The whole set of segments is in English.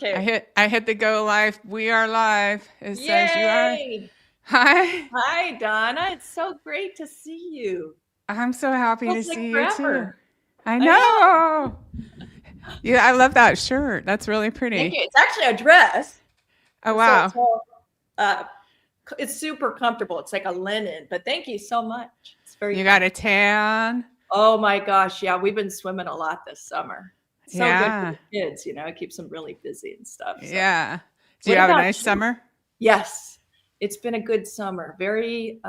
Okay. I hit the go live. We are live. It says you are. Yay! Hi. Hi, Donna. It's so great to see you. I'm so happy to Feels like see you too. forever. I I know. know. Yeah, I love that shirt. That's really Thank pretty. you. It's actually a dress. Oh So wow. it's all, uh, it's super comfortable. It's like a linen, but thank you so much. It's very You got comfortable. a tan. Oh my gosh. Yeah, we've been swimming a lot this summer. So good for Yeah. the kids, it keeps them really busy and stuff. So Yeah. Do you what have a about nice you? summer? Yes. It's been a good summer. Very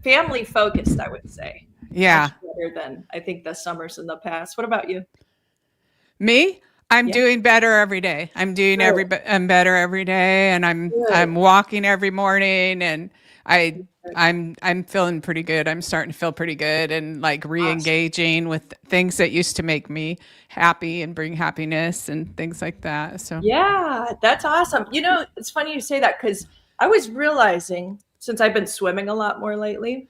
family focused, I would say. Yeah. Much better than I think the summers in the past. What about you? Me? I'm Yeah. doing better every day. I'm better every day, and I'm walking every morning, and I'm feeling pretty good. I'm starting to feel pretty good, and like re-engaging with things that used to make me happy and bring happiness and things like that. So Yeah, that's awesome. It's funny you say that because I was realizing since I've been swimming a lot more lately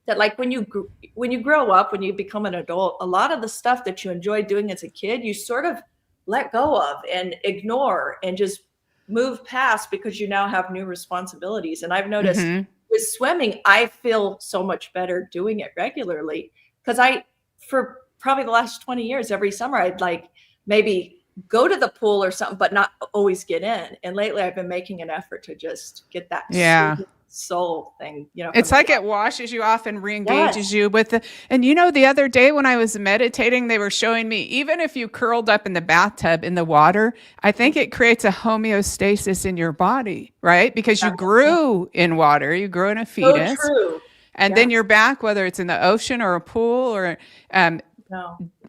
that like when you grow up, when you become an adult, a lot of the stuff that you enjoyed doing as a kid, you sort of let go of and ignore and just move past because you now have new responsibilities. And I've noticed with swimming, I feel so much better doing it regularly because for probably the last 20 years, every summer, I'd like maybe go to the pool or something, but not always get in. And lately I've been making an effort to just get that soul thing, it's like it washes you off and re-engages you with and the other day when I was meditating, they were showing me, even if you curled up in the bathtub in the water, I think it creates a homeostasis in your body, right? Because you grew in water, you grew in a fetus. So true. And then you're back, whether it's in the ocean or a pool or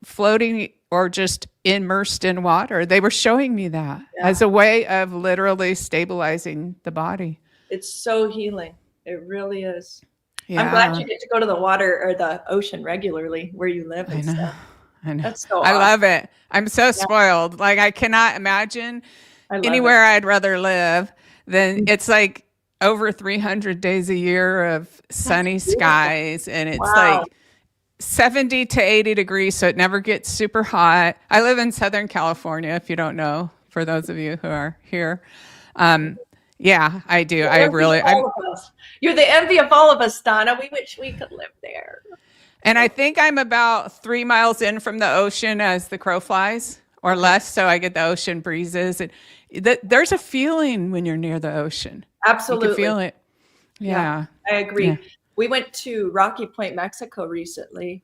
floating or just immersed in water. They were showing me that as a way of literally stabilizing the body. It's so healing. It really is. Yeah. I'm glad you get to go to the water or the ocean regularly where you live and stuff. I know. That's so I awesome. love it. I'm so spoiled. Like I cannot imagine anywhere I'd rather live than it's like over 300 days a year of sunny skies, and it's like 70 to 80 degrees, so it never gets super hot. I live in Southern California, if you don't know, for those of you who are here. Yeah, I do. You're the envy of all of us, Donna. We wish we could live there. And I think I'm about 3 miles in from the ocean as the crow flies, or less, so I get the ocean breezes. There's a feeling when you're near the ocean. Absolutely. You can feel it. Yeah. I agree. Yeah. We went to Rocky Point, Mexico recently,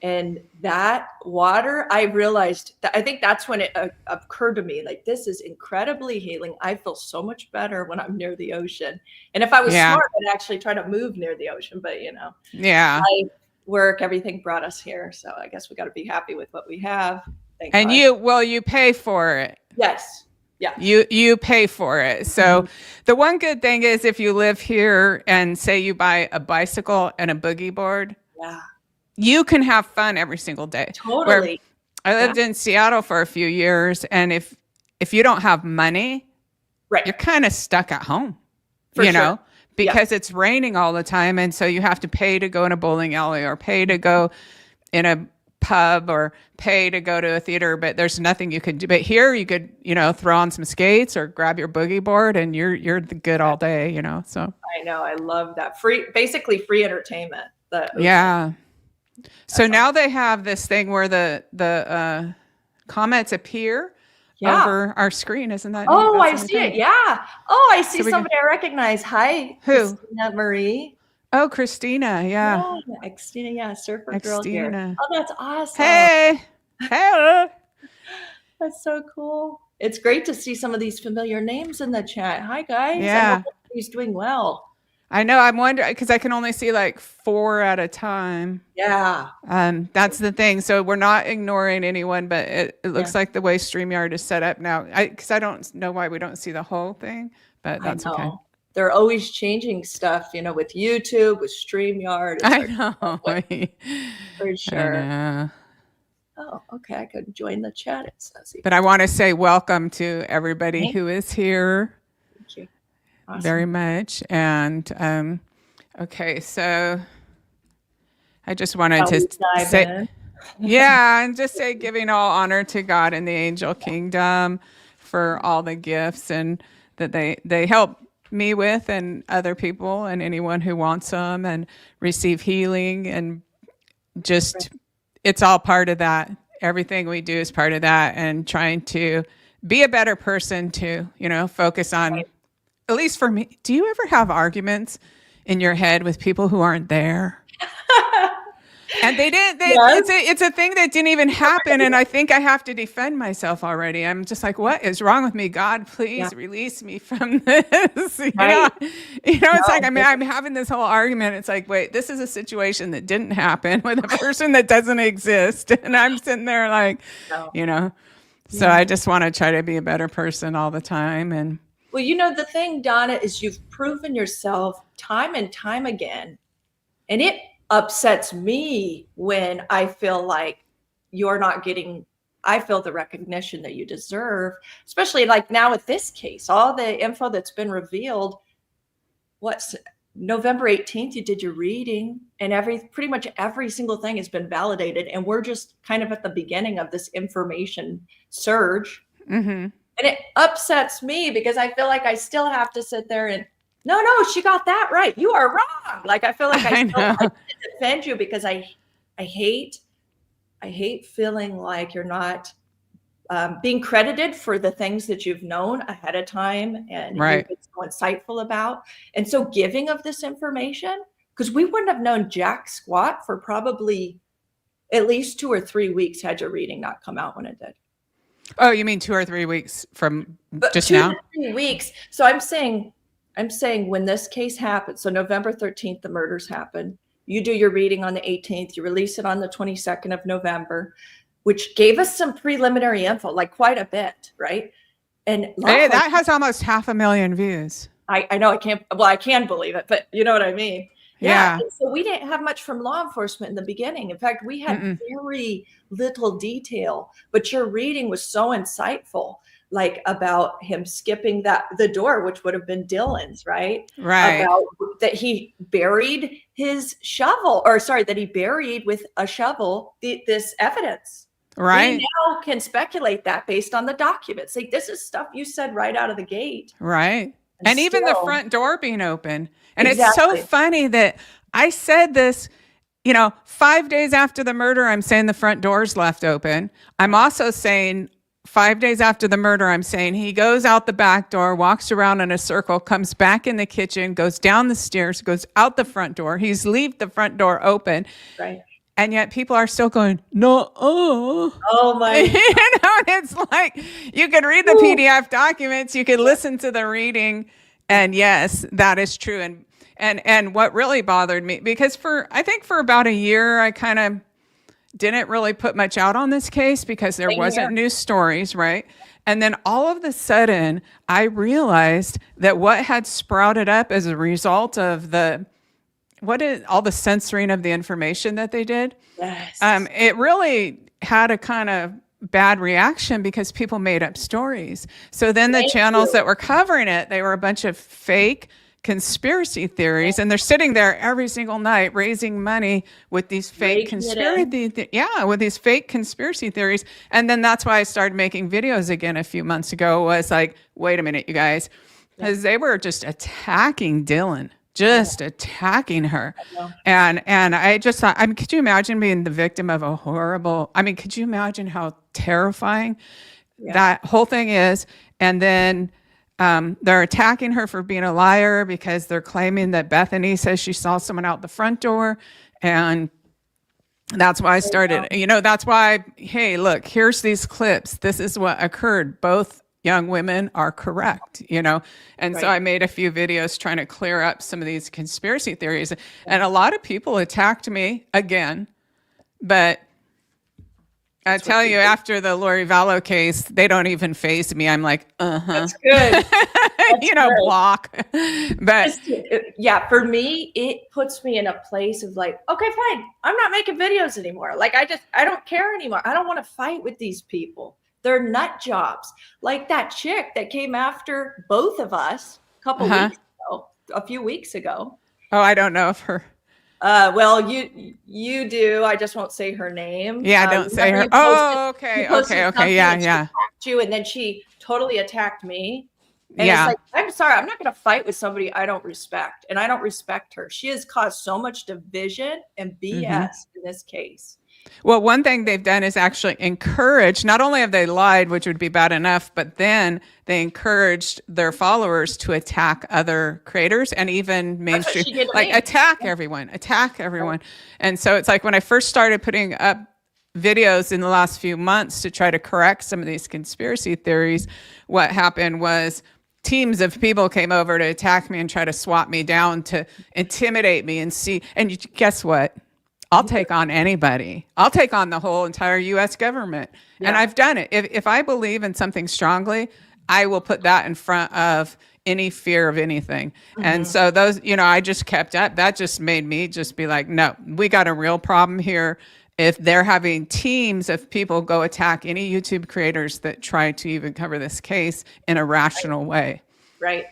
and that water, I realized that I think that's when it occurred to me, like, this is incredibly healing. I feel so much better when I'm near the ocean. And if I was smart, I'd actually try to move near the ocean, but life, work, everything brought us here. So I guess we got to be happy with what we have. And you pay for it. Yes. Yeah. You pay for it. So the one good thing is if you live here and say you buy a bicycle and a boogie board, you can have fun every single day. Totally. I lived in Seattle for a few years, and if you don't have money, you're kind of stuck at home, because it's raining all the time, and so you have to pay to go in a bowling alley or pay to go in a pub or pay to go to a theater, but there's nothing you could do. But here you could, throw on some skates or grab your boogie board, and you're good all day, So I know, I love that. Basically free entertainment. So now they have this thing where the comments appear over our screen, isn't that? Oh, I see it. Yeah. Oh, I see somebody I recognize. Hi, who? Christina Marie. Oh, Christina. Yeah. Christina. Surfer girl here. Oh, that's awesome. Hey. That's so cool. It's great to see some of these familiar names in the chat. Hi, guys. Yeah. I hope everybody's doing well. I know. I'm wondering because I can only see like 4 at a time. Yeah. That's the thing. So we're not ignoring anyone, but it looks like the way StreamYard is set up now. Because I don't know why we don't see the whole thing, but that's okay. They're always changing stuff, with YouTube, with StreamYard. I know. For sure. Oh, okay. I could join the chat. It says. But I want to say welcome to everybody who is here. Thank you. Awesome. Very much. And okay, so I just wanted to say, and just say giving all honor to God and the angel kingdom for all the gifts and that they help me with, and other people and anyone who wants them, and receive healing, and just it's all part of that. Everything we do is part of that, and trying to be a better person to, focus on, at least for me. Do you ever have arguments in your head with people who aren't there? And it's a thing that didn't even happen. And I think I have to defend myself already. I'm just like, what is wrong with me? God, please release me from this. It's like, I'm having this whole argument. It's like, wait, this is a situation that didn't happen with a person that doesn't exist. And I'm sitting there like, so I just want to try to be a better person all the time. And well, the thing, Donna, is you've proven yourself time and time again. And it upsets me when I feel like you're not getting, I feel the recognition that you deserve, especially like now with this case, all the info that's been revealed. What's November 18th, you did your reading, and pretty much every single thing has been validated. And we're just kind of at the beginning of this information surge. Mm-hmm. And it upsets me because I feel like I still have to sit there and, no, she got that right. You are wrong. Like, I feel like I defend you because I hate feeling like you're not being credited for the things that you've known ahead of time and you've been so insightful about. And so giving of this information, because we wouldn't have known jack squat for probably at least 2 or 3 weeks had your reading not come out when it did. Oh, you mean 2 or 3 weeks from just now? 2 to 3 weeks. So I'm saying when this case happened, so November 13th, the murders happened. You do your reading on the 18th. You release it on the 22nd of November, which gave us some preliminary info, like quite a bit, right? And hey, that has almost 500,000 views. I know I can believe it, but you know what I mean? Yeah. So we didn't have much from law enforcement in the beginning. In fact, we had very little detail, but your reading was so insightful, like about him skipping the door, which would have been Dylan's, right? Right. About that he buried his shovel, that he buried with a shovel this evidence. Right. We now can speculate that based on the documents. Like, this is stuff you said right out of the gate. Right. And even the front door being open. And it's so funny that I said this, 5 days after the murder, I'm saying the front door's left open. I'm also saying 5 days after the murder, I'm saying he goes out the back door, walks around in a circle, comes back in the kitchen, goes down the stairs, goes out the front door. He's leave the front door open. Right. And yet people are still going, no, oh my. It's like you can read the PDF documents, you can listen to the reading. And yes, that is true. And what really bothered me, because I think for about a year, I kind of didn't really put much out on this case because there wasn't news stories, right? And then all of a sudden, I realized that what had sprouted up as a result of all the censoring of the information that they did, it really had a kind of bad reaction because people made up stories. So then the channels that were covering it, they were a bunch of fake conspiracy theories, and they're sitting there every single night raising money with these fake with these fake conspiracy theories. And then that's why I started making videos again a few months ago, was like, wait a minute, you guys, because they were just attacking Dylan, attacking her. And I just thought, could you imagine being the victim of a horrible, could you imagine how terrifying that whole thing is? And then they're attacking her for being a liar because they're claiming that Bethany says she saw someone out the front door. And that's why I started, that's why, hey, look, here's these clips. This is what occurred. Both young women are correct, And so I made a few videos trying to clear up some of these conspiracy theories. And a lot of people attacked me again, but I tell you, after the Lori Valow case, they don't even faze me. I'm like, That's good. That's block. But for me, it puts me in a place of like, okay, fine. I'm not making videos anymore. Like, I don't care anymore. I don't want to fight with these people. They're nut jobs. Like that chick that came after both of us a few weeks ago. Oh, I don't know if her. Well, you do. I just won't say her name. Yeah, don't say her. Oh, okay. Yeah. You, and then she totally attacked me. And yeah. It's like, I'm sorry, I'm not going to fight with somebody I don't respect. And I don't respect her. She has caused so much division and BS in this case. Well, one thing they've done is actually encourage, not only have they lied, which would be bad enough, but then they encouraged their followers to attack other creators and even mainstream, like attack everyone. Right. And so it's like when I first started putting up videos in the last few months to try to correct some of these conspiracy theories, what happened was teams of people came over to attack me and try to swat me down, to intimidate me and guess what? I'll take on anybody. I'll take on the whole entire U.S. government. Yeah. And I've done it. If I believe in something strongly, I will put that in front of any fear of anything. And so those, I just kept up. That just made me just be like, no, we got a real problem here. If they're having teams of people go attack any YouTube creators that try to even cover this case in a rational way. Right.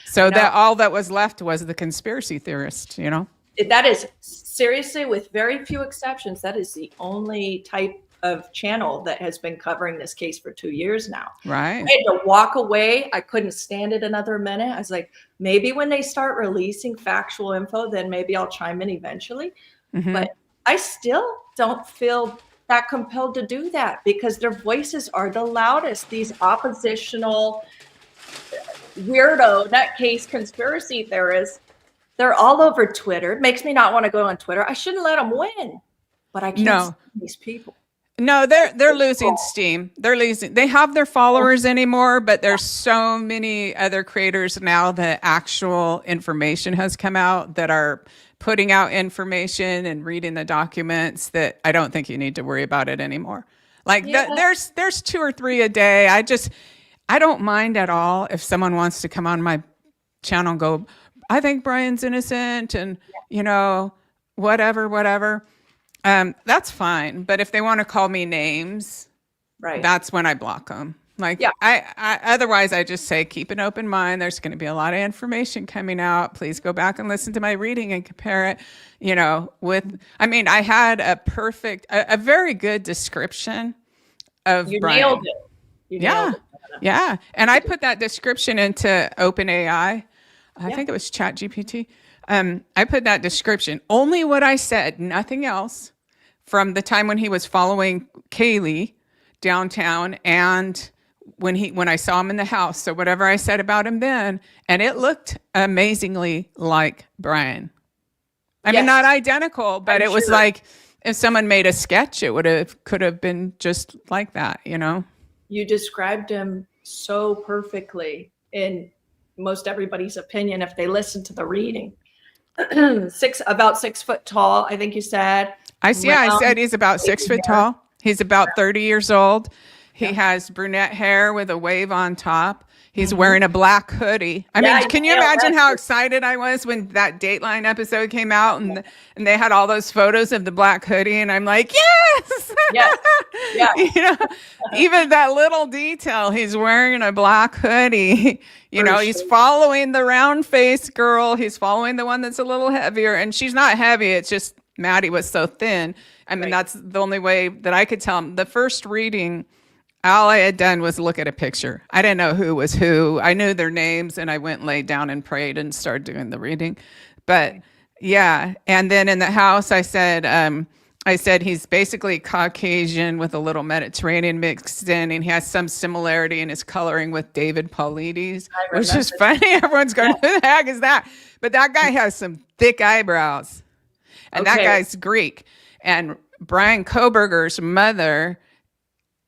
So that all that was left was the conspiracy theorist, That is seriously, with very few exceptions, that is the only type of channel that has been covering this case for 2 years now. Right. I had to walk away. I couldn't stand it another minute. I was like, maybe when they start releasing factual info, then maybe I'll chime in eventually. But I still don't feel that compelled to do that because their voices are the loudest. These oppositional, weirdo, nutcase conspiracy theorists, they're all over Twitter. It makes me not want to go on Twitter. I shouldn't let them win, but I can't stand these people. No, they're losing steam. They have their followers anymore, but there's so many other creators now that actual information has come out that are putting out information and reading the documents that I don't think you need to worry about it anymore. Like there's 2 or 3 a day. I don't mind at all if someone wants to come on my channel and go, I think Bryan's innocent and, whatever. That's fine. But if they want to call me names, right, that's when I block them. I otherwise I just say, keep an open mind. There's going to be a lot of information coming out. Please go back and listen to my reading and compare it, I had a very good description of Bryan. Nailed it. You nailed it. Yeah. And I put that description into OpenAI. I think it was ChatGPT. I put that description, only what I said, nothing else, from the time when he was following Kaylee downtown and when I saw him in the house. So whatever I said about him then, and it looked amazingly like Bryan. I mean, not identical, but it was like if someone made a sketch, could have been just like that, You described him so perfectly in most everybody's opinion if they listen to the reading. About 6 foot tall, I think you said. I said he's about 6 foot tall. He's about 30 years old. He has brunette hair with a wave on top. He's wearing a black hoodie. I mean, can you imagine how excited I was when that Dateline episode came out and they had all those photos of the black hoodie, and I'm like, yes, yeah. Even that little detail, he's wearing a black hoodie. He's following the round face girl. He's following the one that's a little heavier, and she's not heavy. It's just Maddie was so thin. I mean, that's the only way that I could tell him. The first reading, all I had done was look at a picture. I didn't know who was who. I knew their names, and I went and laid down and prayed and started doing the reading. But yeah, and then in the house, I said he's basically Caucasian with a little Mediterranean mixed in, and he has some similarity in his coloring with David Paulides, which is funny. Everyone's going, who the heck is that? But that guy has some thick eyebrows, and that guy's Greek. And Bryan Kohberger's mother,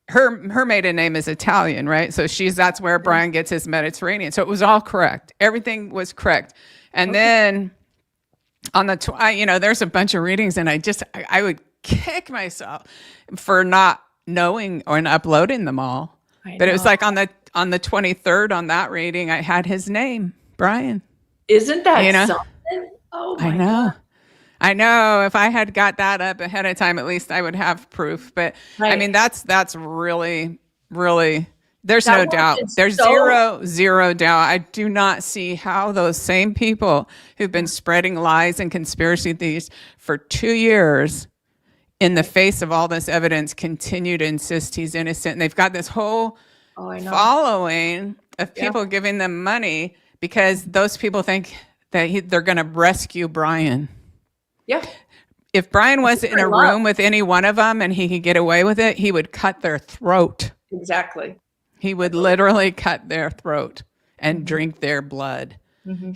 her maiden name is Italian, right? So that's where Bryan gets his Mediterranean. So it was all correct. Everything was correct. And then on there's a bunch of readings, and I would kick myself for not knowing or uploading them all. But it was like on the 23rd on that reading, I had his name, Bryan. Isn't that something? Oh my God. I know if I had got that up ahead of time, at least I would have proof. But I mean, that's really, really There's no doubt. There's zero doubt. I do not see how those same people who've been spreading lies and conspiracy theories for 2 years in the face of all this evidence continue to insist he's innocent. And they've got this whole following of people giving them money because those people think that they're going to rescue Bryan. Yeah. If Bryan was in a room with any one of them and he could get away with it, he would cut their throat. Exactly. He would literally cut their throat and drink their blood.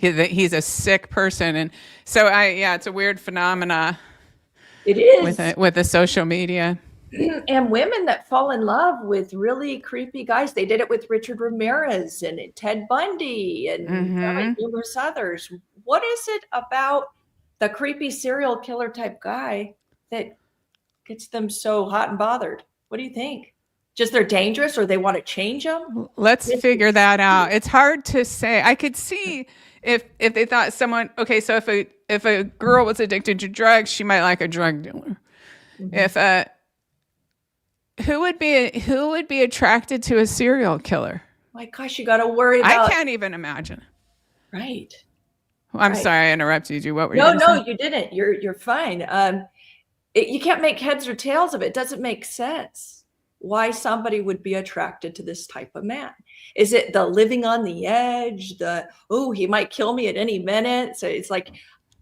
He's a sick person. And so it's a weird phenomena. It is. With the social media. And women that fall in love with really creepy guys. They did it with Richard Ramirez and Ted Bundy and numerous others. What is it about the creepy serial killer type guy that gets them so hot and bothered? What do you think? Just they're dangerous or they want to change them? Let's figure that out. It's hard to say. I could see if they thought someone, okay, so if a girl was addicted to drugs, she might like a drug dealer. If who would be attracted to a serial killer? My gosh, you got to worry about. I can't even imagine. Right. I'm sorry I interrupted you. What were you? No, you didn't. You're fine. You can't make heads or tails of it. It doesn't make sense why somebody would be attracted to this type of man. Is it the living on the edge? He might kill me at any minute. So it's like,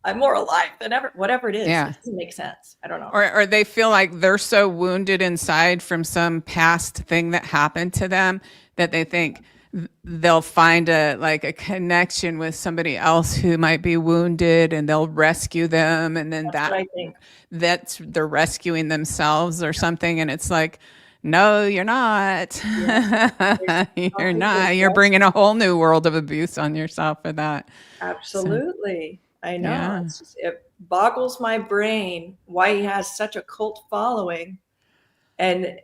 I'm more alive than ever. Whatever it is, it doesn't make sense. I don't know. Or they feel like they're so wounded inside from some past thing that happened to them that they think they'll find a connection with somebody else who might be wounded and they'll rescue them. And then they're rescuing themselves or something. And it's like, no, you're not. Yeah. You're not. You're bringing a whole new world of abuse on yourself for that. Absolutely. I know. Yeah. It boggles my brain why he has such a cult following. And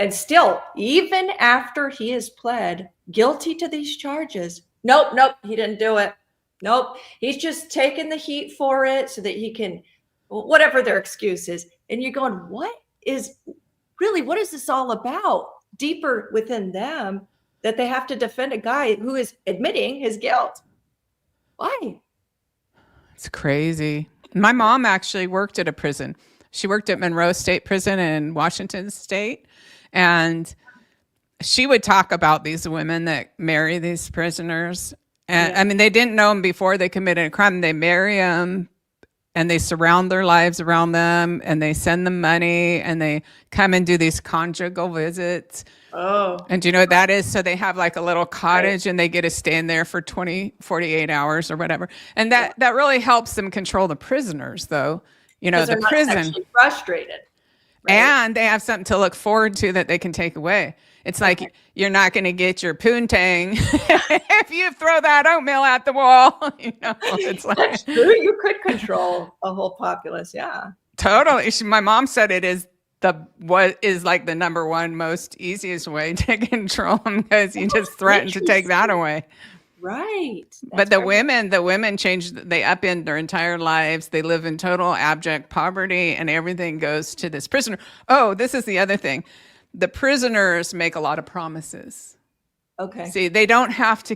still, even after he has pled guilty to these charges, nope, he didn't do it. Nope, he's just taking the heat for it so that he can, whatever their excuse is. And you're going, what is this all about? Deeper within them that they have to defend a guy who is admitting his guilt. Why? It's crazy. My mom actually worked at a prison. She worked at Monroe State Prison in Washington State. And she would talk about these women that marry these prisoners. And I mean, they didn't know them before they committed a crime. They marry them and they surround their lives around them and they send them money and they come and do these conjugal visits. Oh. And do you know what that is? So they have like a little cottage and they get to stay in there for 48 hours or whatever. And that really helps them control the prisoners though. You know, the prison. Frustrated. Right? And they have something to look forward to that they can take away. It's like you're not going to get your poontang if you throw that oatmeal at the wall. You know, it's like that's true. You could control a whole populace. Yeah, totally. My mom said it is what is like the number one most easiest way to control them because you just threaten to take that away. Right. But the women change. They upend their entire lives. They live in total abject poverty, and everything goes to this prisoner. Oh, this is the other thing. The prisoners make a lot of promises. Okay. See, they don't have to.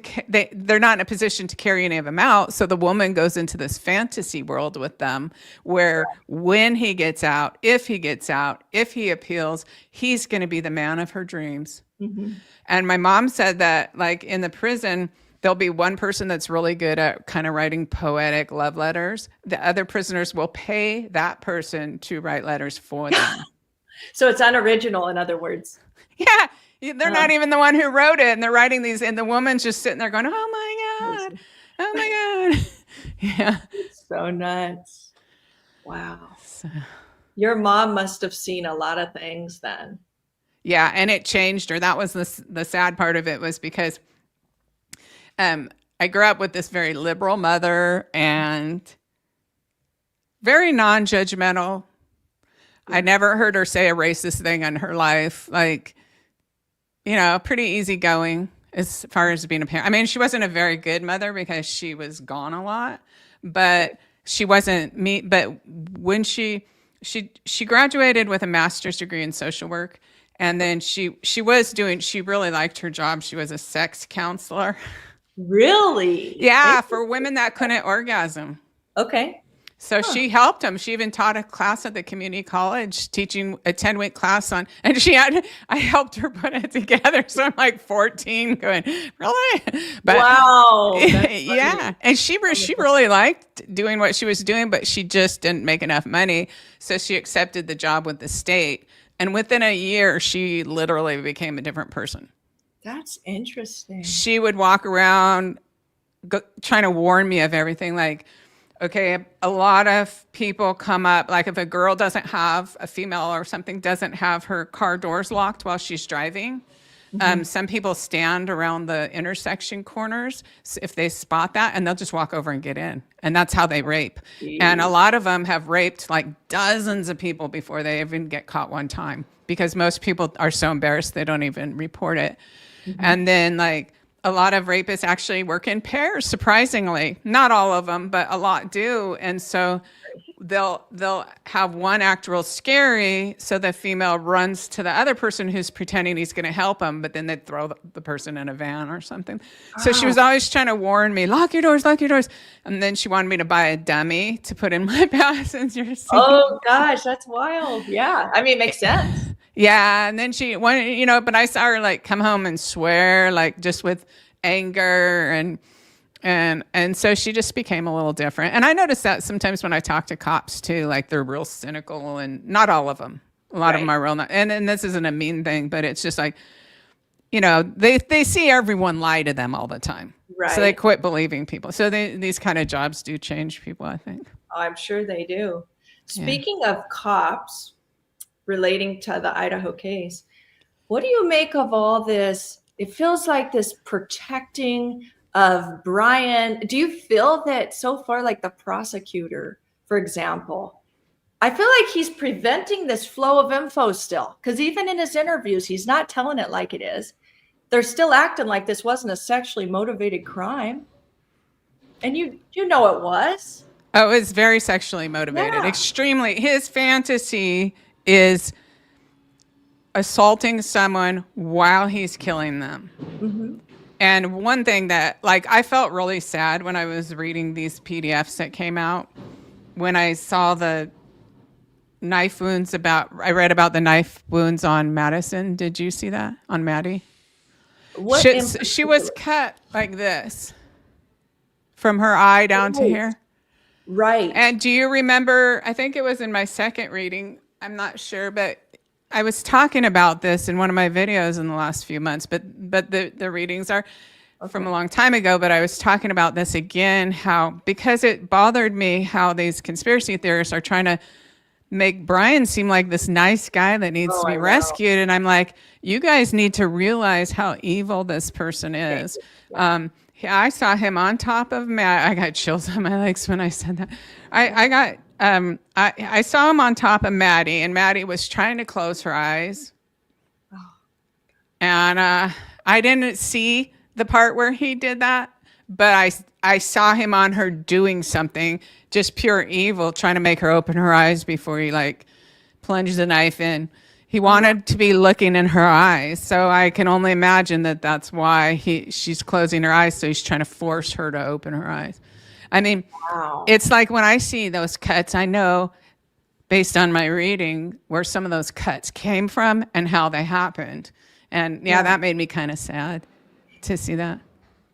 They're not in a position to carry any of them out. So the woman goes into this fantasy world with them, where when he gets out, if he appeals, he's going to be the man of her dreams. Mm-hmm. And my mom said that, like in the prison, there'll be one person that's really good at kind of writing poetic love letters. The other prisoners will pay that person to write letters for them. So it's unoriginal, in other words. Yeah. They're not even the one who wrote it. And they're writing these. And the woman's just sitting there going, oh, my God. Oh, my God. Yeah. It's so nuts. Wow. Your mom must have seen a lot of things then. Yeah. And it changed her. That was the sad part of it was because I grew up with this very liberal mother and very non-judgmental. I never heard her say a racist thing in her life. Like, you know, pretty easygoing as far as being a parent. I mean, she wasn't a very good mother because she was gone a lot, but she wasn't But when she graduated with a master's degree in social work, And then she really liked her job. She was a sex counselor. Really? Yeah, for women that couldn't orgasm. Okay. So she helped them. She even taught a class at the community college, teaching a 10-week class on, and I helped her put it together. So I'm like 14 going, really? But, wow. Yeah. And she really liked doing what she was doing, but she just didn't make enough money. So she accepted the job with the state. And within a year, she literally became a different person. That's interesting. She would walk around trying to warn me of everything. Like, okay, a lot of people come up, like if a girl a female or something doesn't have her car doors locked while she's driving, some people stand around the intersection corners if they spot that, and they'll just walk over and get in. And that's how they rape. Jeez. And a lot of them have raped like dozens of people before they even get caught one time, because most people are so embarrassed they don't even report it. And then like, a lot of rapists actually work in pairs, surprisingly. Not all of them, but a lot do. And so they'll have one act real scary, so the female runs to the other person who's pretending he's going to help them, but then they throw the person in a van or something. So she was always trying to warn me, lock your doors. And then she wanted me to buy a dummy to put in my passenger seat. Oh, gosh, that's wild. Yeah. I mean, it makes sense. Yeah, and then but I saw her like come home and swear, like just with anger, and so she just became a little different. And I noticed that sometimes when I talk to cops too, like they're real cynical, and not all of them. A lot of them are real. And this isn't a mean thing, but it's just like, they see everyone lie to them all the time, right? So they quit believing people. So these kind of jobs do change people, I think. Oh, I'm sure they do. Speaking of cops, relating to the Idaho case, what do you make of all this? It feels like this protecting of Bryan. Do you feel that so far, like the prosecutor, for example, I feel like he's preventing this flow of info still, because even in his interviews, he's not telling it like it is. They're still acting like this wasn't a sexually motivated crime. And you know it was. Oh, it was very sexually motivated, extremely. His fantasy is assaulting someone while he's killing them. Mm-hmm. And one thing that, like, I felt really sad when I was reading these PDFs that came out, when I saw the knife wounds I read about the knife wounds on Madison. Did you see that on Maddie? She was cut like this from her eye down to here. Right. And do you remember, I think it was in my second reading, I'm not sure, but I was talking about this in one of my videos in the last few months, but the readings are from a long time ago, but I was talking about this again, because it bothered me how these conspiracy theorists are trying to make Bryan seem like this nice guy that needs to be rescued. And I'm like, you guys need to realize how evil this person is. I saw him on top of Matt. I got chills on my legs when I said that. I saw him on top of Maddie, and Maddie was trying to close her eyes. And I didn't see the part where he did that, but I saw him on her doing something, just pure evil, trying to make her open her eyes before he like plunged the knife in. He wanted to be looking in her eyes, so I can only imagine that that's why she's closing her eyes, so he's trying to force her to open her eyes. I mean, It's like when I see those cuts, I know based on my reading where some of those cuts came from and how they happened. And that made me kind of sad to see that.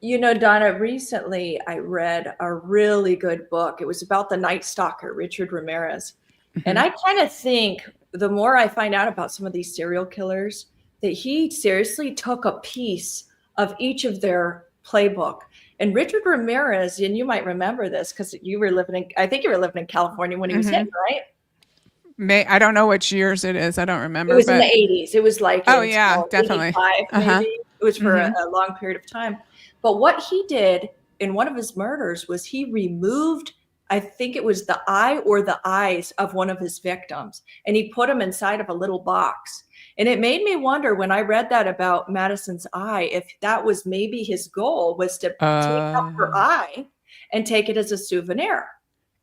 You know, Donna, recently I read a really good book. It was about the Night Stalker, Richard Ramirez. Mm-hmm. And I kind of think the more I find out about some of these serial killers, that he seriously took a piece of each of their playbook. And Richard Ramirez, and you might remember this because you were living in California when he was hit, right? I don't know which years it is. I don't remember. It was in the 80s. It was like, definitely. 85, maybe. It was for a long period of time. But what he did in one of his murders was he removed, I think it was the eye or the eyes of one of his victims, and he put them inside of a little box. And it made me wonder when I read that about Madison's eye, if that was maybe his goal was to take out her eye and take it as a souvenir.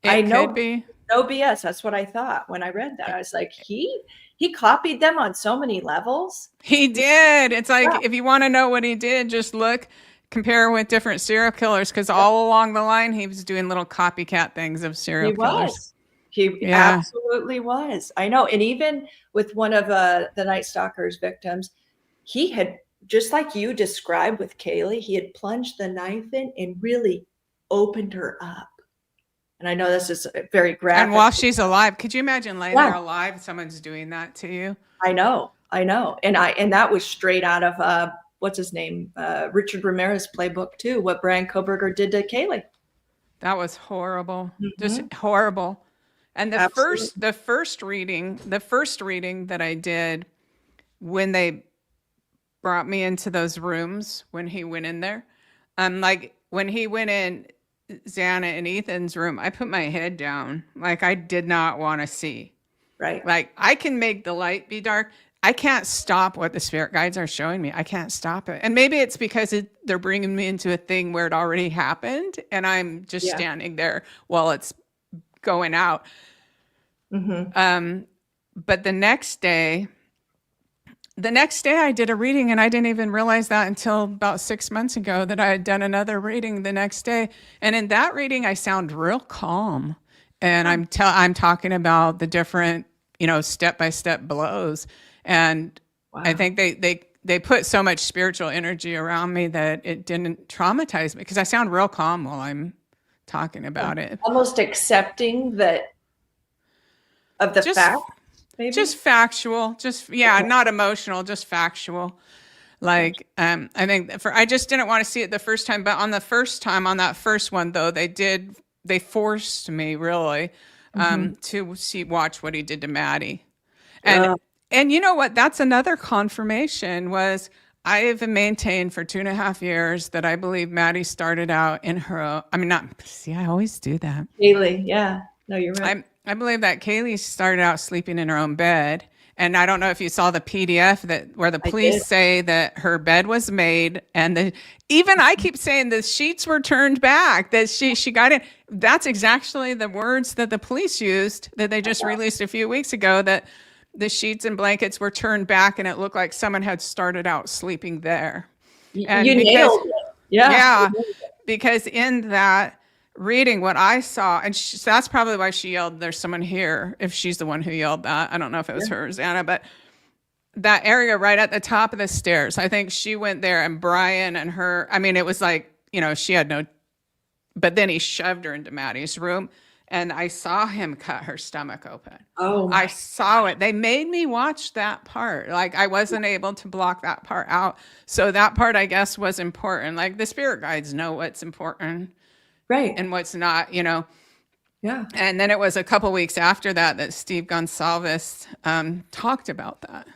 It could be. No BS. That's what I thought when I read that. I was like, he he copied them on so many levels. He did. It's like, if you want to know what he did, just compare with different serial killers, because all along the line, he was doing little copycat things of serial killers. He absolutely was. I know. And even with one of the Night Stalker's victims, he had, just like you described with Kaylee, he had plunged the knife in and really opened her up. And I know this is very graphic. And while she's alive, could you imagine laying there alive, someone's doing that to you? I know. And that was straight out of what's his name? Richard Ramirez playbook too, what Bryan Kohberger did to Kaylee. That was horrible. Just horrible. And the first reading that I did, when they brought me into those rooms, when he went in there, like when he went in Xana and Ethan's room, I put my head down. Like, I did not want to see. Right. Like, I can make the light be dark. I can't stop what the spirit guides are showing me. I can't stop it. And maybe it's because they're bringing me into a thing where it already happened, and I'm just standing there while it's going out. But the next day I did a reading, and I didn't even realize that until about 6 months ago that I had done another reading the next day. And in that reading, I sound real calm, and I'm talking about the different, step-by-step blows. And I think they put so much spiritual energy around me that it didn't traumatize me, because I sound real calm while I'm talking about it. Almost accepting that of the fact. Maybe? Just factual, not emotional, just factual. Like, I think I just didn't want to see it the first time, but on that first one though, they forced me really, to watch what he did to Maddie. And you know what, that's another confirmation was I have maintained for 2.5 years that I believe Maddie started out in her own, I always do that. Kaylee, yeah. No, you're right. I believe that Kaylee started out sleeping in her own bed. And I don't know if you saw the PDF where the police say that her bed was made, and even I keep saying the sheets were turned back, that she got in. That's exactly the words that the police used, that they just released a few weeks ago, that the sheets and blankets were turned back and it looked like someone had started out sleeping there. And you nailed it. Yeah. Because in that reading, what I saw, and that's probably why she yelled, "There's someone here," if she's the one who yelled that. I don't know if it was her or Xana, but that area right at the top of the stairs, I think she went there, and Bryan and her, it was like, she had no, but then he shoved her into Maddie's room, and I saw him cut her stomach open. Oh, I saw it. They made me watch that part. Like, I wasn't able to block that part out. So that part, I guess, was important. Like, the spirit guides know what's important. Right. And what's not, Yeah. And then it was a couple weeks after that Steve Gonsalves talked about that.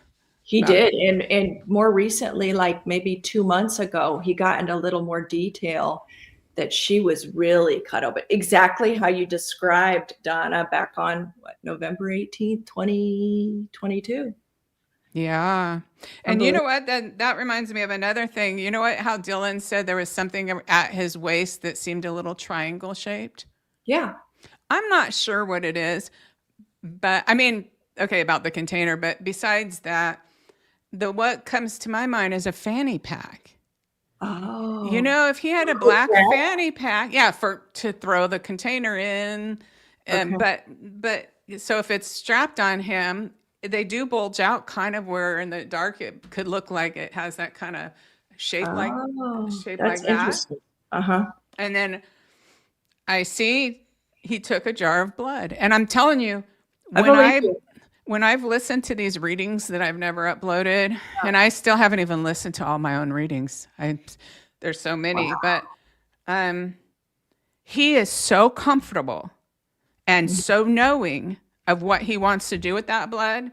He did. And more recently, like maybe 2 months ago, he got into a little more detail that she was really cut open. Exactly how you described, Donna, back on November 18th, 2022. Yeah. And you know what? That reminds me of another thing. You know what? How Dylan said there was something at his waist that seemed a little triangle shaped? Yeah. I'm not sure what it is, but about the container. But besides that, what comes to my mind is a fanny pack. Oh. If he had a black fanny pack, to throw the container in. But so if it's strapped on him, they do bulge out kind of where in the dark it could look like it has that kind of shape like that. Interesting. And then I see he took a jar of blood. And I'm telling you, when I've listened to these readings that I've never uploaded, and I still haven't even listened to all my own readings. There's so many, but he is so comfortable and so knowing of what he wants to do with that blood,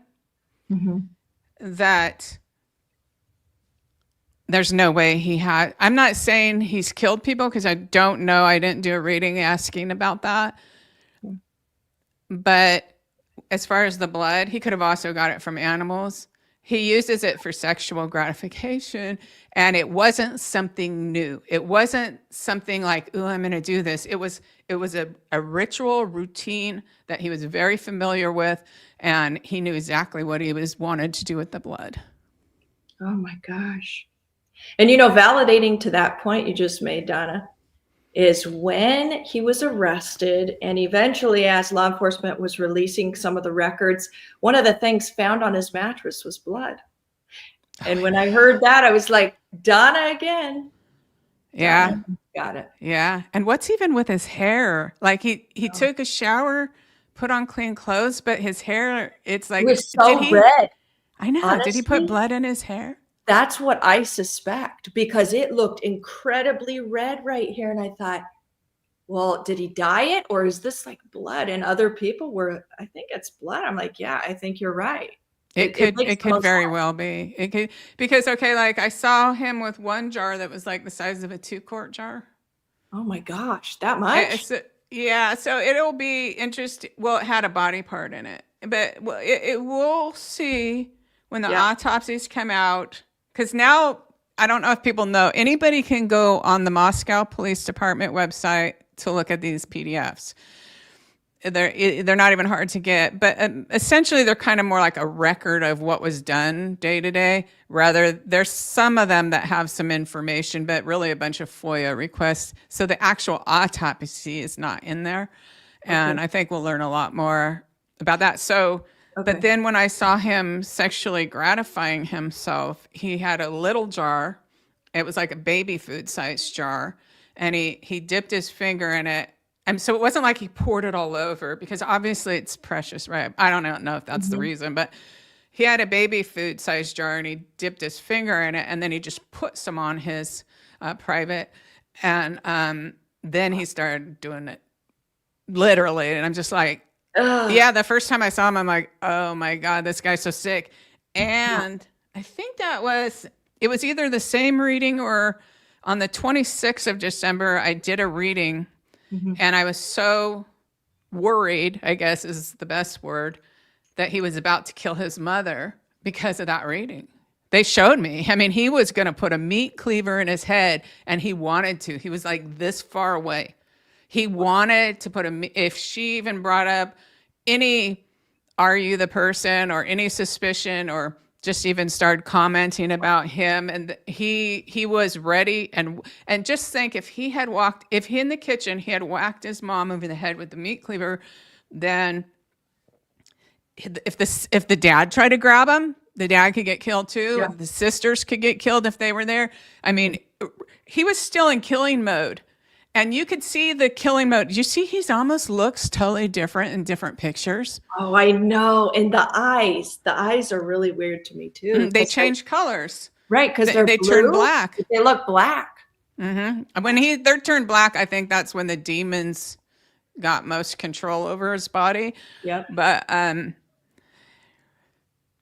that there's no way he had. I'm not saying he's killed people, because I don't know. I didn't do a reading asking about that. But as far as the blood, he could have also got it from animals. He uses it for sexual gratification, and it wasn't something new. It wasn't something like, "Oh, I'm going to do this." It was a ritual routine that he was very familiar with, and he knew exactly what he wanted to do with the blood. Oh my gosh. And validating to that point you just made, Donna, is when he was arrested, and eventually as law enforcement was releasing some of the records, one of the things found on his mattress was blood. And when I heard that, I was like, Donna again. Yeah. Donna, got it. Yeah. And what's even with his hair? Like he took a shower, put on clean clothes, but his hair, it's like, it was so red. I know. Honestly, did he put blood in his hair? That's what I suspect, because it looked incredibly red right here. And I thought, well, did he dye it, or is this like blood? And other people were, I think it's blood. I'm like, yeah, I think you're right. It could very well be. It could, because like I saw him with one jar that was like the size of a 2-quart jar. Oh my gosh, that much? Yeah. So it'll be interesting. Well, it had a body part in it, but we'll see when the autopsies come out. Because now, I don't know if people know, anybody can go on the Moscow Police Department website to look at these PDFs. They're not even hard to get, but essentially they're kind of more like a record of what was done day to day. Rather, there's some of them that have some information, but really a bunch of FOIA requests. So the actual autopsy is not in there. And I think we'll learn a lot more about that. So... But then when I saw him sexually gratifying himself, he had a little jar. It was like a baby food size jar. And he dipped his finger in it. And so it wasn't like he poured it all over, because obviously it's precious, right? I don't know if that's the reason, but he had a baby food size jar and he dipped his finger in it. And then he just put some on his private. And then he started doing it literally. And I'm just like, yeah, the first time I saw him, I'm like, oh my God, this guy's so sick. And I think it was either the same reading, or on the 26th of December, I did a reading and I was so worried, I guess is the best word, that he was about to kill his mother because of that reading. They showed me. I mean, he was going to put a meat cleaver in his head, and he wanted to. He was like this far away. He wanted to if she even brought up any, are you the person, or any suspicion, or just even started commenting about him. And he was ready. And just think, if he in the kitchen, he had whacked his mom over the head with the meat cleaver, then if the dad tried to grab him, the dad could get killed too. Yeah. The sisters could get killed if they were there. I mean, he was still in killing mode. And you could see the killing mode. You see, he's almost looks totally different in different pictures. Oh, I know. And the eyes are really weird to me too. They change colors. Right, because they turn black. They look black. Mm-hmm. When they're turned black, I think that's when the demons got most control over his body. Yep. But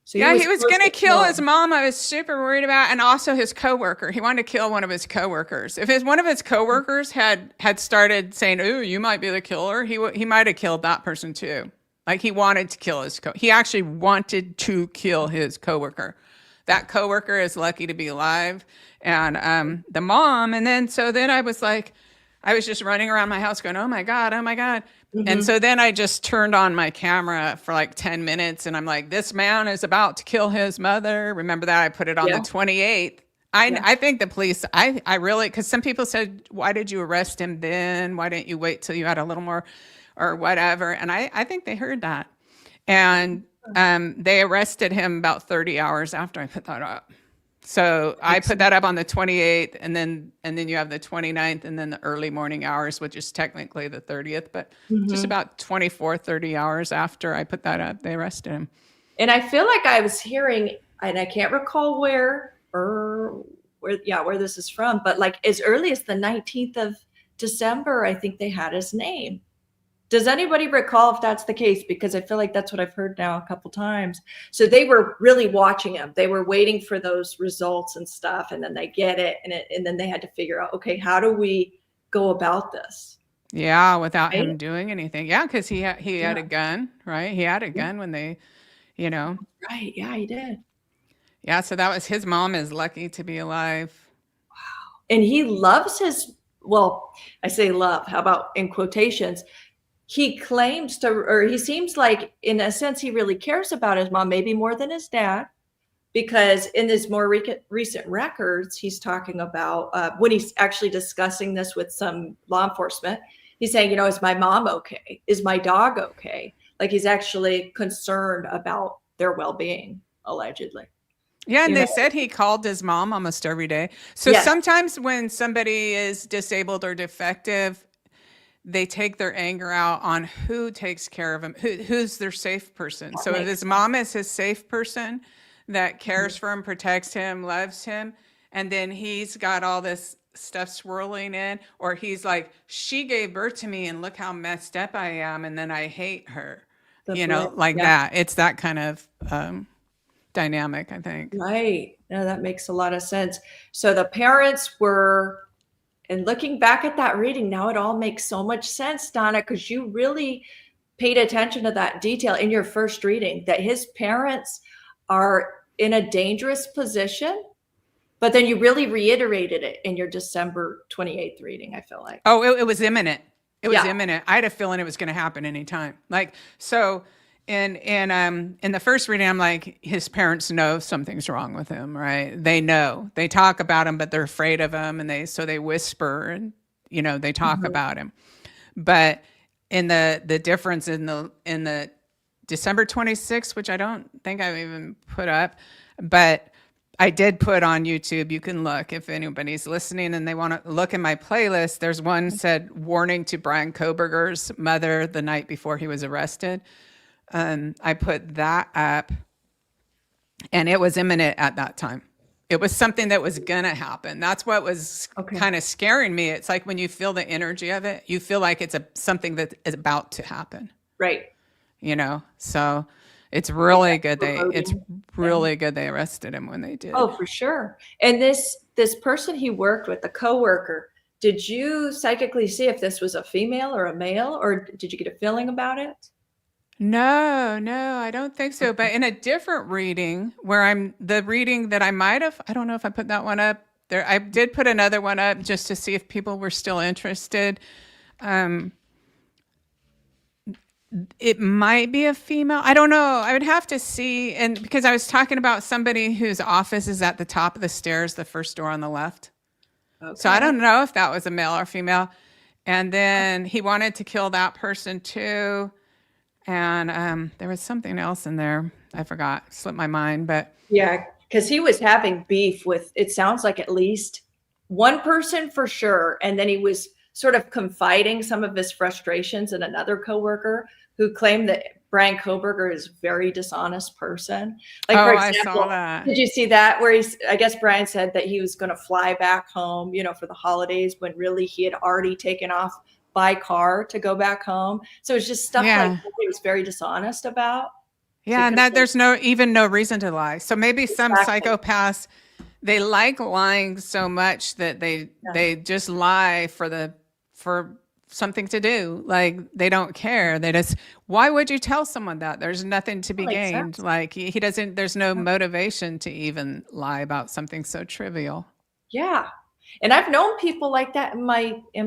so he was going to kill his mom. I was super worried about, and also his coworker. He wanted to kill one of his coworkers. If one of his coworkers had started saying, "Ooh, you might be the killer," he might have killed that person too. Like, he wanted to kill he actually wanted to kill his coworker. That coworker is lucky to be alive, and the mom. And then I was like, I was just running around my house going, "Oh my God, oh my God." Mm-hmm. And so then I just turned on my camera for like 10 minutes and I'm like, this man is about to kill his mother. Remember that? I put it on the 28th. I think the police, I really, because some people said, why did you arrest him then? Why didn't you wait till you had a little more or whatever? And I think they heard that. And they arrested him about 30 hours after I put that up. So I put that up on the 28th, and then you have the 29th, and then the early morning hours, which is technically the 30th, but just about 30 hours after I put that up, they arrested him. And I feel like I was hearing, and I can't recall where this is from, but like as early as the 19th of December, I think they had his name. Does anybody recall if that's the case? Because I feel like that's what I've heard now a couple times. So they were really watching him. They were waiting for those results and stuff. And then they get it. And then they had to figure out, okay, how do we go about this? Yeah, without him doing anything. Yeah, because he had a gun, right? He had a gun when they, Right. Yeah, he did. Yeah, so that was his mom is lucky to be alive. Wow. And he loves well, I say love, how about in quotations? He claims to, or he seems like in a sense, he really cares about his mom, maybe more than his dad. Because in his more recent records, he's talking about when he's actually discussing this with some law enforcement, he's saying, is my mom okay? Is my dog okay? Like he's actually concerned about their well-being, allegedly. Yeah, and they said he called his mom almost every day. So sometimes when somebody is disabled or defective, they take their anger out on who takes care of him, who's their safe person. So if his mom is his safe person, that cares for him, protects him, loves him, and then he's got all this stuff swirling in, or he's like, she gave birth to me and look how messed up I am, and then I hate her, that. It's that kind of dynamic, I think. Right. No, that makes a lot of sense. So the parents were, and looking back at that reading, now it all makes so much sense, Donna, because you really paid attention to that detail in your first reading, that his parents are in a dangerous position, but then you really reiterated it in your December 28th reading, I feel like. Oh, it was imminent. It was imminent. I had a feeling it was going to happen anytime. Like, so in the first reading, I'm like, his parents know something's wrong with him, right? They know. They talk about him, but they're afraid of him, and they whisper and they talk about him. But in the difference in the December 26th, which I don't think I've even put up, but I did put on YouTube. You can look if anybody's listening and they want to look in my playlist. There's one said, warning to Bryan Kohberger's mother the night before he was arrested. I put that up, and it was imminent at that time. It was something that was going to happen. That's what was kind of scaring me. It's like when you feel the energy of it, you feel like it's something that is about to happen. Right. So it's really good. It's really good they arrested him when they did. Oh, for sure. And this person he worked with, the coworker, did you psychically see if this was a female or a male, or did you get a feeling about it? No, I don't think so. But in a different reading the reading that I might have, I don't know if I put that one up there. I did put another one up just to see if people were still interested. It might be a female. I don't know. I would have to see. And because I was talking about somebody whose office is at the top of the stairs, the first door on the left. Okay. So I don't know if that was a male or female. And then he wanted to kill that person too. And there was something else in there. I forgot. Slipped my mind. But yeah, because he was having beef with, it sounds like at least one person for sure. And then he was sort of confiding some of his frustrations in another coworker who claimed that Bryan Kohberger is a very dishonest person. Like, for example, I saw that. Did you see that where I guess Bryan said that he was going to fly back home, for the holidays, when really he had already taken off by car to go back home. So it's just stuff like that he was very dishonest about. Yeah, and that there's no reason to lie. So maybe some psychopaths, they like lying so much that they just lie for something to do. Like, they don't care. Why would you tell someone that? There's nothing to be gained. Sense. Like he doesn't, there's no motivation to even lie about something so trivial. Yeah. And I've known people like that in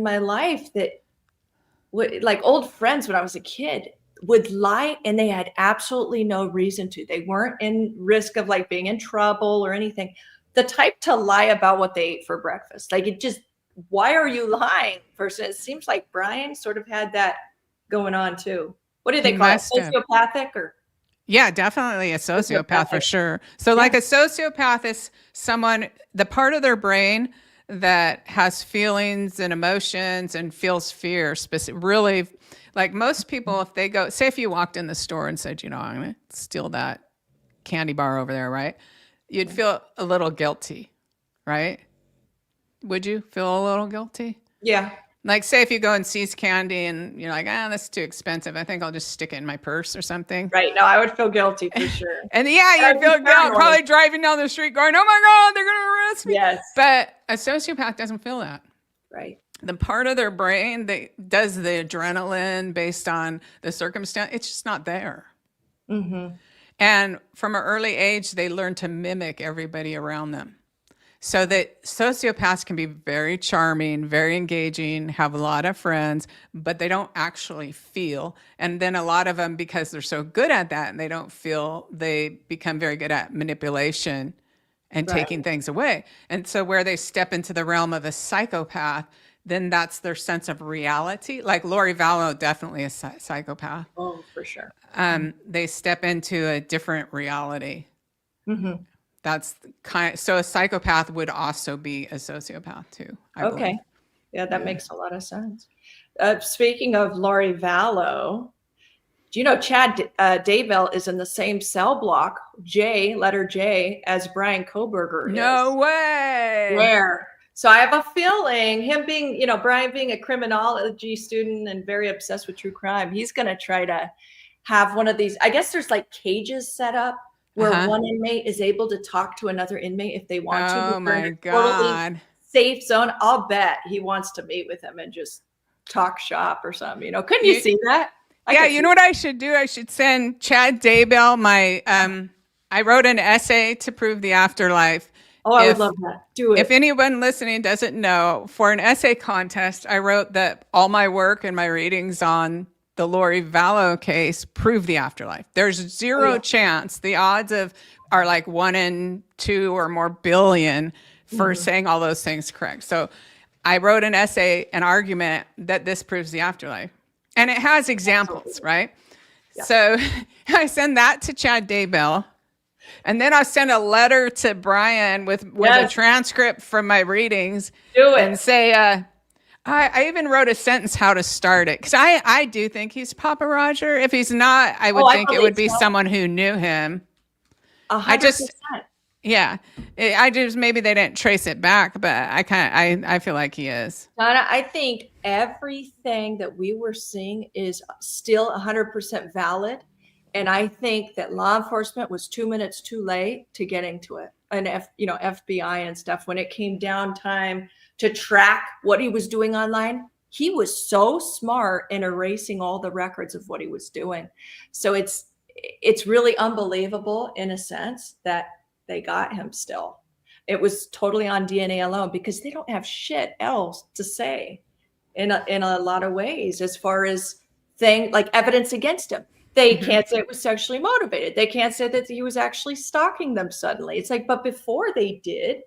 my life that would, like old friends when I was a kid, would lie and they had absolutely no reason to. They weren't in risk of like being in trouble or anything. The type to lie about what they ate for breakfast. Like, it just, why are you lying? Person, it seems like Bryan sort of had that going on too. What do they call it? Sociopathic or? Yeah, definitely a sociopath for sure. So like a sociopath is someone, the part of their brain that has feelings and emotions and feels fear, really, like most people, if they go, say if you walked in the store and said, I'm going to steal that candy bar over there, right? You'd feel a little guilty, right? Would you feel a little guilty? Yeah. Like, say if you go and seize candy and you're like, that's too expensive. I think I'll just stick it in my purse or something. Right. No, I would feel guilty for sure. And you'd feel guilty, probably driving down the street going, oh my God, they're going to arrest me. Yes. But a sociopath doesn't feel that. Right. The part of their brain that does the adrenaline based on the circumstance, it's just not there. Mm-hmm. And from an early age, they learn to mimic everybody around them. So that sociopaths can be very charming, very engaging, have a lot of friends, but they don't actually feel. And then a lot of them, because they're so good at that and they don't feel, they become very good at manipulation and taking things away. And so where they step into the realm of a psychopath, then that's their sense of reality. Like Lori Valow, definitely a psychopath. Oh, for sure. They step into a different reality. Mm-hmm. That's so a psychopath would also be a sociopath too. I believe. Yeah, that makes a lot of sense. Speaking of Lori Vallow, do you know Chad Daybell is in the same cell block, letter J, as Bryan Kohberger is? No way. Where? So I have a feeling him being, Bryan being a criminology student and very obsessed with true crime, he's going to try to have one of these. I guess there's like cages set up where one inmate is able to talk to another inmate if they want to. Oh my God. Safe zone. I'll bet he wants to meet with him and just talk shop or something. Couldn't you see that? Yeah, you know what I should do? I should send Chad Daybell my I wrote an essay to prove the afterlife. Oh, I would love that. Do it. If anyone listening doesn't know, for an essay contest, I wrote that all my work and my readings on the Lori Vallow case prove the afterlife. There's zero chance. The odds are like 1 in 2 or more billion for saying all those things correct. So I wrote an essay, an argument that this proves the afterlife. And it has examples, right? Yeah. So I send that to Chad Daybell. And then I'll send a letter to Bryan with a transcript from my readings. Do it. And say, I even wrote a sentence how to start it. Because I do think he's Papa Roger. If he's not, I would think it would be someone who knew him. 100%. I just maybe they didn't trace it back, but I feel like he is. Donna, I think everything that we were seeing is still 100% valid. And I think that law enforcement was 2 minutes too late to getting to it. And FBI and stuff, when it came down time to track what he was doing online, he was so smart in erasing all the records of what he was doing. So it's really unbelievable in a sense that they got him still. It was totally on DNA alone because they don't have shit else to say in a lot of ways as far as like evidence against him. They can't say it was sexually motivated. They can't say that he was actually stalking them suddenly. It's like, but before they did,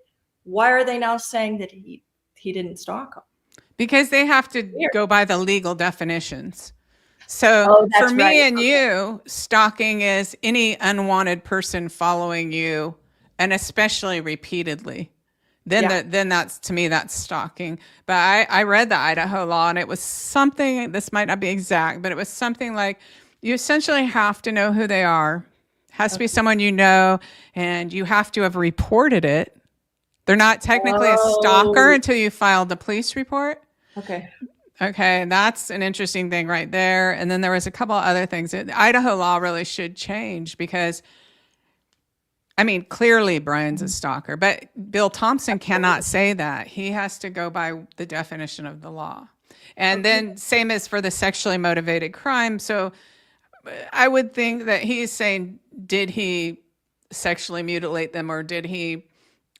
why are they now saying that he didn't stalk them? Because they have to go by the legal definitions. So for me and you, stalking is any unwanted person following you, and especially repeatedly. Then that's, to me, that's stalking. But I read the Idaho law, and it was something, this might not be exact, but it was something like, you essentially have to know who they are. Has to be someone you know, and you have to have reported it. They're not technically a stalker until you filed the police report. Okay, that's an interesting thing right there. And then there was a couple of other things. The Idaho law really should change because, clearly Bryan's a stalker, but Bill Thompson cannot say that. He has to go by the definition of the law. And then same as for the sexually motivated crime. So I would think that he's saying, did he sexually mutilate them, or did he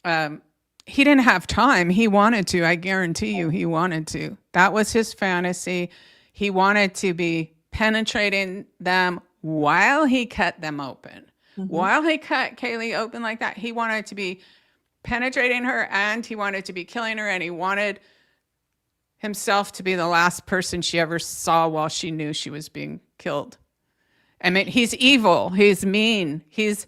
didn't have time. He wanted to. I guarantee you he wanted to. That was his fantasy. He wanted to be penetrating them while he cut them open. While he cut Kaylee open like that, he wanted to be penetrating her, and he wanted to be killing her, and he wanted himself to be the last person she ever saw while she knew she was being killed. He's evil. He's mean. He's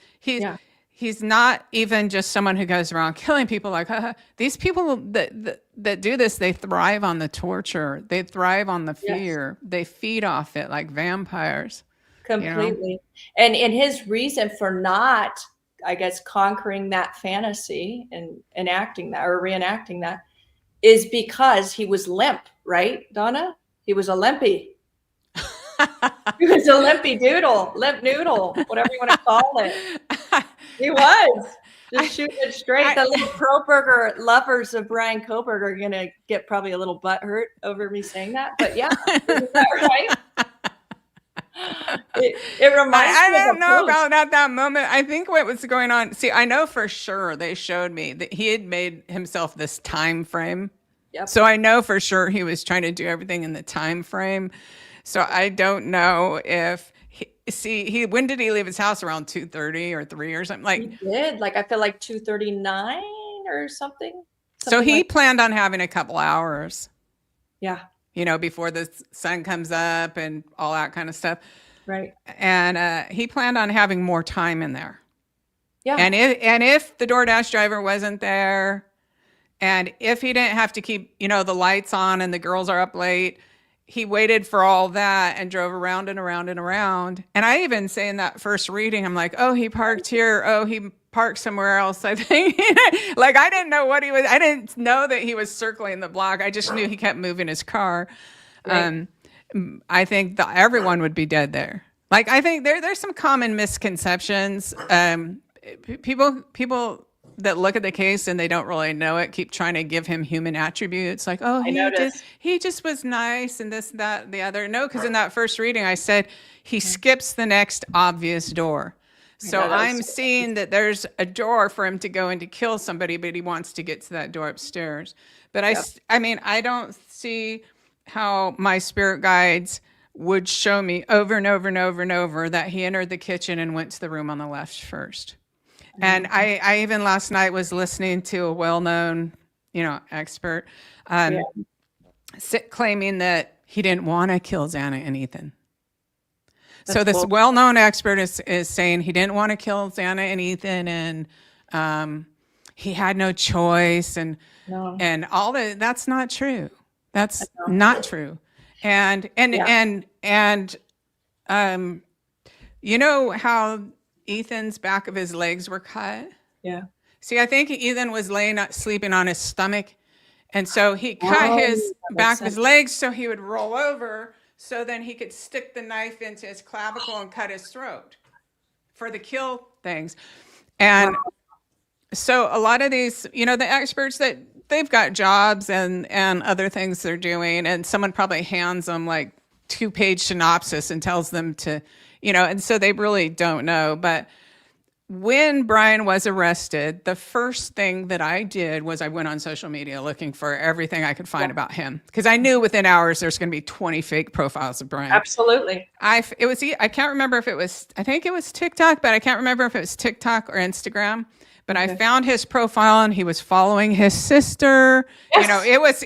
not even just someone who goes around killing people. Like these people that do this, they thrive on the torture. They thrive on the fear. Yes. They feed off it like vampires. Completely. And his reason for not, I guess, conquering that fantasy and enacting that or reenacting that is because he was limp, right, Donna? He was a limpy. He was a limp noodle, whatever you want to call it. He was just shooting it straight. The little Kohberger lovers of Bryan Kohberger are going to get probably a little butt hurt over me saying that. But yeah, isn't that right? It reminds I me of don't a know post. about at that moment. I think what was going on. See, I know for sure they showed me that he had made himself this time frame. Yep. So I know for sure he was trying to do everything in the time frame. So I don't know if when did he leave his house? Around 2:30 or 3 or something? Like, he did. Like, I feel like 2:39 or something. So he planned on having a couple hours. Yeah. You know, before the sun comes up and all that kind of stuff. Right. And he planned on having more time in there. Yeah. And if the DoorDash driver wasn't there, and if he didn't have to keep, you know, the lights on and the girls are up late, he waited for all that and drove around and around and around. And I even say in that first reading, I'm like, oh, he parked here. Oh, he parked somewhere else. I think like, I didn't know what I didn't know that he was circling the block. I just knew he kept moving his car. Right. I think that everyone would be dead there. Like, I think there's some common misconceptions. People that look at the case and they don't really know it keep trying to give him human attributes, like, oh, he just was nice and this, that, the other. No, because in that first reading I said he skips the next obvious door. So I'm seeing that there's a door for him to go in to kill somebody, but he wants to get to that door upstairs. But I mean, I don't see how my spirit guides would show me over and over and over and over that he entered the kitchen and went to the room on the left first. And I even last night was listening to a well-known, you know, expert claiming that he didn't want to kill Xana and Ethan. So this well-known expert is saying he didn't want to kill Xana and Ethan, and he had no choice, and all that. That's not true. That's not true. And you know how Ethan's back of his legs were cut? Yeah. See, I think Ethan was sleeping on his stomach. And so he cut his back of his legs so he would roll over, so then he could stick the knife into his clavicle and cut his throat for the kill things. And so a lot of these, you know, the experts, that they've got jobs and other things they're doing, and someone probably hands them like 2-page synopsis and tells them to, you know, and so they really don't know. But when Bryan was arrested, the first thing that I did was I went on social media looking for everything I could find about him, because I knew within hours there's going to be 20 fake profiles of Bryan. Absolutely. I can't remember if it was, I think it was TikTok, but I can't remember if it was TikTok or Instagram. But I found his profile and he was following his sister. Yes. You know, it was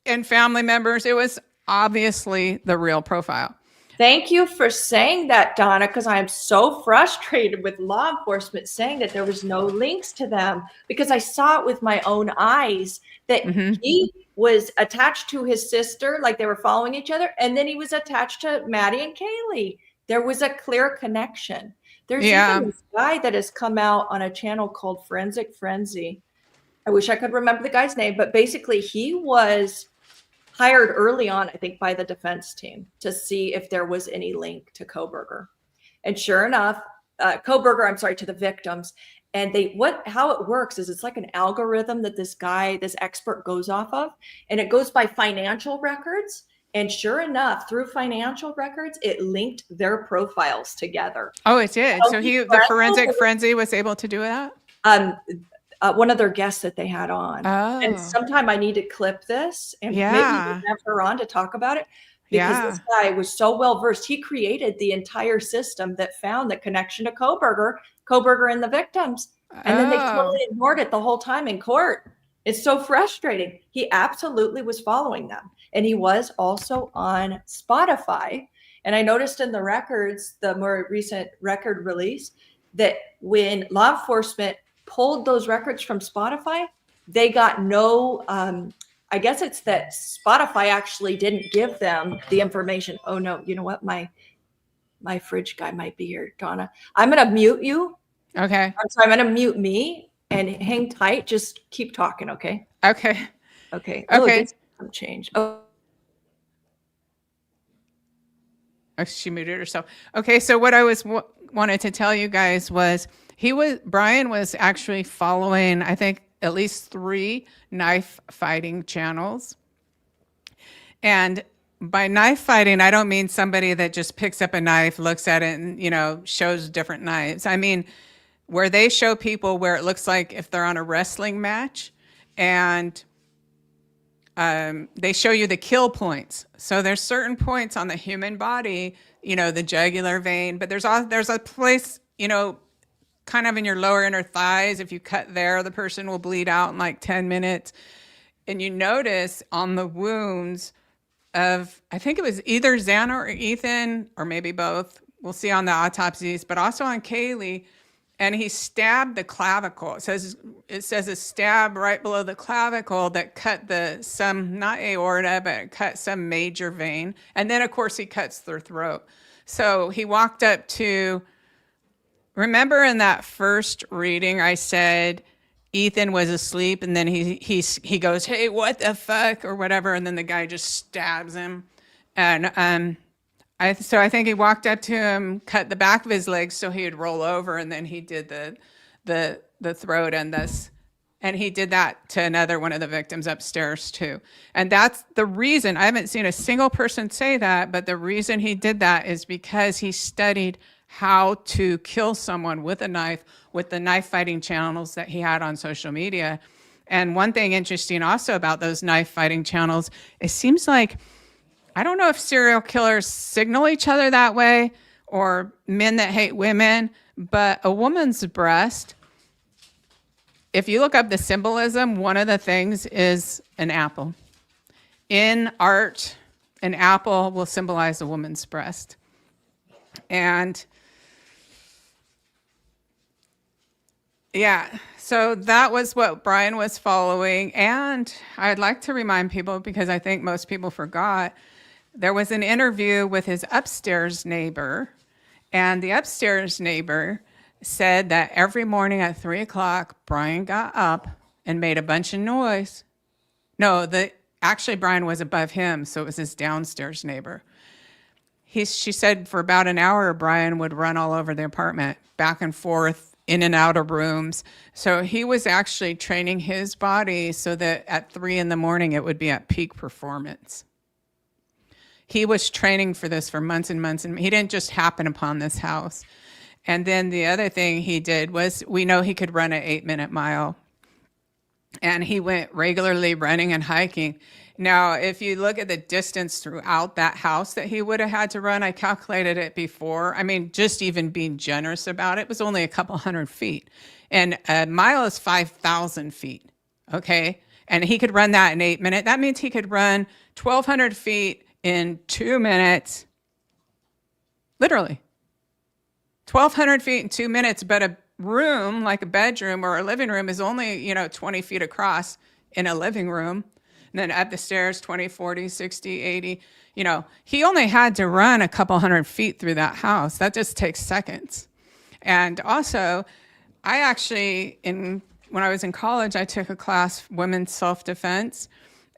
and family members. It was obviously the real profile. Thank you for saying that, Donna, because I am so frustrated with law enforcement saying that there was no links to them, because I saw it with my own eyes that he was attached to his sister, like they were following each other, and then he was attached to Maddie and Kaylee. There was a clear connection. There's even this guy that has come out on a channel called Forensic Frenzy. I wish I could remember the guy's name, but basically he was hired early on, I think, by the defense team to see if there was any link to Kohberger. And sure enough, to the victims. And how it works is it's like an algorithm that this expert goes off of, and it goes by financial records. And sure enough, through financial records, it linked their profiles together. Oh, it did. So the Forensic Frenzy was able to do that? One of their guests that they had on. Oh. And sometime I need to clip this and maybe have her on to talk about it, because this guy was so well versed. He created the entire system that found the connection to Kohberger and the victims. And then they totally ignored it the whole time in court. It's so frustrating. He absolutely was following them. And he was also on Spotify. And I noticed in the records, the more recent record release, that when law enforcement pulled those records from Spotify, they got no, I guess it's that Spotify actually didn't give them the information. Oh no, you know what? My fridge guy might be here, Donna. I'm going to mute you. Okay. I'm going to mute me and hang tight. Just keep talking. Okay. Okay. Okay. Oh, okay. Some change. Oh, she muted herself. Okay. So what I wanted to tell you guys was Bryan was actually following, I think, at least 3 knife fighting channels. And by knife fighting, I don't mean somebody that just picks up a knife, looks at it, and, shows different knives. I mean, where they show people where it looks like if they're on a wrestling match, and they show you the kill points. So there's certain points on the human body, the jugular vein, but there's a place, kind of in your lower inner thighs. If you cut there, the person will bleed out in like 10 minutes. And you notice on the wounds of, I think it was either Xana or Ethan, or maybe both. We'll see on the autopsies, but also on Kaylee. And he stabbed the clavicle. It says a stab right below the clavicle that cut not aorta, but cut some major vein. And then, of course, he cuts their throat. So he walked up to, remember in that first reading, I said Ethan was asleep, and then he goes, "Hey, what the fuck?" or whatever, and then the guy just stabs him. And I think he walked up to him, cut the back of his legs so he would roll over, and then he did the throat and this. And he did that to another one of the victims upstairs too. And that's the reason, I haven't seen a single person say that, but the reason he did that is because he studied how to kill someone with a knife, with the knife fighting channels that he had on social media. And one thing interesting also about those knife fighting channels, it seems like, I don't know if serial killers signal each other that way or men that hate women, but a woman's breast, if you look up the symbolism, one of the things is an apple. In art, an apple will symbolize a woman's breast. And yeah, so that was what Bryan was following. And I'd like to remind people, because I think most people forgot, there was an interview with his upstairs neighbor, and the upstairs neighbor said that every morning at 3:00, Bryan got up and made a bunch of noise. No, actually Bryan was above him, so it was his downstairs neighbor. She said for about an hour, Bryan would run all over the apartment, back and forth, in and out of rooms. So he was actually training his body so that at 3 a.m. it would be at peak performance. He was training for this for months and months, and he didn't just happen upon this house. And then the other thing he did was, we know he could run an 8-minute mile, and he went regularly running and hiking. Now, if you look at the distance throughout that house that he would have had to run, I calculated it before. I mean, just even being generous about it, was only a couple hundred feet. And a mile is 5,000 feet, okay? And he could run that in 8 minutes. That means he could run 1,200 feet in 2 minutes, literally. 1,200 feet in 2 minutes, but a room, like a bedroom or a living room, is only, 20 feet across in a living room. And then up the stairs, 20, 40, 60, 80, he only had to run a couple hundred feet through that house. That just takes seconds. And also, I actually, when I was in college, I took a class, Women's Self-Defense,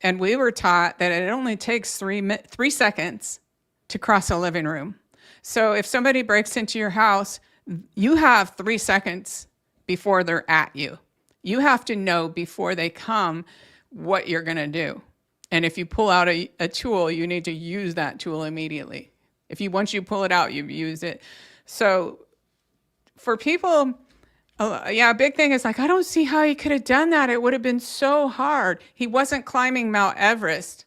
and we were taught that it only takes 3 seconds to cross a living room. So if somebody breaks into your house, you have 3 seconds before they're at you. You have to know before they come what you're going to do. And if you pull out a tool, you need to use that tool immediately. Once you pull it out, you use it. So for people, a big thing is like, I don't see how he could have done that. It would have been so hard. He wasn't climbing Mount Everest.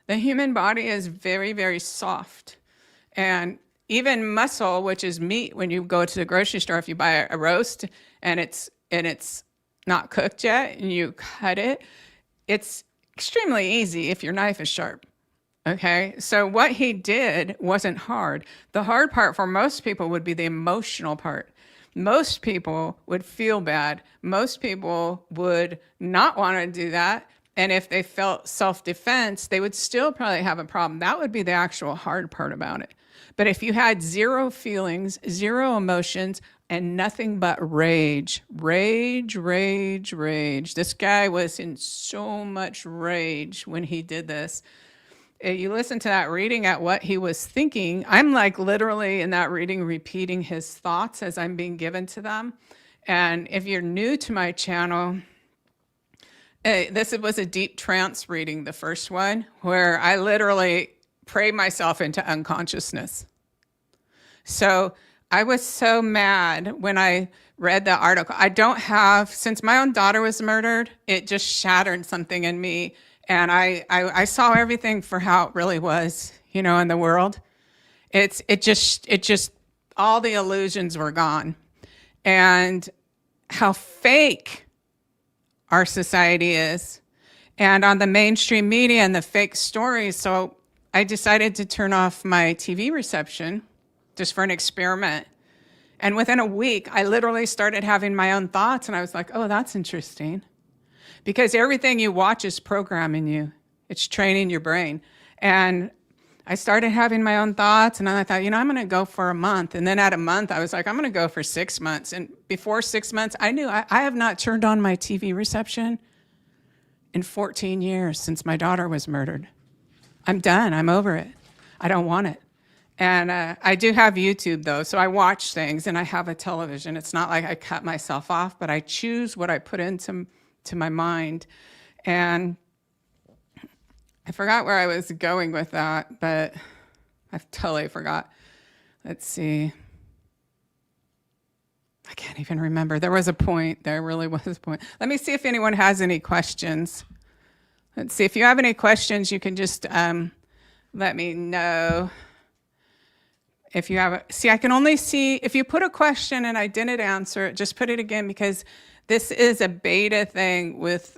The human body is very, very soft. And even muscle, which is meat, when you go to the grocery store, if you buy a roast and it's not cooked yet and you cut it, it's extremely easy if your knife is sharp. Okay, so what he did wasn't hard. The hard part for most people would be the emotional part. Most people would feel bad. Most people would not want to do that. And if they felt self-defense, they would still probably have a problem. That would be the actual hard part about it. But if you had zero feelings, zero emotions, and nothing but rage, this guy was in so much rage when he did this. You listen to that reading at what he was thinking. I'm like literally in that reading repeating his thoughts as I'm being given to them. And if you're new to my channel, this was a deep trance reading, the first one, where I literally pray myself into unconsciousness. So I was so mad when I read the article. Since my own daughter was murdered, it just shattered something in me. And I saw everything for how it really was, in the world. It just, all the illusions were gone. And how fake our society is. And on the mainstream media and the fake stories. So I decided to turn off my TV reception just for an experiment. And within a week, I literally started having my own thoughts. And I was like, oh, that's interesting. Because everything you watch is programming you. It's training your brain. And I started having my own thoughts. And then I thought, I'm going to go for a month. And then at a month, I was like, I'm going to go for 6 months. And before 6 months, I knew I have not turned on my TV reception in 14 years since my daughter was murdered. I'm done. I'm over it. I don't want it. And I do have YouTube, though, so I watch things, and I have a television. It's not like I cut myself off, but I choose what I put into my mind. And I forgot where I was going with that, but I totally forgot. Let's see. I can't even remember. There was a point. There really was a point. Let me see if anyone has any questions. Let's see. If you have any questions, you can just let me know. If you have I can only see, if you put a question and I didn't answer it, just put it again, because this is a beta thing with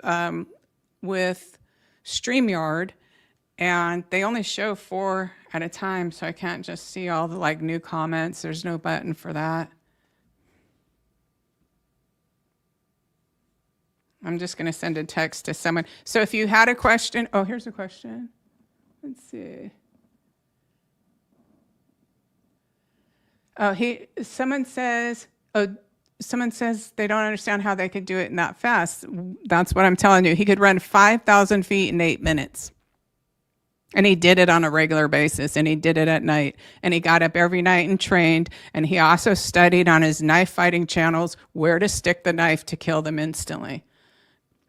StreamYard, and they only show 4 at a time, so I can't just see all the new comments. There's no button for that. I'm just going to send a text to someone. So if you had a question, here's a question. Let's see. Someone says they don't understand how they could do it in that fast. That's what I'm telling you. He could run 5,000 feet in 8 minutes. And he did it on a regular basis, and he did it at night. And he got up every night and trained. And he also studied on his knife fighting channels where to stick the knife to kill them instantly.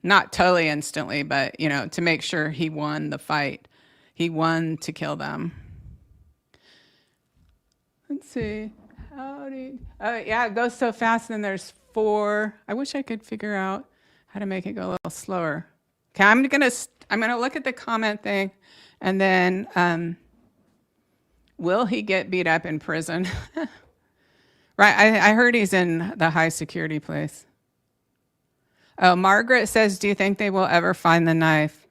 Not totally instantly, but, to make sure he won the fight. He won to kill them. Let's see. It goes so fast, and there's 4. I wish I could figure out how to make it go a little slower. Okay, I'm gonna look at the comment thing, and then will he get beat up in prison? Right, I heard he's in the high security place. Oh, Margaret says, do you think they will ever find the knife?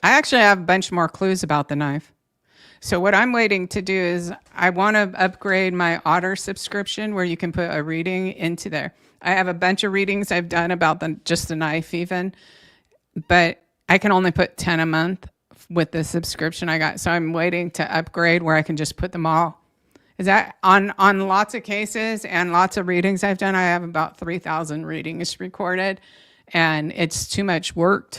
I actually have a bunch more clues about the knife. So what I'm waiting to do is I want to upgrade my Otter subscription where you can put a reading into there. I have a bunch of readings I've done about just the knife even, but I can only put 10 a month with the subscription I got. So I'm waiting to upgrade where I can just put them all. Is that on lots of cases and lots of readings I've done? I have about 3,000 readings recorded, and it's too much work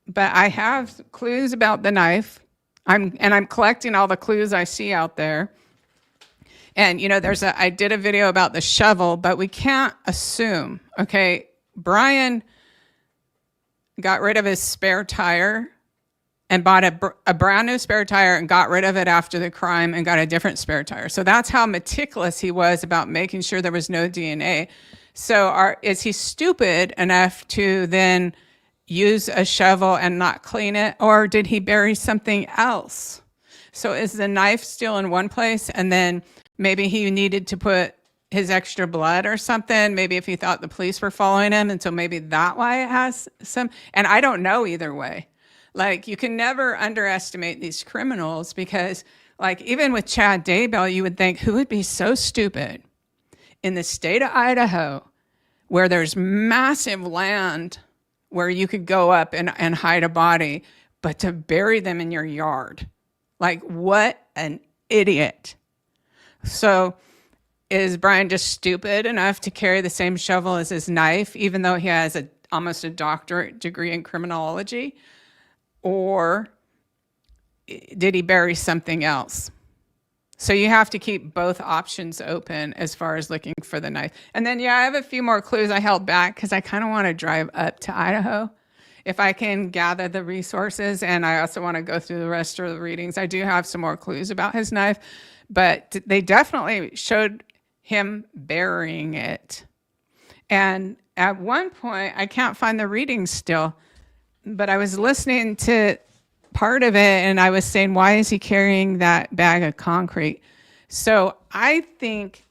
but I have clues about the knife. I'm collecting all the clues I see out there. And, I did a video about the shovel, but we can't assume, okay? Bryan got rid of his spare tire and bought a brand new spare tire and got rid of it after the crime and got a different spare tire. So that's how meticulous he was about making sure there was no DNA. So is he stupid enough to then use a shovel and not clean it, or did he bury something else? So is the knife still in one place, and then maybe he needed to put his extra blood or something, maybe if he thought the police were following him, and so maybe that's why it has some, and I don't know either way. You can never underestimate these criminals, because even with Chad Daybell, you would think, who would be so stupid in the state of Idaho where there's massive land where you could go up and hide a body, but to bury them in your yard. What an idiot. So is Bryan just stupid enough to carry the same shovel as his knife, even though he has almost a doctorate degree in criminology? Or did he bury something else? So you have to keep both options open as far as looking for the knife. And then, I have a few more clues I held back because I kind of want to drive up to Idaho. if I can gather the resources, and I also want to go through the rest of the readings. I do have some more clues about his knife, but they definitely showed him burying it. And at one point, I can't find the reading still, but I was listening to part of it, and I was saying, why is he carrying that bag of concrete? So I think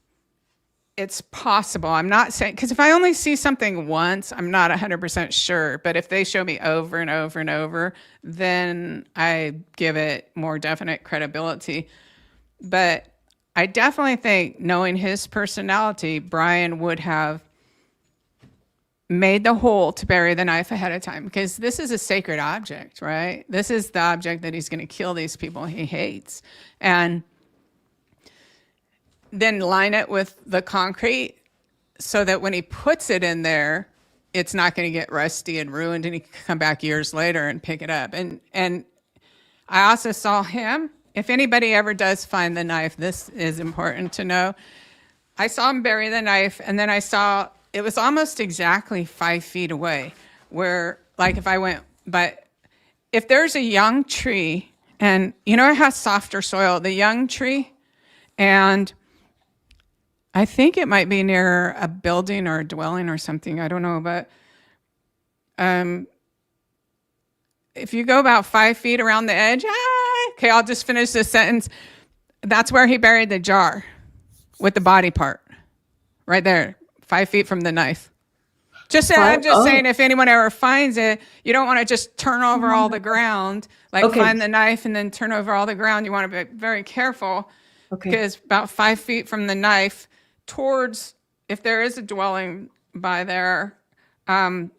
it's possible. I'm not saying, because if I only see something once, I'm not 100% sure. But if they show me over and over and over, then I give it more definite credibility. But I definitely think, knowing his personality, Bryan would have made the hole to bury the knife ahead of time, because this is a sacred object, right? This is the object that he's going to kill these people he hates. And then line it with the concrete so that when he puts it in there, it's not going to get rusty and ruined, and he can come back years later and pick it up. And I also saw him, if anybody ever does find the knife, this is important to know. I saw him bury the knife, and then I saw it was almost exactly 5 feet away, where, like, if I went, but if there's a young tree, and it has softer soil, the young tree, and I think it might be near a building or a dwelling or something. I don't know, but if you go about 5 feet around the edge, okay, I'll just finish this sentence. That's where he buried the jar with the body part, right there, 5 feet from the knife. I'm just saying, if anyone ever finds it, you don't want to just turn over all the ground, find the knife and then turn over all the ground. You want to be very careful, because about 5 feet from the knife, towards, if there is a dwelling by there, go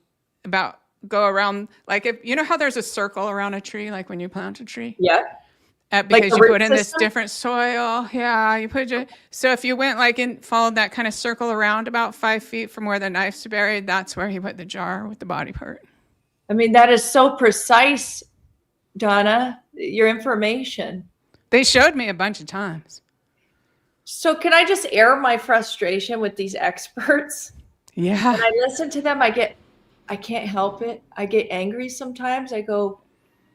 around, like, if how there's a circle around a tree, like when you plant a tree. Yeah. Because you put in this different soil. Yeah, so if you went followed that kind of circle around about 5 feet from where the knife's buried, that's where he put the jar with the body part. I mean, that is so precise, Donna, your information. They showed me a bunch of times. So can I just air my frustration with these experts? Yeah. When I listen to them, I can't help it. I get angry sometimes. I go,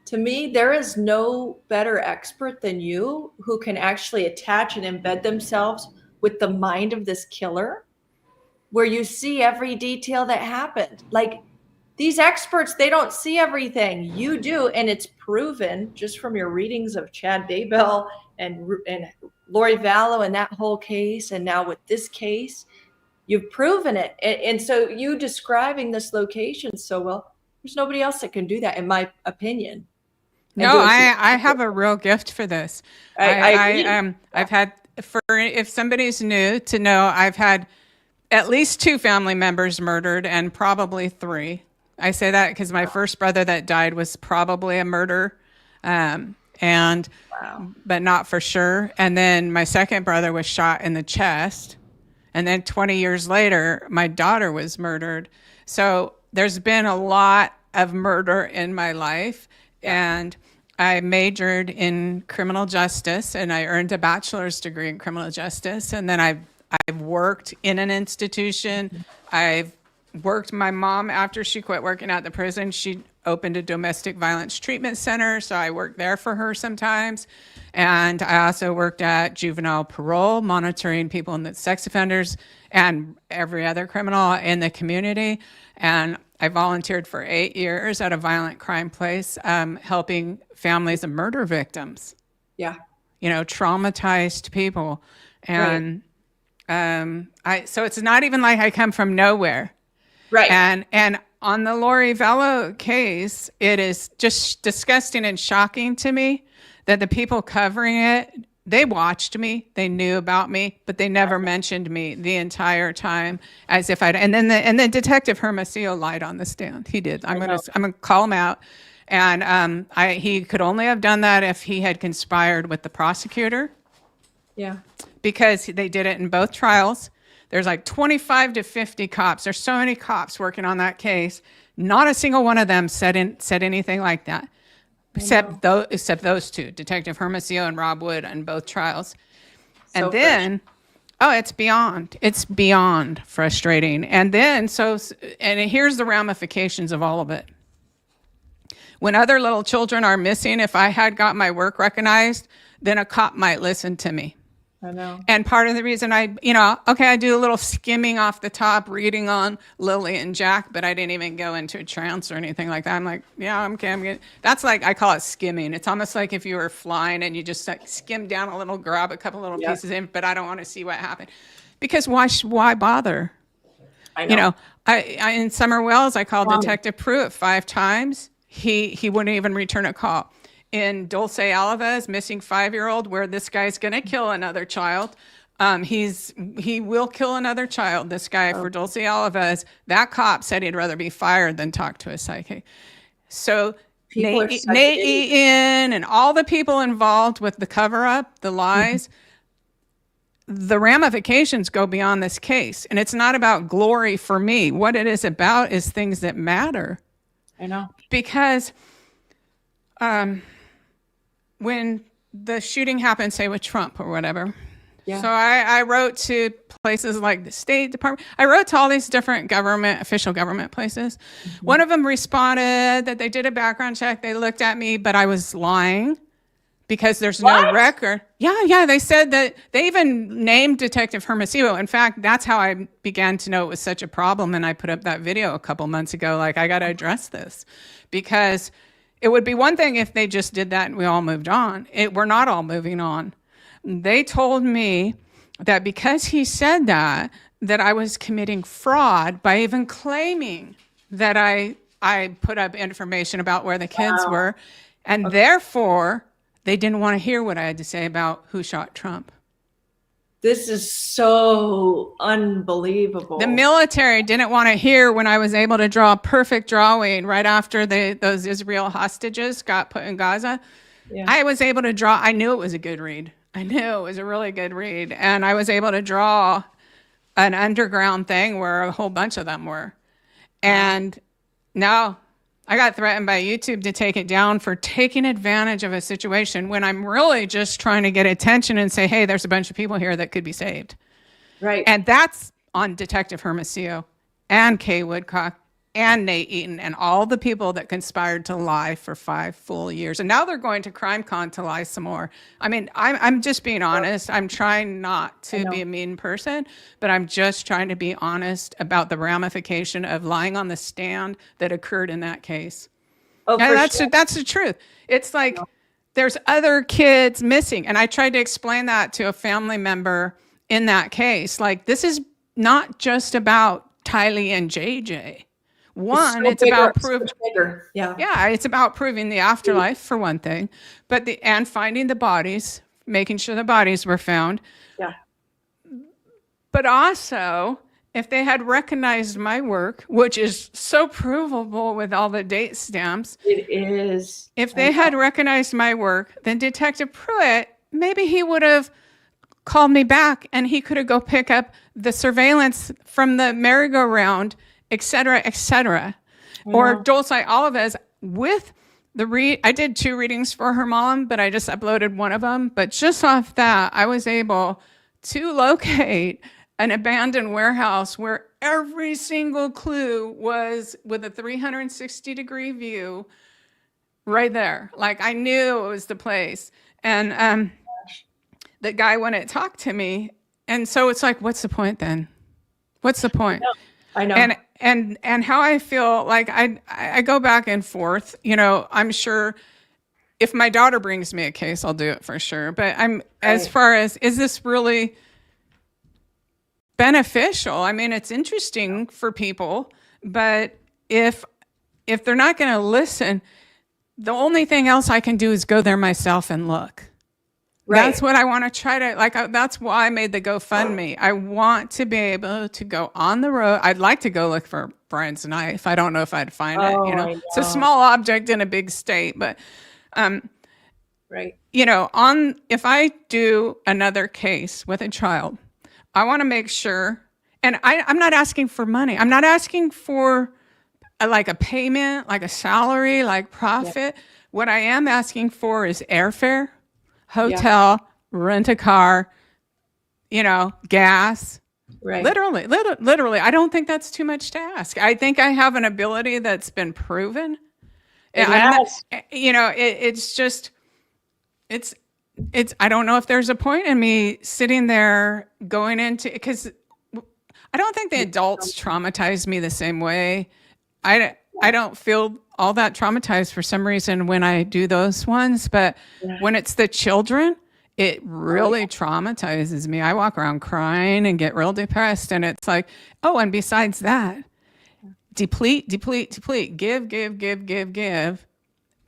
to me, there is no better expert than you who can actually attach and embed themselves with the mind of this killer, where you see every detail that happened. Like, these experts, they don't see everything. You do, and it's proven just from your readings of Chad Daybell and Lori Valow and that whole case, and now with this case, you've proven it. And so you describing this location so well, there's nobody else that can do that, in my opinion. No, I have a real gift for this. I've had, if somebody's new to know, I've had at least 2 family members murdered, and probably 3. I say that because my first brother that died was probably a murder, but not for sure. And then my second brother was shot in the chest. And then 20 years later, my daughter was murdered. So there's been a lot of murder in my life. And I majored in criminal justice, and I earned a bachelor's degree in criminal justice. And then I've worked in an institution. I've worked, my mom, after she quit working at the prison, she opened a domestic violence treatment center. So I worked there for her sometimes. And I also worked at juvenile parole, monitoring people in the sex offenders and every other criminal in the community. And I volunteered for 8 years at a violent crime place, helping families of murder victims. Yeah. Traumatized people. And so it's not even like I come from nowhere. Right. And on the Lori Valow case, it is just disgusting and shocking to me that the people covering it, they watched me, they knew about me, but they never mentioned me the entire time, as if I'd. And then Detective Hermosillo lied on the stand. He did. I'm gonna call him out, and he could only have done that if he had conspired with the prosecutor. Yeah. Because they did it in both trials. There's like 25 to 50 cops. There's so many cops working on that case. Not a single one of them said anything like that. Except those 2, Detective Hermosillo and Rob Wood, in both trials. And then, it's beyond frustrating. And then, and here's the ramifications of all of it. When other little children are missing, if I had got my work recognized, then a cop might listen to me. I know. And part of the reason I do a little skimming off the top, reading on Lily and Jack, but I didn't even go into a trance or anything like that. I'm like, yeah, I'm good. That's like, I call it skimming. It's almost like if you were flying and you just like skim down a little, grab a couple little pieces in, but I don't want to see what happened. Because why bother? I know. I in Summer Wells, I called Detective Pruitt 5 times. He wouldn't even return a call. In Dulce Alvarez, missing 5-year-old, where this guy's going to kill another child. He will kill another child, this guy, for Dulce Alvarez. That cop said he'd rather be fired than talk to a psychic. So Nate Eaton and all the people involved with the cover-up, the lies, the ramifications go beyond this case. And it's not about glory for me. What it is about is things that matter. I know. Because when the shooting happened, say with Trump or whatever. Yeah. So I wrote to places like the State Department. I wrote to all these different official government places. Mm-hmm. One of them responded that they did a background check. They looked at me, but I was lying because there's no record. Yeah. They said that they even named Detective Hermosillo. In fact, that's how I began to know it was such a problem. And I put up that video a couple months ago, like, I got to address this, because it would be one thing if they just did that and we all moved on. We're not all moving on. They told me that because he said that I was committing fraud by even claiming that I put up information about where the kids were. And therefore, they didn't want to hear what I had to say about who shot Trump. This is so unbelievable. The military didn't want to hear when I was able to draw a perfect drawing right after those Israel hostages got put in Gaza. Yeah. I was able to draw. I knew it was a good read. I knew it was a really good read. And I was able to draw an underground thing where a whole bunch of them were. And now I got threatened by YouTube to take it down for taking advantage of a situation when I'm really just trying to get attention and say, hey, there's a bunch of people here that could be saved. Right. And that's on Detective Hermosillo and Kay Woodcock and Nate Eaton and all the people that conspired to lie for 5 full years. And now they're going to CrimeCon to lie some more. I mean, I'm just being honest. I'm trying not to be a mean person, but I'm just trying to be honest about the ramification of lying on the stand that occurred in that case. Oh, and that's the truth. It's like there's other kids missing. And I tried to explain that to a family member in that case. Like, this is not just about Tylee and JJ. One, it's about proving. Yeah, it's about proving the afterlife for one thing, and finding the bodies, making sure the bodies were found. Yeah. But also, if they had recognized my work, which is so provable with all the date stamps. It is. If they had recognized my work, then Detective Pruitt, maybe he would have called me back and he could have go pick up the surveillance from the merry-go-round, et cetera, et cetera. Or Dulce Alvarez with I did 2 readings for her mom, but I just uploaded one of them. But just off that, I was able to locate an abandoned warehouse where every single clue was with a 360-degree view right there. Like, I knew it was the place. And the guy wouldn't talk to me. And so it's like, what's the point then? What's the point? I know. And how I feel, like I go back and forth. You know, I'm sure if my daughter brings me a case, I'll do it for sure. But as far as, is this really beneficial? I mean, it's interesting for people, but if they're not going to listen, the only thing else I can do is go there myself and look. Right. That's what I want to try to, that's why I made the GoFundMe. I want to be able to go on the road. I'd like to go look for Brian's knife. I don't know if I'd find it, you know. It's a small object in a big state, but, you know, if I do another case with a child, I want to make sure, and I'm not asking for money. I'm not asking for like a payment, like a salary, like profit. Yeah. What I am asking for is airfare, hotel, rent a car, you know, gas. Right. Literally. I don't think that's too much to ask. I think I have an ability that's been proven. It has. It's just, I don't know if there's a point in me sitting there going into, because I don't think the adults traumatize me the same way. I don't feel all that traumatized for some reason when I do those ones, but when it's the children, it really traumatizes me. I walk around crying and get real depressed, and it's like, oh, and besides that, deplete, give,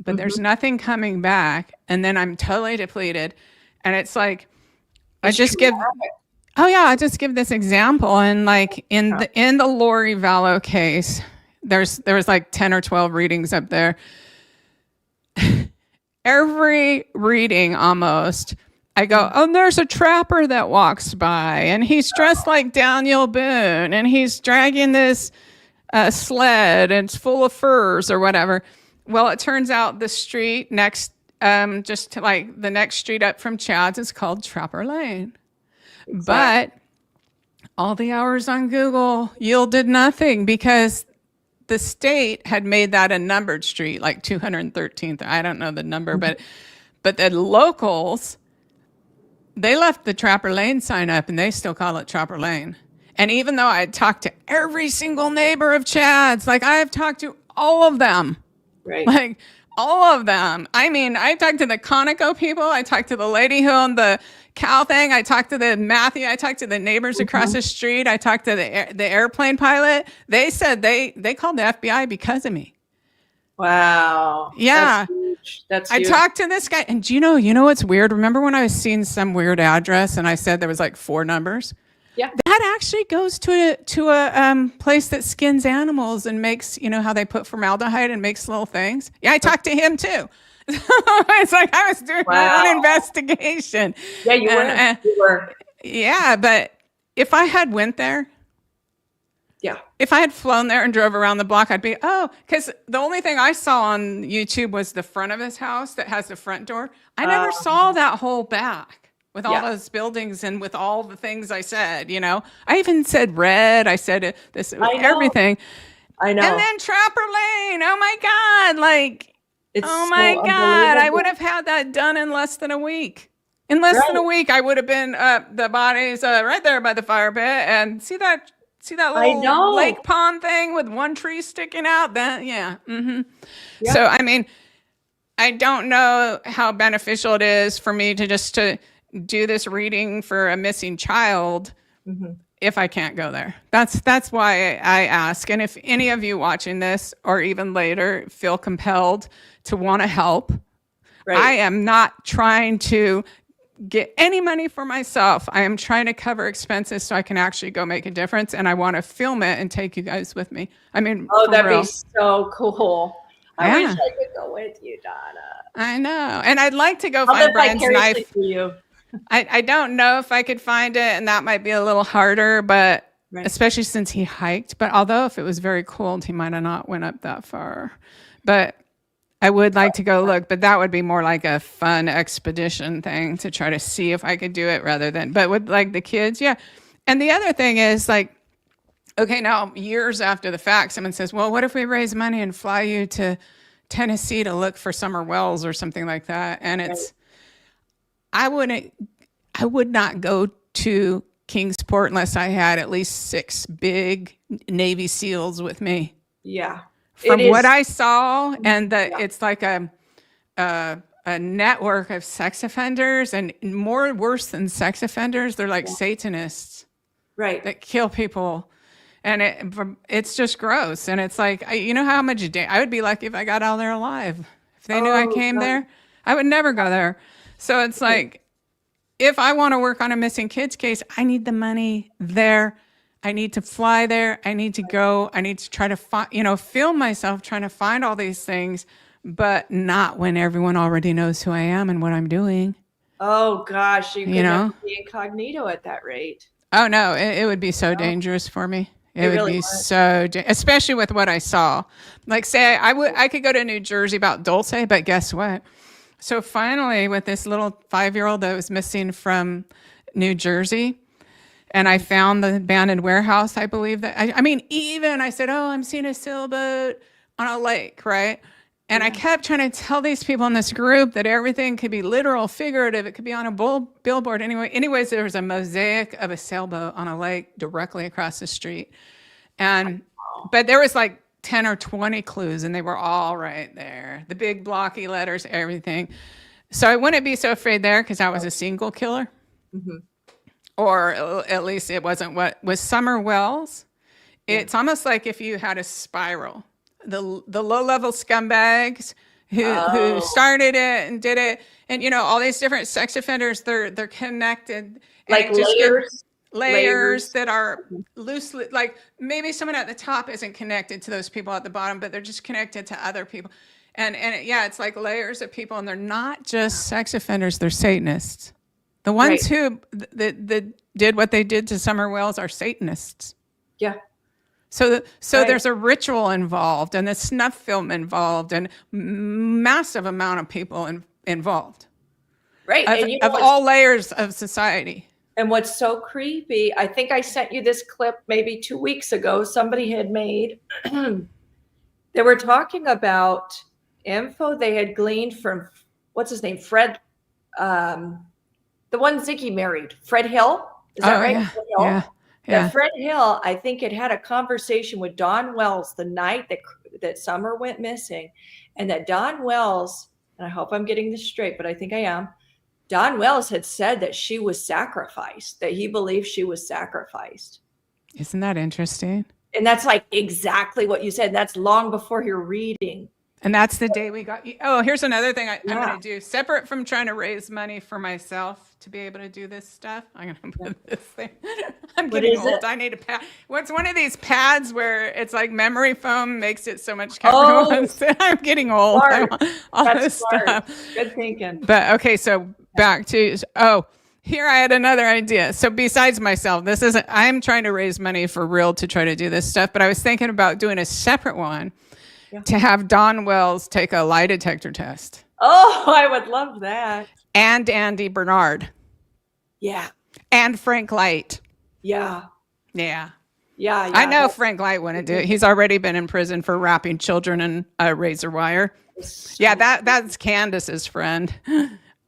but there's nothing coming back, and then I'm totally depleted, and it's like, I just give this example, and like in the Lori Valow case, there was like 10 or 12 readings up there. Every reading almost, I go, oh, there's a trapper that walks by, and he's dressed like Daniel Boone, and he's dragging this sled, and it's full of furs or whatever. Well, it turns out the street next, just to like the next street up from Chad's is called Trapper Lane. Exactly. But all the hours on Google yielded nothing because the state had made that a numbered street, like 213th. I don't know the number, but the locals, they left the Trapper Lane sign up and they still call it Trapper Lane. And even though I had talked to every single neighbor of Chad's, like I have talked to all of them. Right. Like all of them. I mean, I talked to the Conoco people. I talked to the lady who owned the cow thing. I talked to the Matthew. I talked to the neighbors across the street. I talked to the airplane pilot. They said they called the FBI because of me. Wow. Yeah. That's huge. I talked to this guy, and you know what's weird? Remember when I was seeing some weird address and I said there was like 4 numbers? Yeah. That actually goes to a place that skins animals and makes, how they put formaldehyde and makes little things. Yeah, I talked to him too. It's like I was doing my own investigation. Yeah, you were. Yeah, but if I had went there, if I had flown there and drove around the block, I'd be, because the only thing I saw on YouTube was the front of his house that has the front door. I never saw that whole back. With all those buildings and with all the things I said, I even said red. I said this, everything. I know. And then Trapper Lane. Oh my God. I would have had that done in less than a week. In less than a week, I would have been, the bodies right there by the fire pit. And see that little lake pond thing with one tree sticking out? Mm-hmm. Yep. So, I mean, I don't know how beneficial it is for me to do this reading for a missing child if I can't go there. That's why I ask. And if any of you watching this or even later feel compelled to want to help, I am not trying to get any money for myself. I am trying to cover expenses so I can actually go make a difference. And I want to film it and take you guys with me. I mean, that'd be so cool. I wish I could go with you, Donna. I know. And I'd like to go find Bryan's knife. For you. I don't know if I could find it, and that might be a little harder, but especially since he hiked. But although if it was very cold, he might have not went up that far. But I would like to go look, but that would be more like a fun expedition thing to try to see if I could do it rather than, but with like the kids, yeah. And the other thing is like, okay, now years after the fact, someone says, well, what if we raise money and fly you to Tennessee to look for summer wells or something like that? And it's, I would not go to Kingsport unless I had at least 6 big Navy SEALs with me. Yeah. From what I saw, and it's like a network of sex offenders, and more worse than sex offenders, they're like Satanists. Right. That kill people. And it's just gross. And it's like, you know how much I would be lucky if I got out there alive. If they knew I came there, I would never go there. So it's like, if I want to work on a missing kids case, I need the money there. I need to fly there. I need to go. I need to try to find, film myself trying to find all these things, but not when everyone already knows who I am and what I'm doing. Oh gosh, you could be incognito at that rate. Oh no, it would be so dangerous for me. It would be so, especially with what I saw. Like say I could go to New Jersey about Dulce, but guess what? So finally, with this little 5-year-old that was missing from New Jersey, and I found the abandoned warehouse, I believe that, I mean, even I said, I'm seeing a sailboat on a lake, right? And I kept trying to tell these people in this group that everything could be literal, figurative. It could be on a billboard. Anyways, there was a mosaic of a sailboat on a lake directly across the street. But there was like 10 or 20 clues, and they were all right there. The big blocky letters, everything. So I wouldn't be so afraid there because I was a single killer. Mm-hmm. Or at least it wasn't what was Summer Wells. It's almost like if you had a spiral. The low-level scumbags who started it and did it, and all these different sex offenders, they're connected, like layers that are loosely, like maybe someone at the top isn't connected to those people at the bottom, but they're just connected to other people, and it's like layers of people, and they're not just sex offenders, they're Satanists. The ones who that did what they did to Summer Wells are Satanists. Yeah. So there's a ritual involved, and a snuff film involved, and massive amount of people involved. Right. Of all layers of society. And what's so creepy, I think I sent you this clip maybe 2 weeks ago, somebody had made, they were talking about info they had gleaned from, what's his name? Fred, the one Ziggy married, Fred Hill. Is that right? Yeah. Fred Hill? Yeah. Fred Hill, I think, had a conversation with Don Wells the night that Summer went missing, and that Don Wells, and I hope I'm getting this straight, but I think I am, Don Wells had said that she was sacrificed, that he believed she was sacrificed. Isn't that interesting? And that's like exactly what you said. That's long before your reading. And that's the day we got. Oh, here's another thing I'm going to do. Separate from trying to raise money for myself to be able to do this stuff, I'm going to put this thing. I'm getting old. I need a pad. What's one of these pads where it's like memory foam makes it so much comfortable? I'm getting old. All this stuff. Good thinking. But okay, so back to here I had another idea. So besides myself, I'm trying to raise money for real to try to do this stuff. But I was thinking about doing a separate one. To have Don Wells take a lie detector test. Oh, I would love that. And Andy Bernard. Yeah. And Frank Light. Yeah. Yeah. Yeah. I know Frank Light wouldn't do it. He's already been in prison for wrapping children in razor wire. Yeah, that's Candace's friend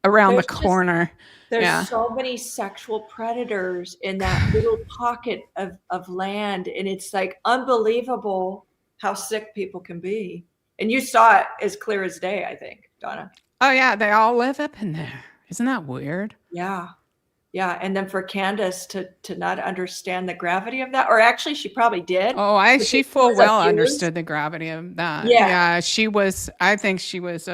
around the corner. There's so many sexual predators in that little pocket of land. And it's like unbelievable how sick people can be. And you saw it as clear as day, I think, Donna. Oh, yeah. They all live up in there. Isn't that weird? Yeah. Yeah. And then for Candace to not understand the gravity of that, or actually she probably did. Oh, she full well understood the gravity of that. Yeah. I think she was,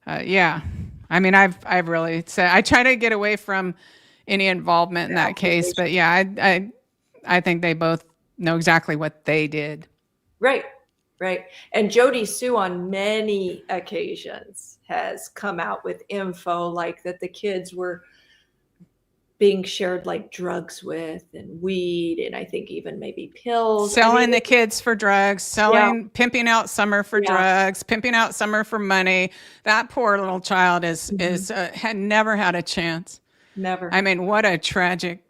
yeah. I mean, I've really said, I try to get away from any involvement in that case, but yeah, I think they both know exactly what they did. Right. And Jody Sue on many occasions has come out with info like that the kids were being shared like drugs with and weed and I think even maybe pills. Selling the kids for drugs, pimping out Summer for drugs, pimping out Summer for money. That poor little child had never had a chance. Never. I mean, what a tragic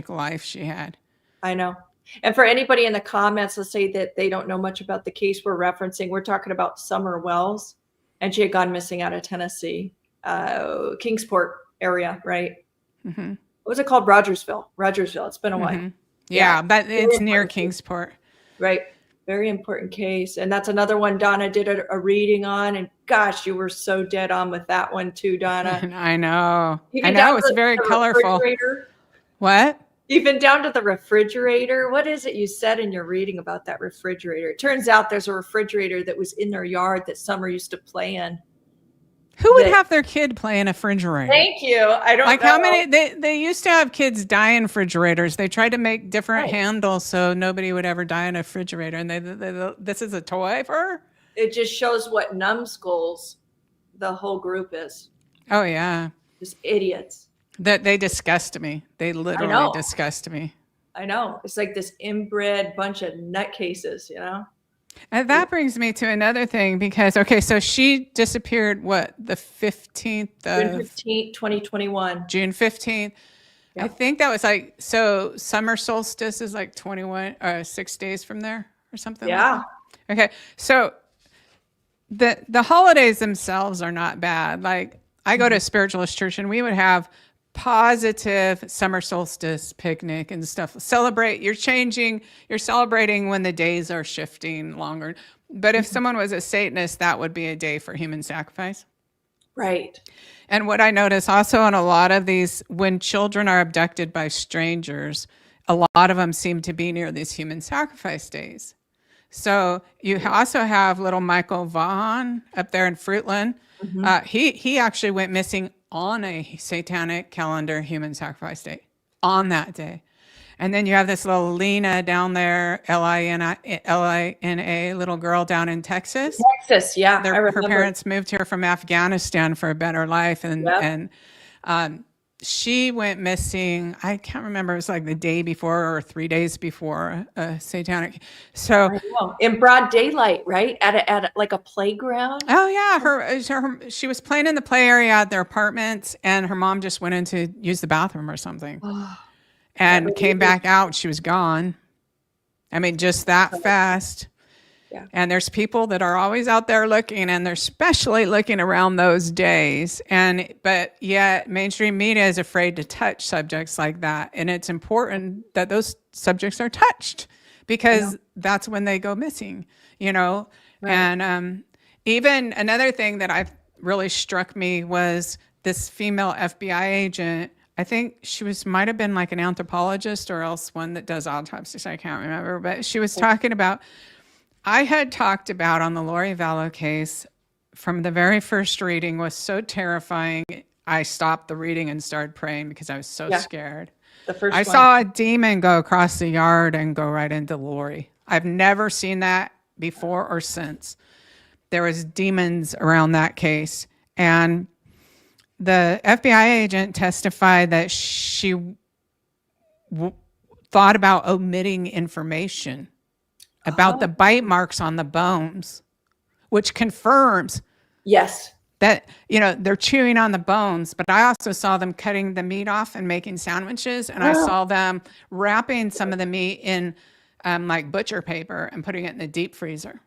life she had. I know. And for anybody in the comments, let's say that they don't know much about the case we're referencing, we're talking about Summer Wells, and she had gone missing out of Tennessee, Kingsport area, right? Mm-hmm. What was it called? Rogersville. It's been a while. Yeah, but it's near Kingsport. Right. Very important case. And that's another one Donna did a reading on. And gosh, you were so dead on with that one too, Donna. I know. It's very colorful. What? Even down to the refrigerator. What is it you said in your reading about that refrigerator? It turns out there's a refrigerator that was in their yard that Summer used to play in. Who would have their kid play in a refrigerator? Thank you. I don't know. How many, they used to have kids die in refrigerators. They tried to make different handles so nobody would ever die in a refrigerator. And this is a toy for her? It just shows what numbskulls the whole group is. Oh, yeah. Just idiots. That they disgust me. They literally disgust me. I know. It's like this inbred bunch of nutcases, And that brings me to another thing because, so she disappeared, the 15th of... June 15th, 2021. June 15th. Yep. I think that was so summer solstice is 6 days from there or something. Yeah. Like that. Okay. So the holidays themselves are not bad. Like I go to a spiritualist church and we would have positive summer solstice picnic and stuff. You're celebrating when the days are shifting longer. But if someone was a Satanist, that would be a day for human sacrifice. Right. And what I notice also in a lot of these, when children are abducted by strangers, a lot of them seem to be near these human sacrifice days. So you also have little Michael Vaughan up there in Fruitland. He actually went missing on a satanic calendar human sacrifice day, on that day. And then you have this little Lena down there, Lina, little girl down in Texas. Texas, yeah. Her parents moved here from Afghanistan for a better life. And she went missing, I can't remember, it was like the day before or 3 days before satanic. So in broad daylight, right? At like a playground. Oh yeah, she was playing in the play area at their apartments, and her mom just went in to use the bathroom or something, and came back out. She was gone. I mean, just that fast. Yeah. And there's people that are always out there looking, and they're especially looking around those days. But yet mainstream media is afraid to touch subjects like that. And it's important that those subjects are touched, because that's when they go missing, Right. And even another thing that I've really struck me was this female FBI agent. I think she might have been like an anthropologist or else one that does autopsies. I can't remember, but she was talking about, I had talked about on the Lori Valow case from the very first reading was so terrifying. I stopped the reading and started praying because I was so scared. I saw a demon go across the yard and go right into Lori. I've never seen that before or since. There was demons around that case. And the FBI agent testified that she thought about omitting information about the bite marks on the bones, which confirms that, they're chewing on the bones. But I also saw them cutting the meat off and making sandwiches. And I saw them wrapping some of the meat in like butcher paper and putting it in the deep freezer.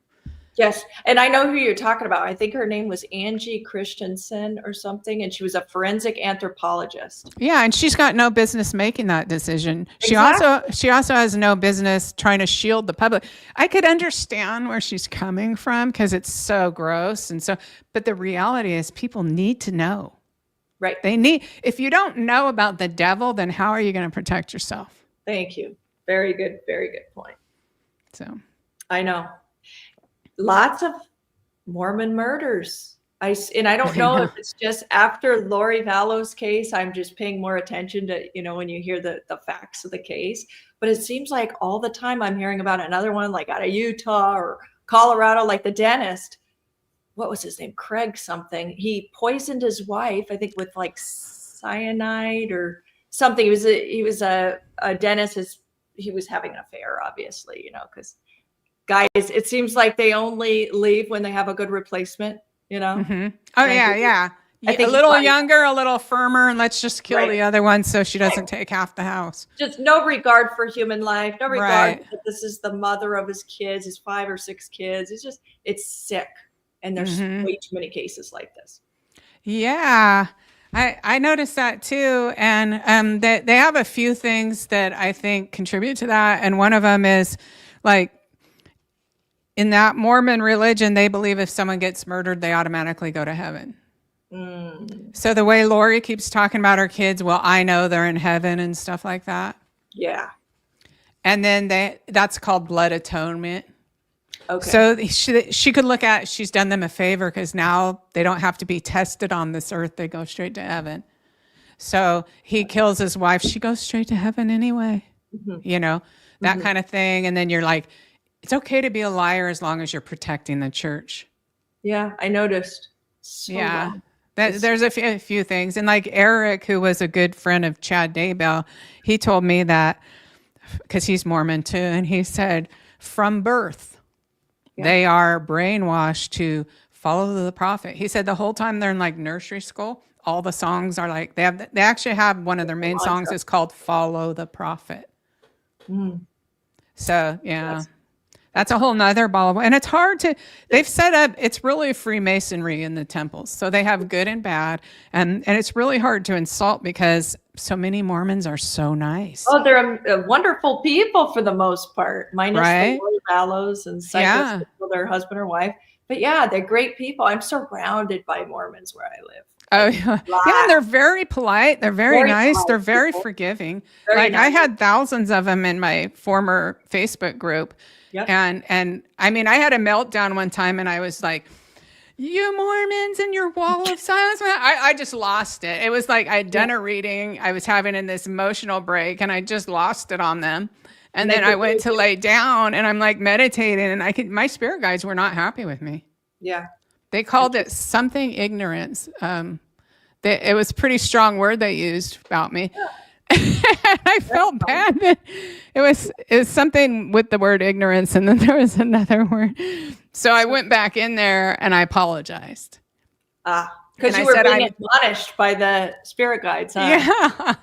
Yes. And I know who you're talking about. I think her name was Angie Christensen or something. And she was a forensic anthropologist. Yeah. And she's got no business making that decision. Exactly. She also has no business trying to shield the public. I could understand where she's coming from because it's so gross. But the reality is people need to know. Right. If you don't know about the devil, then how are you going to protect yourself? Thank you. Very good point. So I know. Lots of Mormon murders. I don't know if it's just after Lori Vallow's case, I'm just paying more attention to, when you hear the facts of the case, but it seems like all the time I'm hearing about another one, like out of Utah or Colorado, like the dentist, what was his name? Craig something. He poisoned his wife, I think with like cyanide or something. He was a dentist. He was having an affair, obviously, because guys, it seems like they only leave when they have a good replacement, Mm-hmm. Oh, yeah. I think a little younger, a little firmer, and let's just kill the other one so she doesn't take half the house. Just no regard for human life, no regard that this is the mother of his kids, his 5 or 6 kids. It's sick. And there's way too many cases like this. Yeah. I noticed that too. And they have a few things that I think contribute to that. And one of them is like, in that Mormon religion, they believe if someone gets murdered, they automatically go to heaven. So the way Lori keeps talking about her kids, well, I know they're in heaven and stuff like that. Yeah. And then that's called blood atonement. Okay. So she could look at, she's done them a favor because now they don't have to be tested on this earth. They go straight to heaven. So he kills his wife. She goes straight to heaven anyway, that kind of thing. And then you're like, it's okay to be a liar as long as you're protecting the church. Yeah, I noticed. There's a few things. And like Eric, who was a good friend of Chad Daybell, he told me that, because he's Mormon too, and he said from birth, they are brainwashed to follow the prophet. He said the whole time they're in like nursery school, all the songs are like, they actually have one of their main songs is called Follow the Prophet. So, yeah. That's a whole nother ball of, and it's hard to, they've set up, it's really Freemasonry in the temples. So they have good and bad. And it's really hard to insult because so many Mormons are so nice. Oh, they're wonderful people for the most part, minus the Vallows and psychos, their husband or wife. But yeah, they're great people. I'm surrounded by Mormons where I live. Oh, yeah. Yeah, and they're very polite. They're very nice. They're very forgiving. Very nice. I had thousands of them in my former Facebook group. Yep. And I mean, I had a meltdown one time and I was like, you Mormons and your wall of silence. I just lost it. It was like I'd done a reading. I was having in this emotional break and I just lost it on them. And then I went to lay down and I'm like meditating and my spirit guides were not happy with me. Yeah. They called it something ignorance. It was a pretty strong word they used about me. Yeah. I felt bad. It was something with the word ignorance, and then there was another word. So I went back in there and I apologized. Because you were being admonished by the spirit guides, huh? Yeah.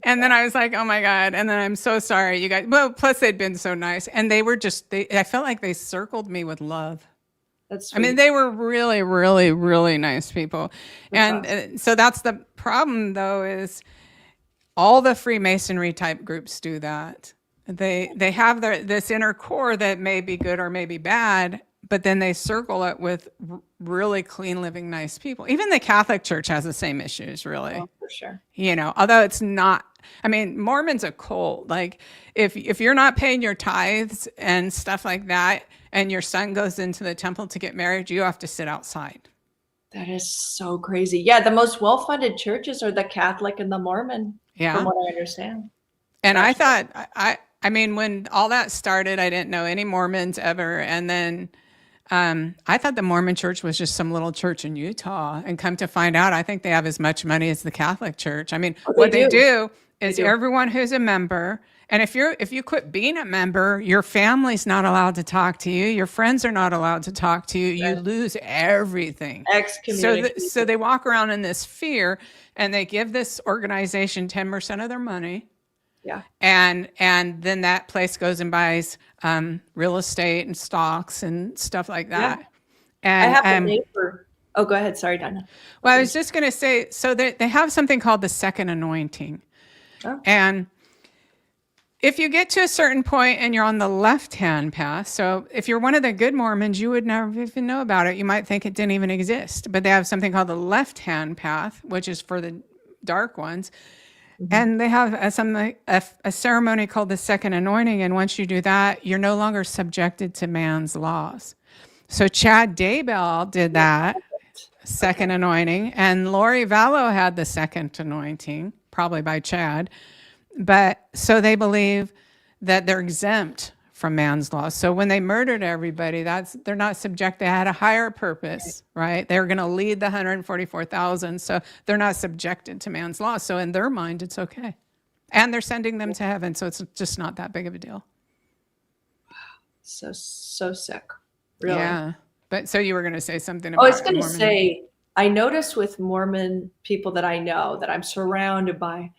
And then I was like, oh my God. And then I'm so sorry, you guys. Well, plus they'd been so nice. And they were I felt like they circled me with love. That's sweet. I mean, they were really, really, really nice people. That's awesome. So that's the problem, though, is all the Freemasonry type groups do that. They have this inner core that may be good or may be bad, but then they circle it with really clean living, nice people. Even the Catholic Church has the same issues, really. Oh, for sure. Although it's not, I mean, Mormon's a cult. Like if you're not paying your tithes and stuff like that, and your son goes into the temple to get married, you have to sit outside. That is so crazy. Yeah, the most well-funded churches are the Catholic and the Mormon, from what I understand. And I thought, I mean, when all that started, I didn't know any Mormons ever. And then I thought the Mormon church was just some little church in Utah. And come to find out, I think they have as much money as the Catholic Church. I mean, what they do is everyone who's a member, and if you quit being a member, your family's not allowed to talk to you. Your friends are not allowed to talk to you. You lose everything. So they walk around in this fear, and they give this organization 10% of their money. Yeah. And then that place goes and buys real estate and stocks and stuff like that. Yeah. And I have a neighbor. Oh, go ahead. Sorry, Donna. Well, I was just going to say, so they have something called the second anointing. Oh. And if you get to a certain point and you're on the left-hand path, so if you're one of the good Mormons, you would never even know about it. You might think it didn't even exist. But they have something called the left-hand path, which is for the dark ones. Mm-hmm. And they have a ceremony called the second anointing. And once you do that, you're no longer subjected to man's laws. So Chad Daybell did that, second anointing. And Lori Valow had the second anointing, probably by Chad. But so they believe that they're exempt from man's law. So when they murdered everybody, they're not subject. They had a higher purpose, right? They were going to lead the 144,000. So they're not subjected to man's law. So in their mind, it's okay. And they're sending them to heaven. So it's just not that big of a deal. So sick. Really. Yeah. But so you were going to say something about I was going to say, I notice with Mormon people that I know that I'm surrounded by,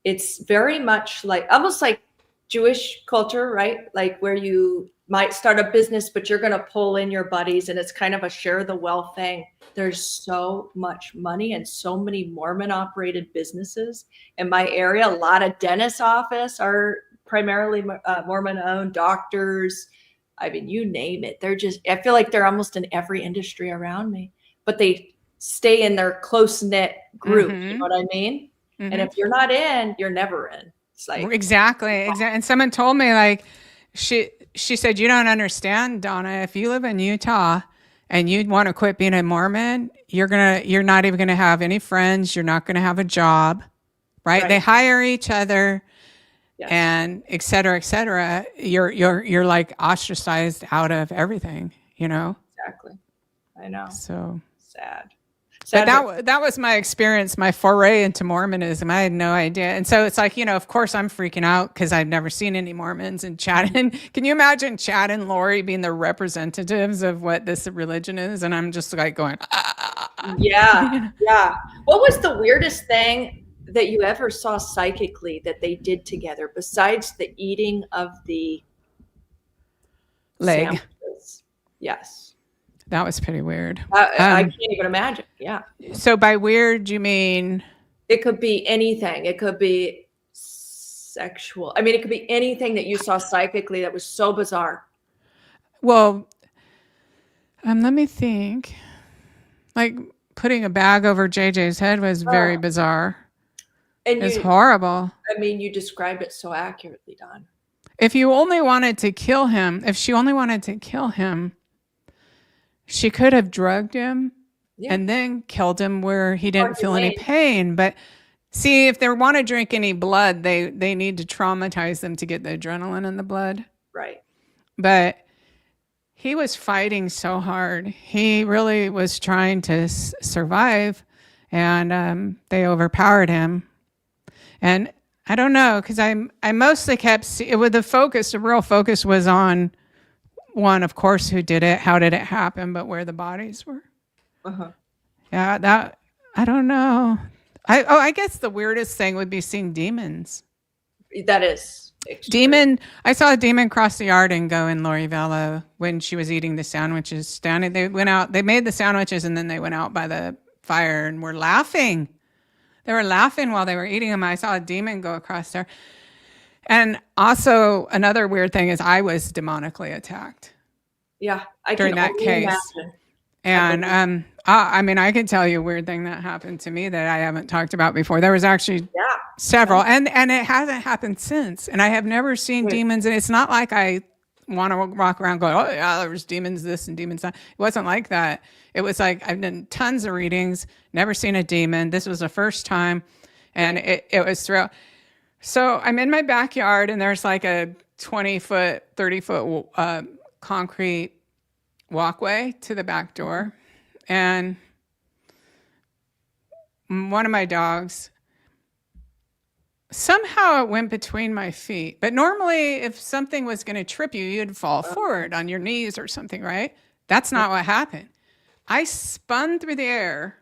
it's very much like, almost like Jewish culture, right? Like where you might start a business, but you're going to pull in your buddies and it's kind of a share the wealth thing. There's so much money and so many Mormon operated businesses in my area. A lot of dentist office are primarily Mormon owned, doctors. I mean, you name it. I feel like they're almost in every industry around me, but they stay in their close knit group. Mm-hmm. You know what I mean? Mm-hmm. And if you're not in, you're never in. It's like exactly. And someone told me, like, she said, you don't understand, Donna. If you live in Utah and you want to quit being a Mormon, you're not even gonna have any friends. You're not gonna have a job, right? They hire each other, and et cetera, et cetera. You're like ostracized out of everything, you know? Exactly. I know. So sad. But that was my experience, my foray into Mormonism. I had no idea. And so it's like, of course I'm freaking out because I've never seen any Mormons and Chad. And can you imagine Chad and Lori being the representatives of what this religion is? And I'm just like going, Yeah. Yeah. What was the weirdest thing that you ever saw psychically that they did together besides the eating of the leg. Sandwiches. Yes. That was pretty weird. I can't even imagine. Yeah. So by weird, you mean? It could be anything. It could be sexual. I mean, it could be anything that you saw psychically that was so bizarre. Well, let me think. Like putting a bag over JJ's head was very bizarre. And it's horrible. I mean, you described it so accurately, Don. If you only wanted to kill him, if she only wanted to kill him, she could have drugged him and then killed him where he didn't feel any pain. But see, if they want to drink any blood, they need to traumatize them to get the adrenaline in the blood. Right. But he was fighting so hard. He really was trying to survive, and they overpowered him. And I don't know, because I mostly kept the real focus was on one, of course, who did it, how did it happen, but where the bodies were. Uh-huh. Yeah, that I don't know. I guess the weirdest thing would be seeing demons. That is extreme. I saw a demon cross the yard and go in Lori Valow when she was eating the sandwiches. They went out, they made the sandwiches, and then they went out by the fire and were laughing. They were laughing while they were eating them. I saw a demon go across there. And also another weird thing is I was demonically attacked. Yeah, during that case. Imagine. And I mean, I can tell you a weird thing that happened to me that I haven't talked about before. There was actually several, and it hasn't happened since. And I have never seen demons. And it's not like I want to walk around going, oh yeah, there was demons this and demons that. It wasn't like that. It was like I've done tons of readings, never seen a demon. This was the first time, and it was throughout. So I'm in my backyard, and there's like a 20-foot, 30-foot concrete walkway to the back door, and one of my dogs, somehow it went between my feet. But normally if something was going to trip you, you'd fall forward on your knees or something, right? That's not what happened. I spun through the air.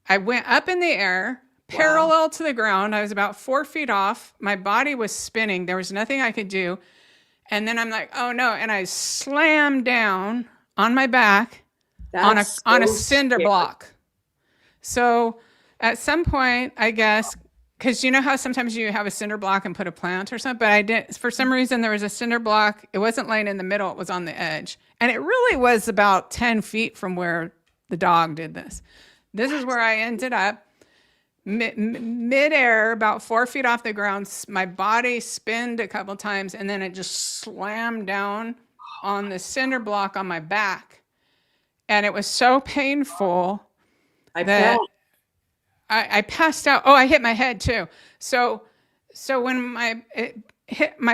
I went up in the air, parallel to the ground. I was about 4 feet off. My body was spinning. There was nothing I could do. And then I'm like, oh no. And I slammed down on my back on a cinder block. So at some point, I guess, because you know how sometimes you have a cinder block and put a plant or something, but I didn't, for some reason, there was a cinder block. It wasn't laying in the middle. It was on the edge. And it really was about 10 feet from where the dog did this. This is where I ended up. Mid-air, about 4 feet off the ground, my body spinned a couple times, and then it just slammed down on the cinder block on my back. And it was so painful that I passed out. Oh, I hit my head too. So when my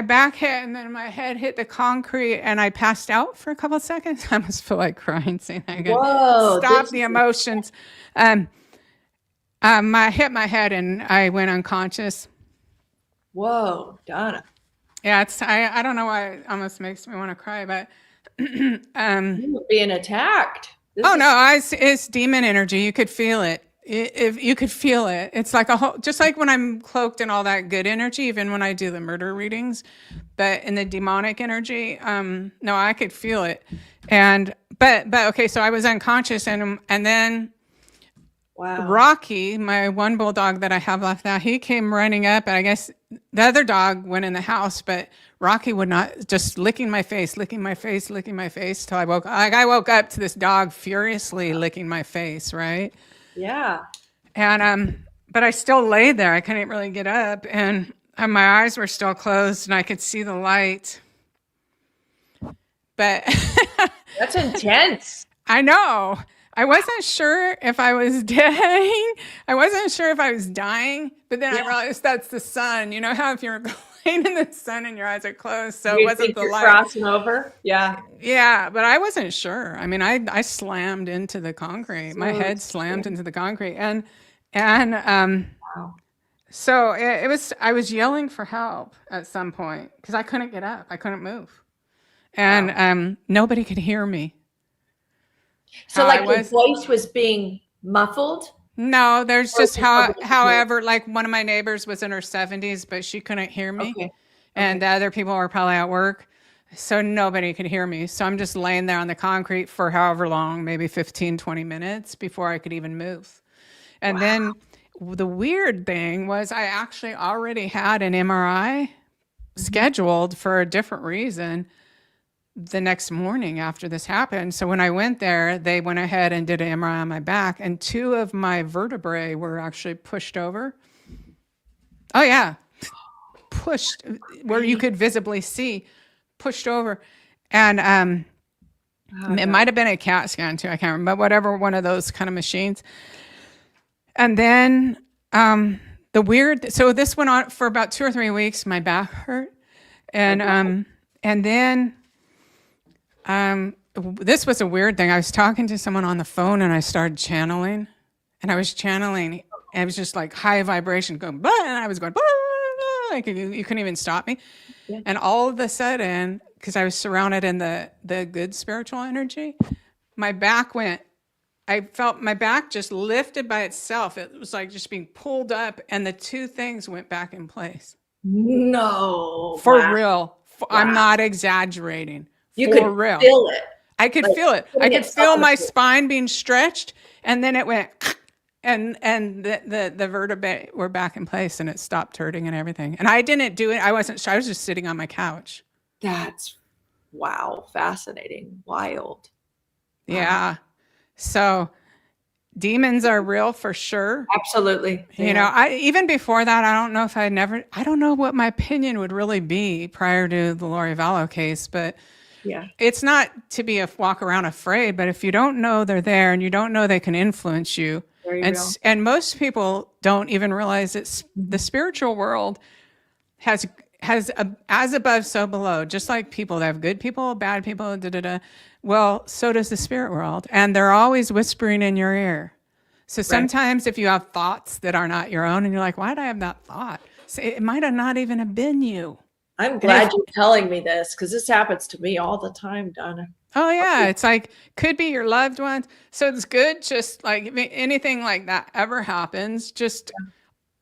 back hit and then my head hit the concrete and I passed out for a couple of seconds, I almost feel like crying saying I gotta stop the emotions. I hit my head and I went unconscious. Whoa, Donna. Yeah, I don't know why it almost makes me want to cry, but you were being attacked. It's demon energy. You could feel it. If you could feel it, it's like just like when I'm cloaked in all that good energy, even when I do the murder readings, but in the demonic energy, no, I could feel it. And but okay, so I was unconscious, and then Rocky, my one bulldog that I have left now, he came running up, and I guess the other dog went in the house, but Rocky would not, just licking my face till I woke. I woke up to this dog furiously licking my face, right? Yeah. And but I still lay there. I couldn't really get up, and my eyes were still closed, and I could see the light. But that's intense. I know. I wasn't sure if I was dying. I wasn't sure if I was dying, but then I realized that's the sun. You know how if you're laying in the sun and your eyes are closed, so it wasn't the light crossing over. Yeah, but I wasn't sure. I mean, I slammed into the concrete. My head slammed into the concrete, and so it was. I was yelling for help at some point because I couldn't get up. I couldn't move, and nobody could hear me. So like your voice was being muffled? No, there's just however, like one of my neighbors was in her 70s, but she couldn't hear me. And the other people were probably at work. So nobody could hear me. So I'm just laying there on the concrete for however long, maybe 15, 20 minutes before I could even move. And then the weird thing was I actually already had an MRI scheduled for a different reason the next morning after this happened. So when I went there, they went ahead and did an MRI on my back, and 2 of my vertebrae were actually pushed over. Oh yeah. Pushed where you could visibly see, pushed over. And it might have been a CAT scan too. I can't remember, but whatever, one of those kind of machines. And then so this went on for about 2 or 3 weeks. My back hurt. And then this was a weird thing. I was talking to someone on the phone and I started channeling. And I was channeling. And it was just like high vibration going, blah, and I was going, blah, blah, blah, like you couldn't even stop me. Yeah. And all of a sudden, because I was surrounded in the good spiritual energy, my back I felt my back just lifted by itself. It was like just being pulled up, and the 2 things went back in place. No. For real. I'm not exaggerating. You could feel it. I could feel it. I could feel my spine being stretched, and then it went, and the vertebrae were back in place, and it stopped hurting and everything. And I didn't do it. I wasn't sure. I was just sitting on my couch. That's fascinating. Wild. Yeah. So demons are real for sure. Absolutely. Yeah. You know, even before that, I don't know what my opinion would really be prior to the Lori Valow case, but yeah, it's not to be walk around afraid, but if you don't know they're there and you don't know they can influence you, and most people don't even realize that the spiritual world has as above, so below, just like people that have good people, bad people, well, so does the spirit world. And they're always whispering in your ear. So sometimes if you have thoughts that are not your own and you're like, why did I have that thought? So it might have not even have been you. I'm glad you're telling me this, because this happens to me all the time, Donna. Oh yeah. It's like, could be your loved ones. So it's good. Just like if anything like that ever happens, just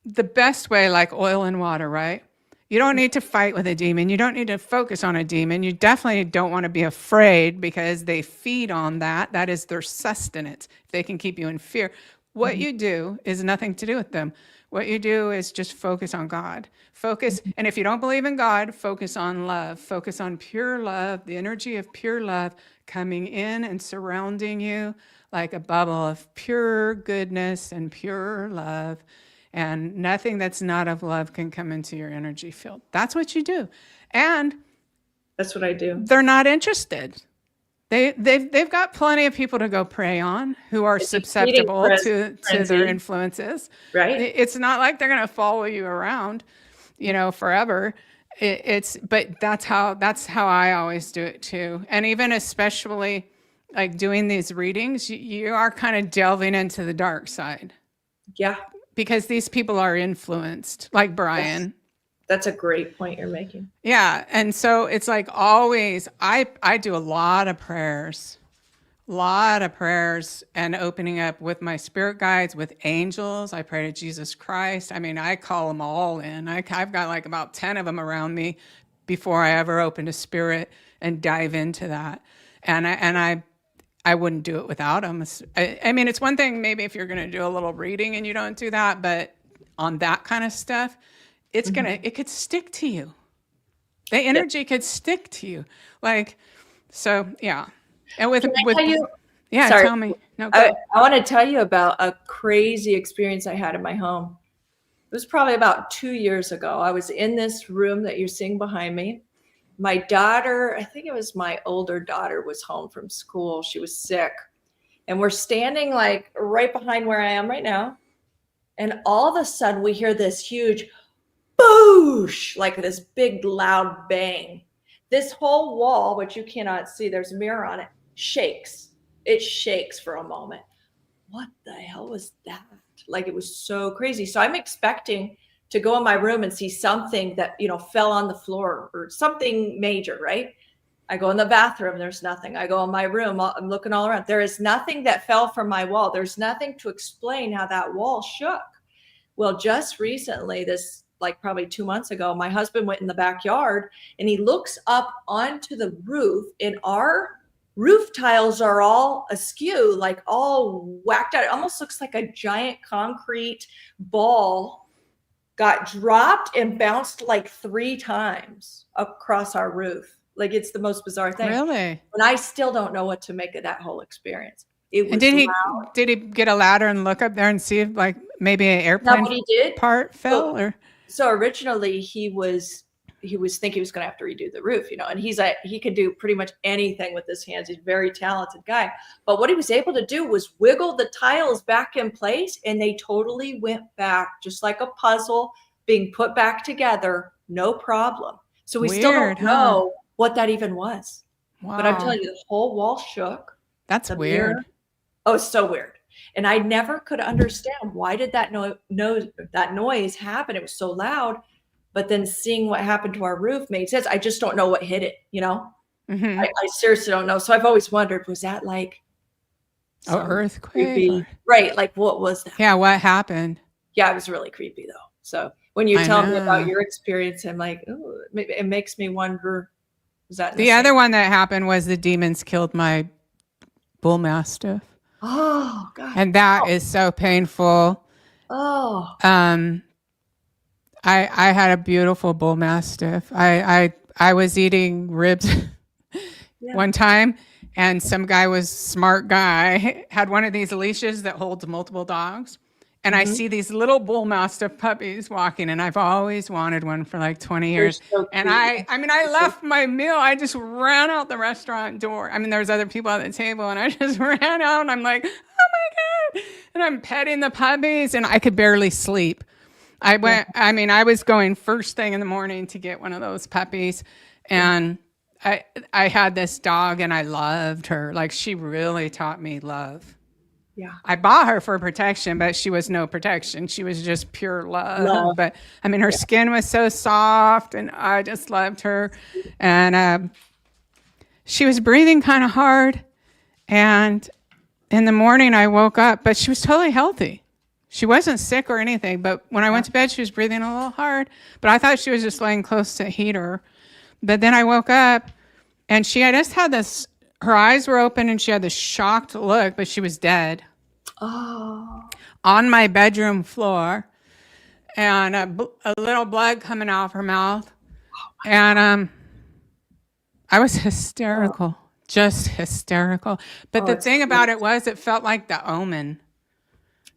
the best way, like oil and water, right? You don't need to fight with a demon. You don't need to focus on a demon. You definitely don't want to be afraid, because they feed on that. That is their sustenance. If they can keep you in fear. What you do is nothing to do with them. What you do is just focus on God. Focus. And if you don't believe in God, focus on love. Focus on pure love, the energy of pure love coming in and surrounding you like a bubble of pure goodness and pure love. And nothing that's not of love can come into your energy field. That's what you do. And that's what I do. They're not interested. They've got plenty of people to go prey on who are susceptible to their influences. Right. It's not like they're going to follow you around, forever. But that's how I always do it too. And even especially like doing these readings, you are kind of delving into the dark side. Yeah. Because these people are influenced, like Bryan. Yes. That's a great point you're making. Yeah. And so it's like always, I do a lot of prayers and opening up with my spirit guides, with angels. I pray to Jesus Christ. I mean, I call them all in. I've got like about 10 of them around me before I ever open a spirit and dive into that. And I wouldn't do it without them. I mean, it's one thing maybe if you're going to do a little reading and you don't do that, but on that kind of stuff, it could stick to you. The energy could stick to you. Like, so yeah. And with tell you, sorry, tell me. No, I want to tell you about a crazy experience I had in my home. It was probably about 2 years ago. I was in this room that you're seeing behind me. My daughter, I think it was my older daughter, was home from school. She was sick. And we're standing like right behind where I am right now. And all of a sudden we hear this huge boosh, like this big loud bang. This whole wall, which you cannot see, there's a mirror on it, shakes. It shakes for a moment. What the hell was that? Like, it was so crazy. So I'm expecting to go in my room and see something that, fell on the floor or something major, right? I go in the bathroom, there's nothing. I go in my room, I'm looking all around. There is nothing that fell from my wall. There's nothing to explain how that wall shook. Well, just recently, this like probably 2 months ago, my husband went in the backyard and he looks up onto the roof, and our roof tiles are all askew, like all whacked out. It almost looks like a giant concrete ball got dropped and bounced like 3 times across our roof. Like, it's the most bizarre thing. Really? And I still don't know what to make of that whole experience. It was and did he get a ladder and look up there and see if like maybe an airplane part fell? Or so originally he was thinking he was going to have to redo the roof, and he could do pretty much anything with his hands. He's a very talented guy. But what he was able to do was wiggle the tiles back in place, and they totally went back, just like a puzzle being put back together, no problem. So we still don't know what that even was. Wow. But I'm telling you, the whole wall shook. That's weird. Mirror. Oh, it's so weird. And I never could understand, why did that noise happen? It was so loud. But then seeing what happened to our roof made sense. I just don't know what hit it, I seriously don't know. So I've always wondered, was that like earthquake? Right. Like, what was that? Yeah, what happened? Yeah, it was really creepy though. So when you tell me about your experience, I'm like, oh, it makes me wonder, was that the other one that happened was the demons killed my bull mastiff. Oh God. And that is so painful. Oh. I had a beautiful bull mastiff. I was eating ribs one time, and some guy smart guy, had one of these leashes that holds multiple dogs. And I see these little bull mastiff puppies walking, and I've always wanted one for like 20 years. So and I left my meal. I just ran out the restaurant door. I mean, there was other people at the table, and I just ran out, and I'm like, oh my God. And I'm petting the puppies, and I could barely sleep. I was going first thing in the morning to get one of those puppies, and I had this dog, and I loved her. Like, she really taught me love. Yeah. I bought her for protection, but she was no protection. She was just pure love. But I mean, her skin was so soft, and I just loved her. And she was breathing kind of hard. And in the morning I woke up, but she was totally healthy. She wasn't sick or anything, but when I went to bed, she was breathing a little hard. But I thought she was just laying close to a heater. But then I woke up, and she had just had this, her eyes were open, and she had this shocked look, but she was dead. Oh. On my bedroom floor, and a little blood coming out of her mouth. And I was hysterical, just hysterical. But the thing about it was, it felt like The Omen.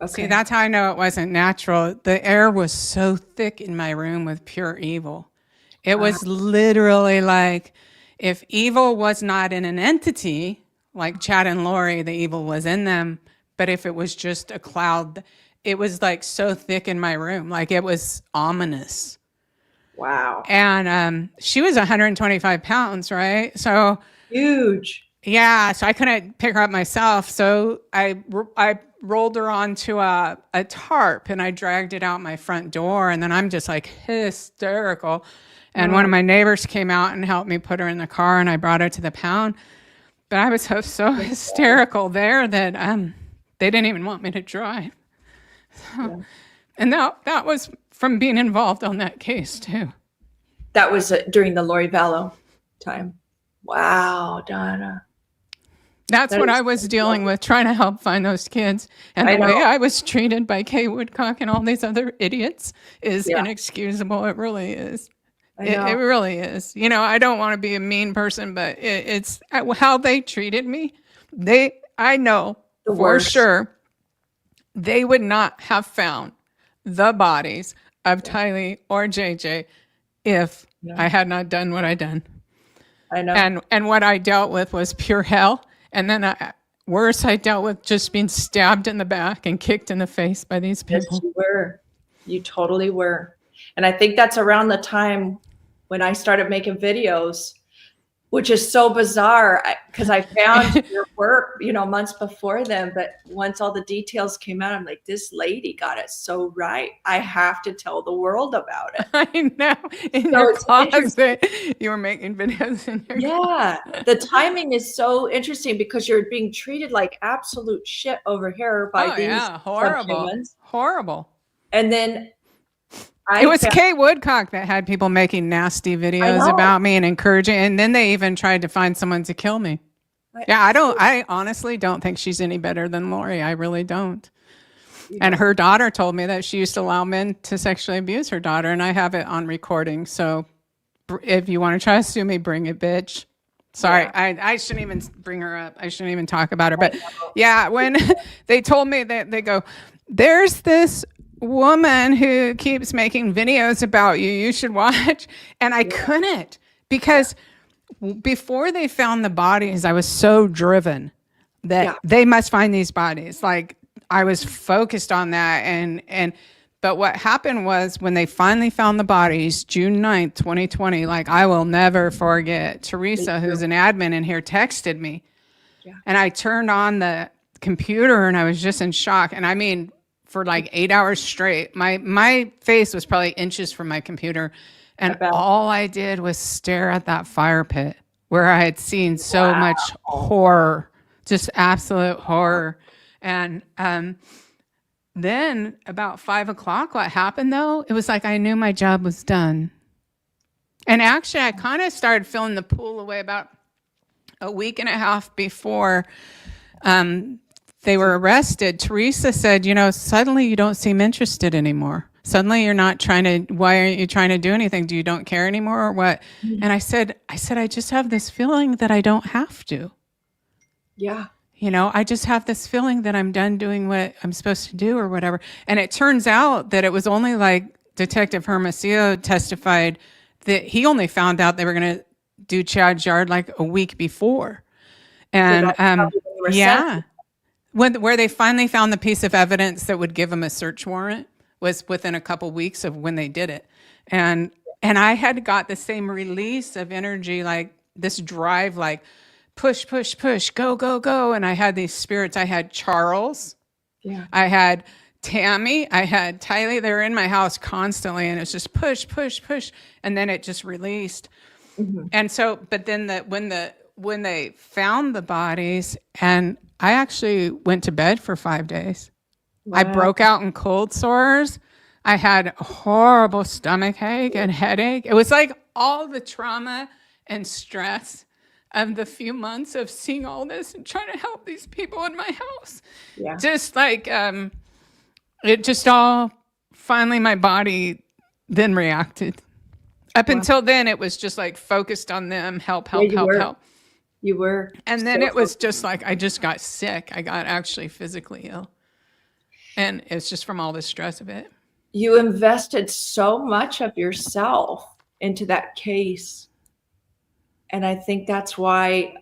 Okay. See, that's how I know it wasn't natural. The air was so thick in my room with pure evil. It was literally like, if evil was not in an entity, like Chad and Lori, the evil was in them. But if it was just a cloud, it was like so thick in my room. Like, it was ominous. Wow. And she was 125 pounds, right? So huge. Yeah. So I couldn't pick her up myself. So I rolled her onto a tarp, and I dragged it out my front door. And then I'm just like hysterical. And one of my neighbors came out and helped me put her in the car, and I brought her to the pound. But I was so hysterical there that they didn't even want me to drive. So, and that was from being involved on that case too. That was during the Lori Valow time. Wow, Donna. That's what I was dealing with, trying to help find those kids. And the way I was treated by Kay Woodcock and all these other idiots is inexcusable. It really is. It really is. I don't want to be a mean person, but it's how they treated me. I know for sure they would not have found the bodies of Tylee or JJ if I had not done what I done. I know. And what I dealt with was pure hell. And then worse, I dealt with just being stabbed in the back and kicked in the face by these people. Yes, you were. You totally were. And I think that's around the time when I started making videos, which is so bizarre because I found your work, months before then. But once all the details came out, I'm like, this lady got it so right. I have to tell the world about it. I know. In your closet, you were making videos in your closet. The timing is so interesting because you're being treated like absolute shit over here by these horrible. subhumans. Horrible. And then It was Kay Woodcock that had people making nasty videos about me and encouraging, and then they even tried to find someone to kill me. I honestly don't think she's any better than Lori. I really don't. And her daughter told me that she used to allow men to sexually abuse her daughter, and I have it on recording. So if you want to try to sue me, bring it, bitch. Sorry, I shouldn't even bring her up. I shouldn't even talk about her. But yeah, when they told me that, they go, there's this woman who keeps making videos about you. You should watch. And I couldn't, because before they found the bodies, I was so driven that they must find these bodies. Like, I was focused on that. But what happened was, when they finally found the bodies, June 9th, 2020, like, I will never forget, Teresa, who's an admin in here, texted me. Yeah. And I turned on the computer and I was just in shock. And I mean, for like 8 hours straight, my face was probably inches from my computer. And all I did was stare at that fire pit where I had seen so much horror, just absolute horror. And then about 5 o'clock, what happened though, it was like I knew my job was done. And actually, I kind of started feeling the pull away about a week and a half before they were arrested. Teresa said, suddenly you don't seem interested anymore. Suddenly you're not why aren't you trying to do anything? You don't care anymore or what? Mm-hmm. And I said, I just have this feeling that I don't have to. Yeah. I just have this feeling that I'm done doing what I'm supposed to do or whatever. And it turns out that it was only like Detective Hermosillo testified that he only found out they were going to do Chad's yard like a week before. And where they finally found the piece of evidence that would give them a search warrant was within a couple weeks of when they did it. And I had got the same release of energy, like this drive, like, push, push, push, go, go, go. And I had these spirits. I had Charles. Yeah. I had Tammy. I had Tylee. They were in my house constantly. And it's just push, push, push. And then it just released. Mm-hmm. And so, but then when they found the bodies, and I actually went to bed for 5 days. Wow. I broke out in cold sores. I had a horrible stomach ache and headache. It was like all the trauma and stress of the few months of seeing all this and trying to help these people in my house. Yeah. Just like, it just all, finally my body then reacted. Up until then, it was just like focused on them, help. You were. And then it was just like, I just got sick. I got actually physically ill. And it's just from all the stress of it. You invested so much of yourself into that case. And I think that's why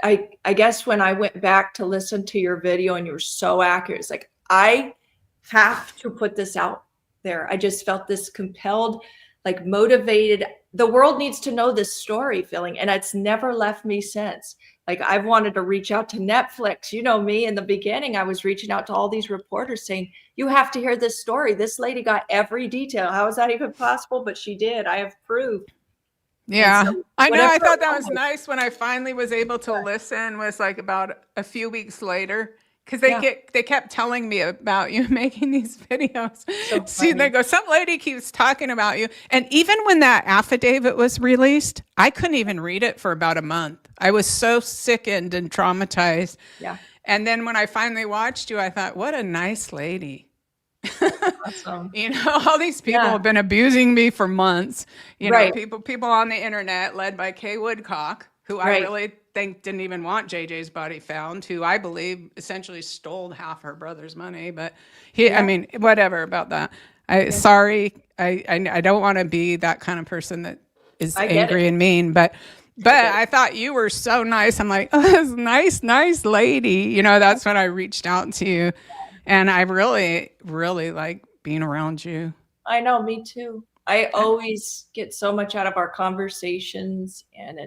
I guess when I went back to listen to your video and you were so accurate, it's like, I have to put this out there. I just felt this compelled, like motivated. The world needs to know this story feeling. And it's never left me since. Like, I've wanted to reach out to Netflix. You know me, in the beginning, I was reaching out to all these reporters saying, you have to hear this story. This lady got every detail. How is that even possible? But she did. I have proof. Yeah, so I know. I thought that was nice when I finally was able to listen, was like about a few weeks later, because they kept telling me about you making these videos. So see, they go, some lady keeps talking about you. And even when that affidavit was released, I couldn't even read it for about a month. I was so sickened and traumatized. Yeah. And then when I finally watched you, I thought, what a nice lady. Awesome. All these people have been abusing me for months. People on the internet led by Kay Woodcock, who I really think didn't even want JJ's body found, who I believe essentially stole half her brother's money. But I mean, whatever about that. Sorry, I don't want to be that kind of person that is angry and mean, but I thought you were so nice. I'm like, oh, this nice lady. That's when I reached out to you. And I really, really like being around you. I know, me too. I always get so much out of our conversations, and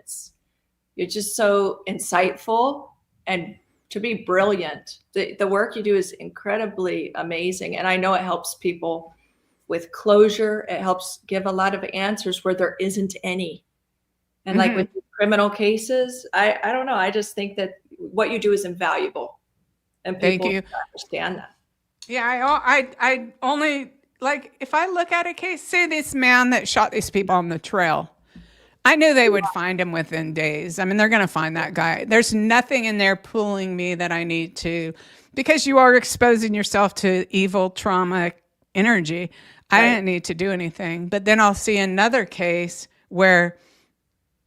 you're just so insightful and to be brilliant. The work you do is incredibly amazing. And I know it helps people with closure. It helps give a lot of answers where there isn't any. And like with criminal cases, I don't know. I just think that what you do is invaluable. And people understand that. Yeah, I only like, if I look at a case, say this man that shot these people on the trail, I knew they would find him within days. I mean, they're going to find that guy. There's nothing in there pulling me that I need to, because you are exposing yourself to evil trauma energy. I didn't need to do anything. But then I'll see another case where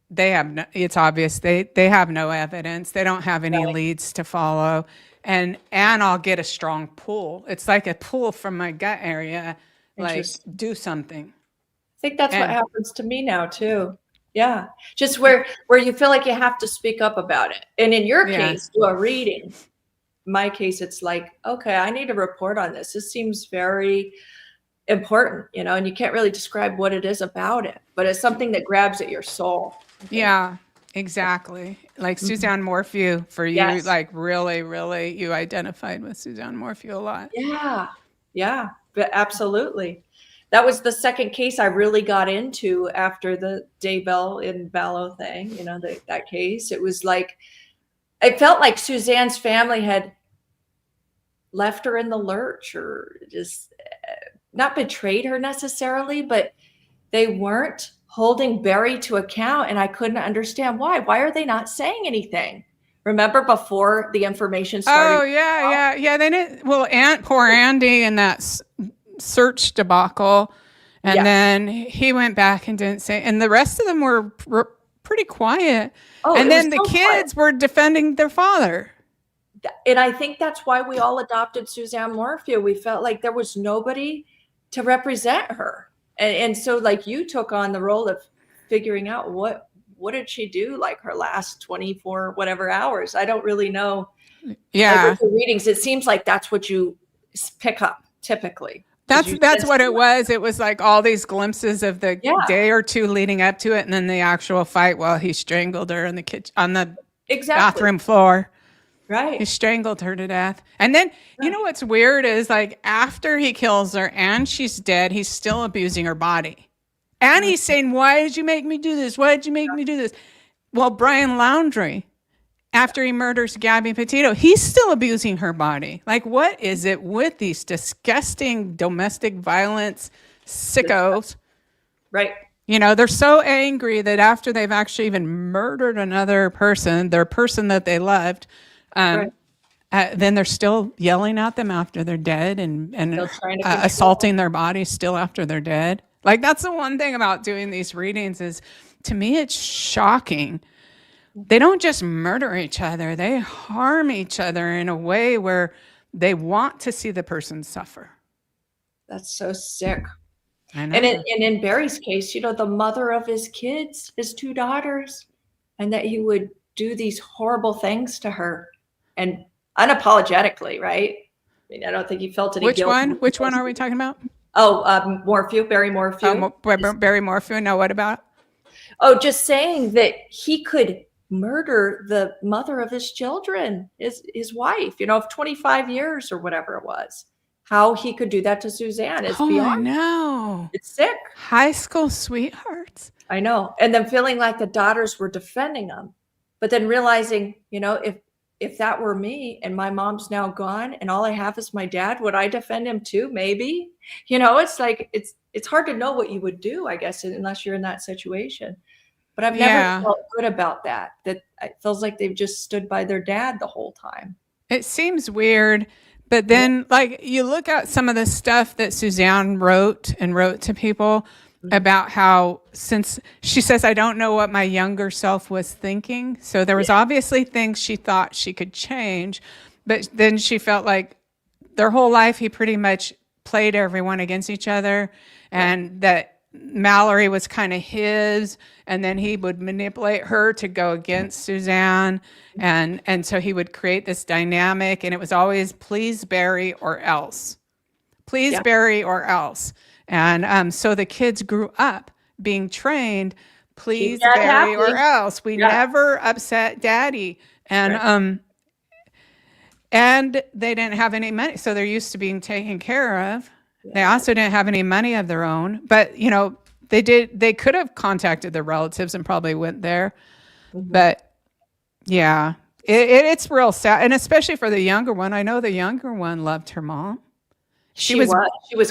they have no, it's obvious they have no evidence. They don't have any leads to follow. And I'll get a strong pull. It's like a pull from my gut area, like, do something. I think that's what happens to me now too. Yeah. Just where you feel like you have to speak up about it. And in your case, do a reading. In my case, it's like, okay, I need to report on this. This seems very important, you know, and you can't really describe what it is about it, but it's something that grabs at your soul. Okay. Yeah, exactly. Like Suzanne Morphew for you, like really, really, you identified with Suzanne Morphew a lot. Yeah. Yeah, but absolutely. That was the second case I really got into after the Daybell in Valow thing, you know, that case. It was like, it felt like Suzanne's family had left her in the lurch, or just not betrayed her necessarily, but they weren't holding Barry to account. And I couldn't understand why. Why are they not saying anything? Remember before the information started? Oh, yeah. They didn't. Well, poor Andy in that search debacle. And then he went back and didn't say, and the rest of them were pretty quiet. Oh, and then the kids were defending their father. And I think that's why we all adopted Suzanne Morphew. We felt like there was nobody to represent her. And so like you took on the role of figuring out what did she do like her last 24 whatever hours. I don't really know. Yeah. Like, with the readings, it seems like that's what you pick up typically. That's what it was. It was like all these glimpses of the day or two leading up to it, and then the actual fight while he strangled her in the kitchen on the bathroom floor. Right. He strangled her to death. And then, you know what's weird is like after he kills her and she's dead, he's still abusing her body. And he's saying, why did you make me do this? Why did you make me do this? Well, Brian Laundrie, after he murders Gabby Petito, he's still abusing her body. Like, what is it with these disgusting domestic violence sickos? Right. You know, they're so angry that after they've actually even murdered another person, their person that they loved, then they're still yelling at them after they're dead and assaulting their bodies still after they're dead. Like, that's the one thing about doing these readings is, to me, it's shocking. They don't just murder each other. They harm each other in a way where they want to see the person suffer. That's so sick. I know. And in Barry's case, you know, the mother of his kids, his 2 daughters, and that he would do these horrible things to her and unapologetically, right? I mean, I don't think he felt any guilt. Which one are we talking about? Oh, Morphew, Barry Morphew. Barry Morphew. No, what about? Oh, just saying that he could murder the mother of his children, his wife, you know, of 25 years or whatever it was. How he could do that to Suzanne is beyond. I know. It's sick. High school sweethearts. I know. And then feeling like the daughters were defending him, but then realizing, you know, if that were me and my mom's now gone and all I have is my dad, would I defend him too? Maybe, you know, it's like, it's hard to know what you would do, I guess, unless you're in that situation. But I've never felt good about that it feels like they've just stood by their dad the whole time. It seems weird. But then, like, you look at some of the stuff that Suzanne wrote to people about how, since she says, I don't know what my younger self was thinking. So there was obviously things she thought she could change. But then she felt like their whole life, he pretty much played everyone against each other. And that Mallory was kind of his, and then he would manipulate her to go against Suzanne, and so he would create this dynamic, and it was always please Barry or else, Barry or else, and so the kids grew up being trained, please Barry or else. We never upset Daddy, and they didn't have any money, so they're used to being taken care of. They also didn't have any money of their own, but you know, they could have contacted their relatives and probably went there. But yeah, it's real sad. And especially for the younger one, I know the younger one loved her mom She was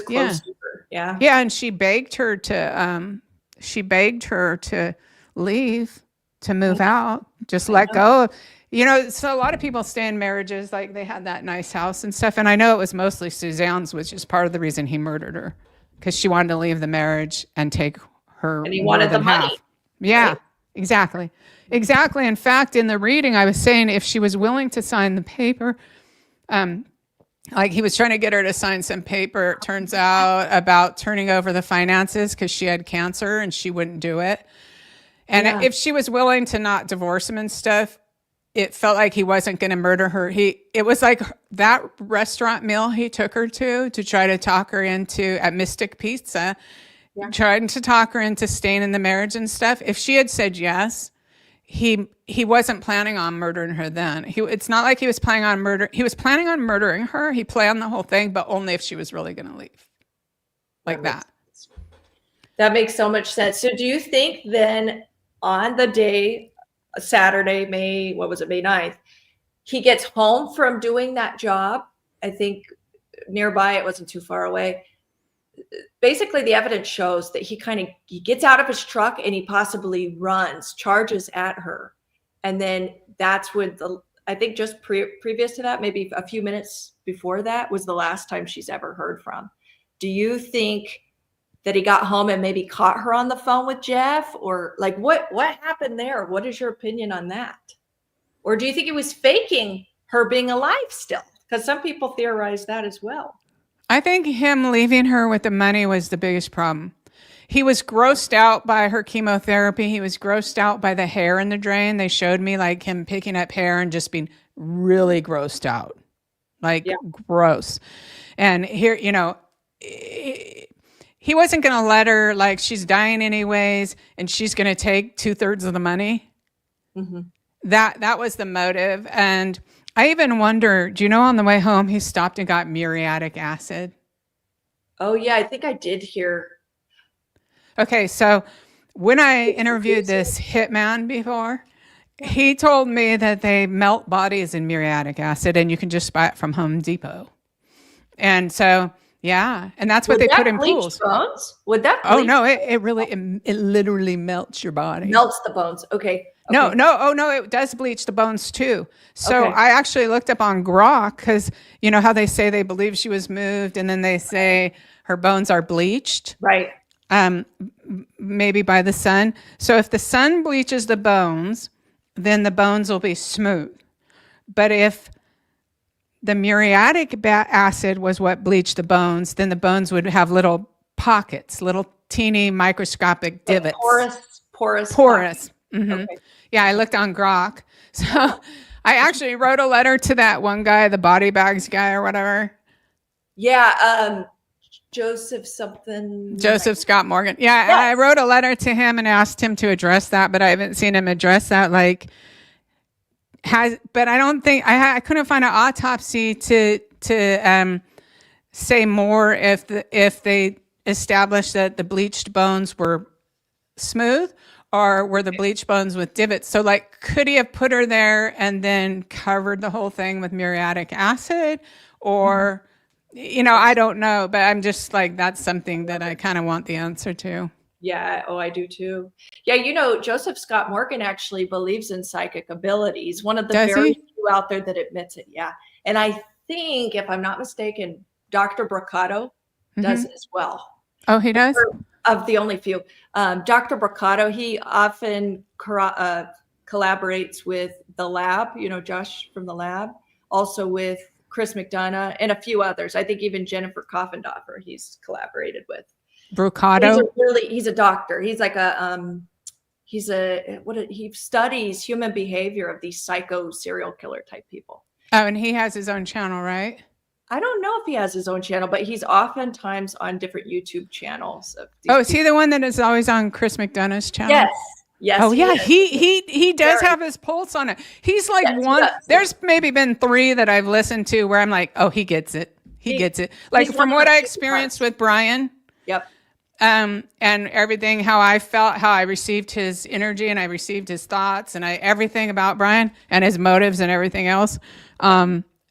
close to her. Yeah. Yeah. And she begged her to leave, to move out, just let go. So a lot of people stay in marriages, like they had that nice house and stuff. And I know it was mostly Suzanne's, which is part of the reason he murdered her, because she wanted to leave the marriage and take her. And he wanted the money. Half. Yeah, right? Exactly. Exactly. In fact, in the reading, I was saying if she was willing to sign the paper, like he was trying to get her to sign some paper, it turns out, about turning over the finances because she had cancer and she wouldn't do it. And if she was willing to not divorce him and stuff, it felt like he wasn't going to murder her. It was like that restaurant meal he took her to try to talk her into, at Mystic Pizza, trying to talk her into staying in the marriage and stuff. If she had said yes, he wasn't planning on murdering her then. It's not like he was planning on murder. He was planning on murdering her. He planned the whole thing, but only if she was really going to leave. Like that. That makes so much sense. So do you think then on the day, Saturday, May 9th, he gets home from doing that job? I think nearby, it wasn't too far away. Basically, the evidence shows that he gets out of his truck and he possibly charges at her. And then that's when I think just previous to that, maybe a few minutes before that, was the last time she's ever heard from. Do you think that he got home and maybe caught her on the phone with Jeff? Or like what happened there? What is your opinion on that? Or do you think he was faking her being alive still? Because some people theorize that as well. I think him leaving her with the money was the biggest problem. He was grossed out by her chemotherapy. He was grossed out by the hair in the drain. They showed me like him picking up hair and just being really grossed out. Gross. And here, he wasn't going to let her, like, she's dying anyways, and she's going to take 2/3 of the money. Mm-hmm. That was the motive. And I even wonder, do you know on the way home, he stopped and got muriatic acid? Oh, yeah, I think I did hear. Okay, so when I interviewed this hitman before, he told me that they melt bodies in muriatic acid and you can just buy it from Home Depot. And so, yeah, and that's what they put in pools. Bones? Would that bleach? Oh, no, it literally melts your body. Melts the bones, okay. No, it does bleach the bones too. So I actually looked up on Grok because you know how they say they believe she was moved and then they say her bones are bleached. Right. Maybe by the sun. So if the sun bleaches the bones, then the bones will be smooth. But if the muriatic acid was what bleached the bones, then the bones would have little pockets, little teeny microscopic divots. Porous. Mm-hmm. Okay. Yeah, I looked on Grok. So I actually wrote a letter to that one guy, the body bags guy or whatever. Yeah, Joseph Scott Morgan. Yeah, yes. I wrote a letter to him and asked him to address that, but I haven't seen him address that. But I don't think I couldn't find an autopsy to say more if they established that the bleached bones were smooth or were the bleached bones with divots. So could he have put her there and then covered the whole thing with muriatic acid or, I don't know, but I'm just that's something that I kind of want the answer to. Yeah. Oh, I do too. Yeah. Joseph Scott Morgan actually believes in psychic abilities. One of the very few out there that admits it. Yeah. And I think, if I'm not mistaken, Dr. Brocado does as well. Oh, he does? Of the only few. Dr. Brocado, he often collaborates with the lab, Josh from the lab, also with Chris McDonough and a few others. I think even Jennifer Coffendorfer he's collaborated with. Brocado? He's a doctor. He's like he studies human behavior of these psycho serial killer type people. Oh, and he has his own channel, right? I don't know if he has his own channel, but he's oftentimes on different YouTube channels. Is he the one that is always on Chris McDonough's channel? Yes. Oh yeah, he does have his pulse on it. He's one. There's maybe been 3 that I've listened to where I'm like, oh, he gets it. He gets it. From what I experienced with Bryan. Yep. And everything, how I felt, how I received his energy and I received his thoughts and everything about Bryan and his motives and everything else.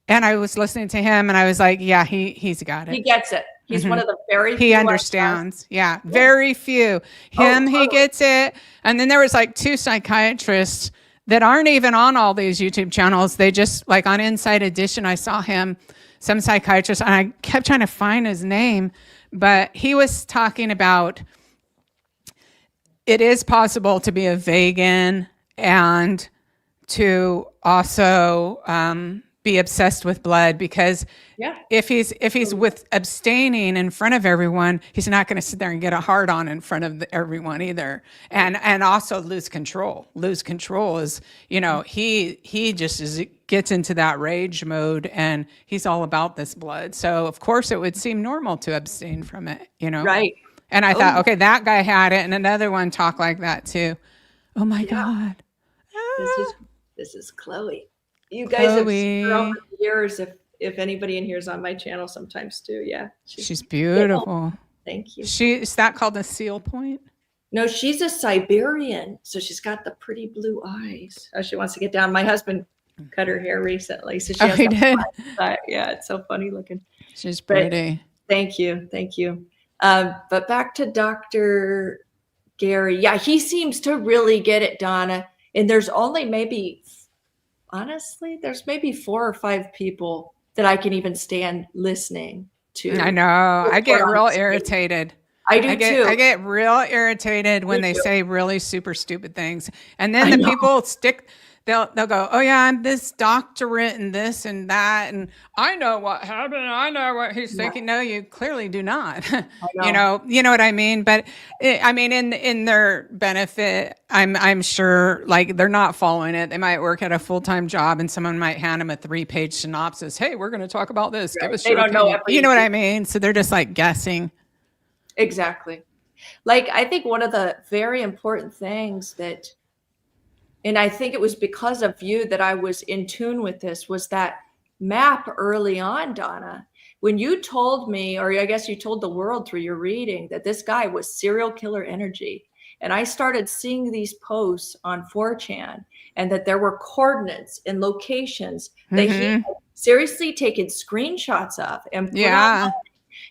And I was listening to him and I was like, yeah, he's got it. He gets it. He's one of the very few. He understands. Yeah. Very few. He gets it. And then there was like 2 psychiatrists that aren't even on all these YouTube channels. They just, like, on Inside Edition, I saw him, some psychiatrist, and I kept trying to find his name, but he was talking about it is possible to be a vegan and to also be obsessed with blood, because if he's with abstaining in front of everyone, he's not going to sit there and get a hard on in front of everyone either, and also lose control. Lose control is, he just gets into that rage mode, and he's all about this blood. So of course it would seem normal to abstain from it, Right. And I thought, okay, that guy had it, and another one talked like that too. Oh my God. This is Chloe. You guys have seen her over the years. If anybody in here is on my channel sometimes too. Yeah. She's beautiful. Thank you. Is that called a seal point? No, she's a Siberian. So she's got the pretty blue eyes. Oh, she wants to get down. My husband cut her hair recently. So she has he did? Yeah, it's so funny looking. She's pretty. But thank you. Thank you. But back to Dr. Gary. Yeah, he seems to really get it, Donna. And there's only maybe 4 or 5 people that I can even stand listening to. I know. I get real irritated. I do too. I get real irritated when they say really super stupid things. And then the people they'll go, oh yeah, I'm this doctorate and this and that, and I know what happened. I know what he's thinking. No, you clearly do not. You know what I mean? But in their benefit, I'm sure, like, they're not following it. They might work at a full-time job and someone might hand them a 3-page synopsis. Hey, we're going to talk about this. Give us your opinion. You know what I mean? So they're just like guessing. Exactly. Like, I think one of the very important things that, and I think it was because of you that I was in tune with this, was that map early on, Donna. When you told me, or I guess you told the world through your reading, that this guy was serial killer energy. And I started seeing these posts on 4chan, and that there were coordinates and locations that he had seriously taken screenshots of and put online.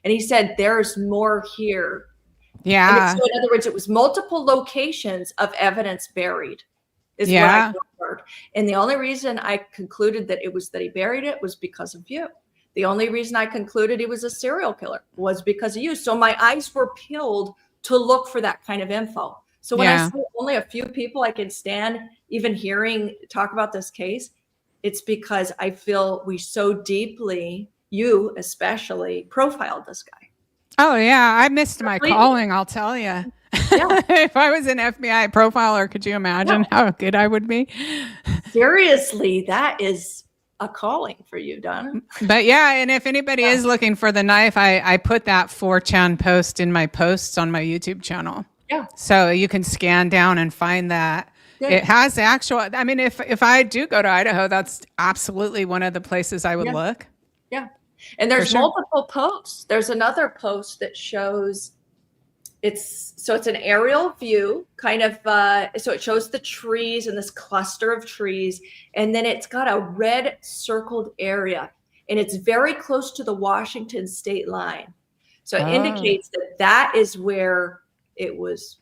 And he said, there's more here. Yeah. So in other words, it was multiple locations of evidence buried. Is what I heard. And the only reason I concluded that he buried it was because of you. The only reason I concluded he was a serial killer was because of you. So my eyes were peeled to look for that kind of info. So when I say only a few people I can stand even hearing talk about this case, it's because I feel we so deeply, you especially, profiled this guy. Oh yeah, I missed my calling, I'll tell you. Yeah. If I was an FBI profiler, could you imagine how good I would be? Seriously, that is a calling for you, Donna. But yeah, and if anybody is looking for the knife, I put that 4chan post in my posts on my YouTube channel. Yeah. So you can scan down and find that. Yeah. It has actual, I mean, if I do go to Idaho, that's absolutely one of the places I would look. Yeah. And there's multiple posts. There's another post that shows it's an aerial view, kind of, so it shows the trees and this cluster of trees, and then it's got a red circled area, and it's very close to the Washington state line. So it indicates that is where it was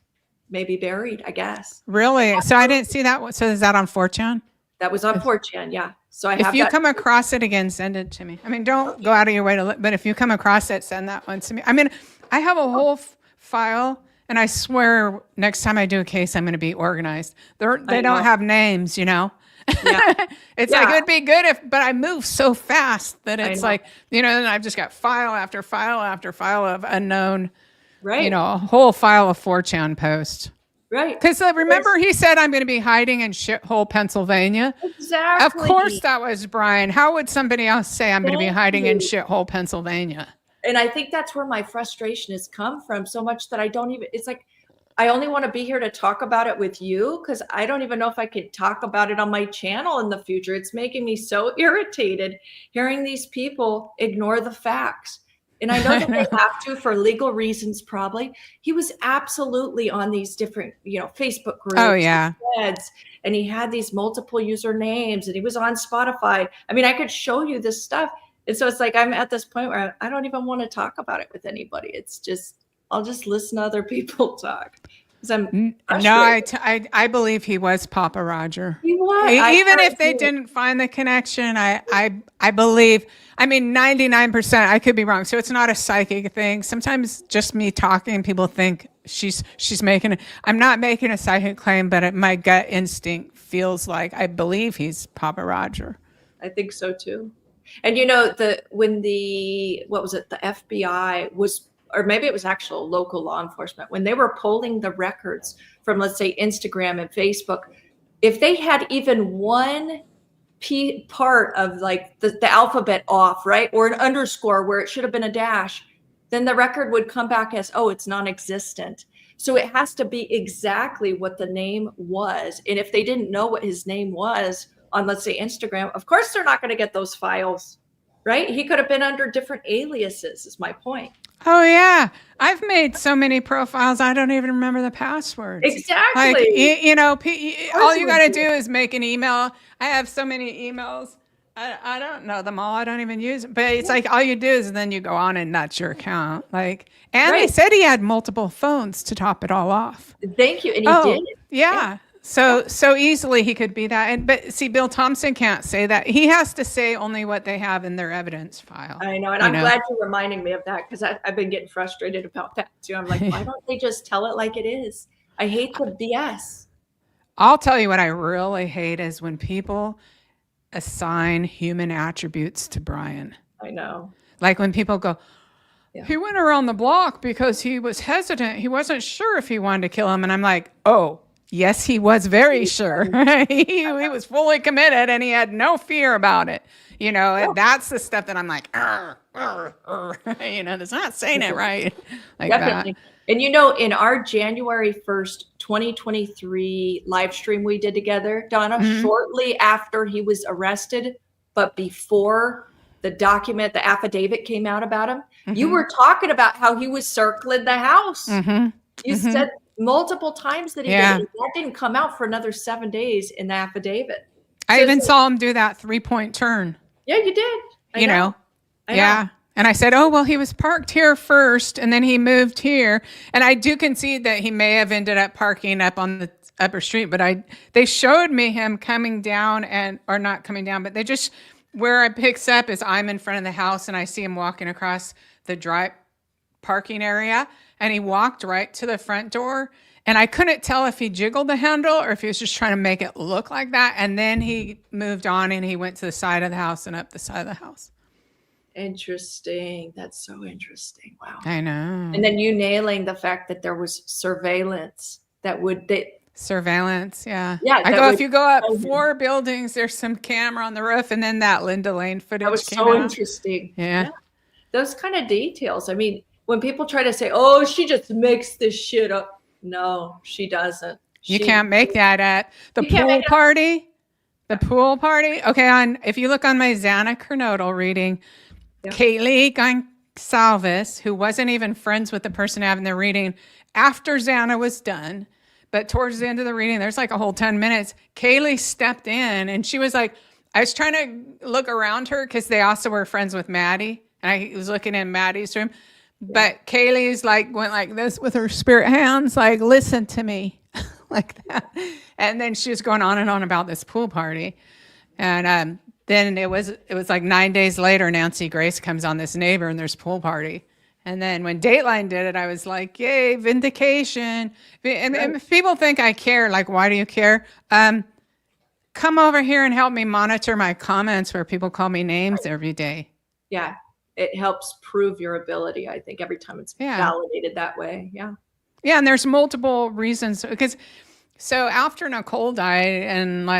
maybe buried, I guess. Really? So I didn't see that. So is that on 4chan? That was on 4chan, yeah. So if you come across it again, send it to me. I mean, don't go out of your way to look, but if you come across it, send that one to me. I mean, I have a whole file, and I swear next time I do a case, I'm going to be organized. They don't have names, Yeah. It's like, it would be good but I move so fast that it's like, and I've just got file after file after file of unknown, a whole file of 4chan posts. Right. Because remember he said, I'm going to be hiding in shithole Pennsylvania. Exactly. Of course that was Bryan. How would somebody else say I'm going to be hiding in shithole Pennsylvania? And I think that's where my frustration has come from so much that it's like, I only want to be here to talk about it with you, because I don't even know if I could talk about it on my channel in the future. It's making me so irritated hearing these people ignore the facts. And I know that they have to for legal reasons, probably. He was absolutely on these different, Facebook groups. Oh, yeah. And he had these multiple usernames, and he was on Spotify. I mean, I could show you this stuff. And so it's like, I'm at this point where I don't even want to talk about it with anybody. It's just, I'll just listen to other people talk. No, I believe he was Papa Roger. He was. Even if they didn't find the connection, I believe, 99%, I could be wrong. So it's not a psychic thing. Sometimes just me talking, people think she's making I'm not making a psychic claim, but my gut instinct feels like I believe he's Papa Roger. I think so too. And when the FBI was, or maybe it was actual local law enforcement, when they were pulling the records from, let's say, Instagram and Facebook, if they had even one part of like the alphabet off, right, or an underscore where it should have been a dash, then the record would come back as, oh, it's non-existent. So it has to be exactly what the name was. And if they didn't know what his name was on, let's say, Instagram, of course they're not going to get those files, right? He could have been under different aliases, is my point. Oh, yeah. I've made so many profiles, I don't even remember the passwords. Exactly. Like, all you got to do is make an email. I have so many emails. I don't know them all. I don't even use them. But it's like all you do is then you go on and that's your account. Like, and They said he had multiple phones to top it all off. Thank you. And he did. Yeah. So easily he could be that. But see, Bill Thompson can't say that. He has to say only what they have in their evidence file. I know. And I'm glad you're reminding me of that, because I've been getting frustrated about that too. I'm like, why don't they just tell it like it is? I hate the BS. I'll tell you what I really hate is when people assign human attributes to Bryan. I know. Like when people go, he went around the block because he was hesitant. He wasn't sure if he wanted to kill him. And I'm like, oh, yes, he was very sure. he was fully committed and he had no fear about it. That's the stuff that I'm like, that's not saying it right. Like Definitely. That. And in our January 1st, 2023 live stream we did together, Donna, shortly after he was arrested, but before the affidavit came out about him, you were talking about how he was circling the house. You said multiple times that he did. That didn't come out for another 7 days in the affidavit. I even saw him do that 3-point turn. Yeah, you did. I know. And I said, oh, well, he was parked here first and then he moved here. And I do concede that he may have ended up parking up on the upper street, but they showed me him coming down or not coming down, but they just, where it picks up is I'm in front of the house and I see him walking across the dry parking area and he walked right to the front door. And I couldn't tell if he jiggled the handle or if he was just trying to make it look like that. And then he moved on and he went to the side of the house and up the side of the house. Interesting. That's so interesting. Wow. I know. And then you nailing the fact that there was surveillance surveillance. Yeah. Yeah. If you go up 4 buildings, there's some camera on the roof and then that Linda Lane footage. That was so interesting. Yeah. Those kind of details. I mean, when people try to say, oh, she just makes this shit up. No, she doesn't. You can't make that at the pool party. The pool party. Okay. If you look on my Xana Kernodal reading, Kaylee Gonsalves, who wasn't even friends with the person having the reading after Xana was done, but towards the end of the reading, there's like a whole 10 minutes, Kaylee stepped in and she was like, I was trying to look around her because they also were friends with Maddie. And I was looking in Maddie's room. But Kaylee's went like this with her spirit hands, like, listen to me, like that. And then she was going on and on about this pool party. And then it was like 9 days later, Nancy Grace comes on this neighbor and there's a pool party. And then when Dateline did it, I was like, yay, vindication. And if people think I care, like, why do you care? Come over here and help me monitor my comments where people call me names every day. Yeah. It helps prove your ability, I think, every time it's validated that way. Yeah. Yeah. And there's multiple reasons. So after Nicole died and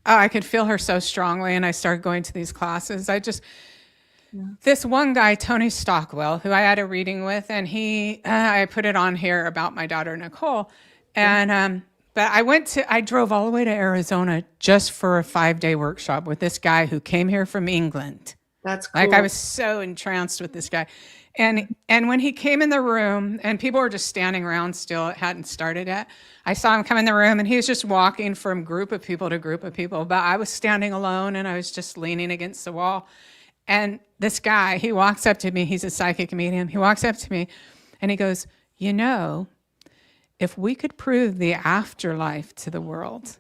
I could feel her so strongly and I started going to these classes. This one guy, Tony Stockwell, who I had a reading with, and I put it on here about my daughter, Nicole. And, but I drove all the way to Arizona just for a 5-day workshop with this guy who came here from England. That's cool. Like I was so entranced with this guy. And when he came in the room and people were just standing around still, it hadn't started yet. I saw him come in the room and he was just walking from group of people to group of people. But I was standing alone and I was just leaning against the wall. And this guy, he walks up to me. He's a psychic medium. He walks up to me and he goes, you know, if we could prove the afterlife to the world,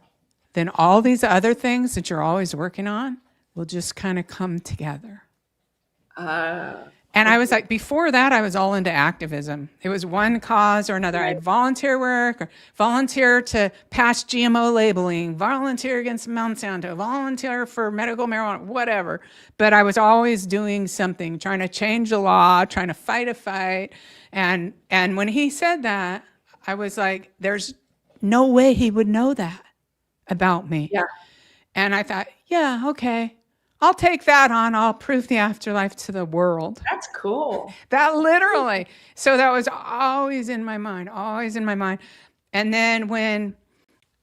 then all these other things that you're always working on will just kind of come together. And I was like, before that, I was all into activism. It was one cause or another. I'd volunteer work, or volunteer to pass GMO labeling, volunteer against Monsanto, volunteer for medical marijuana, whatever. But I was always doing something, trying to change the law, trying to fight a fight. And when he said that, I was like, there's no way he would know that about me. Yeah. And I thought, yeah, okay. I'll take that on. I'll prove the afterlife to the world. That's cool. That literally. So that was always in my mind, always in my mind. And then when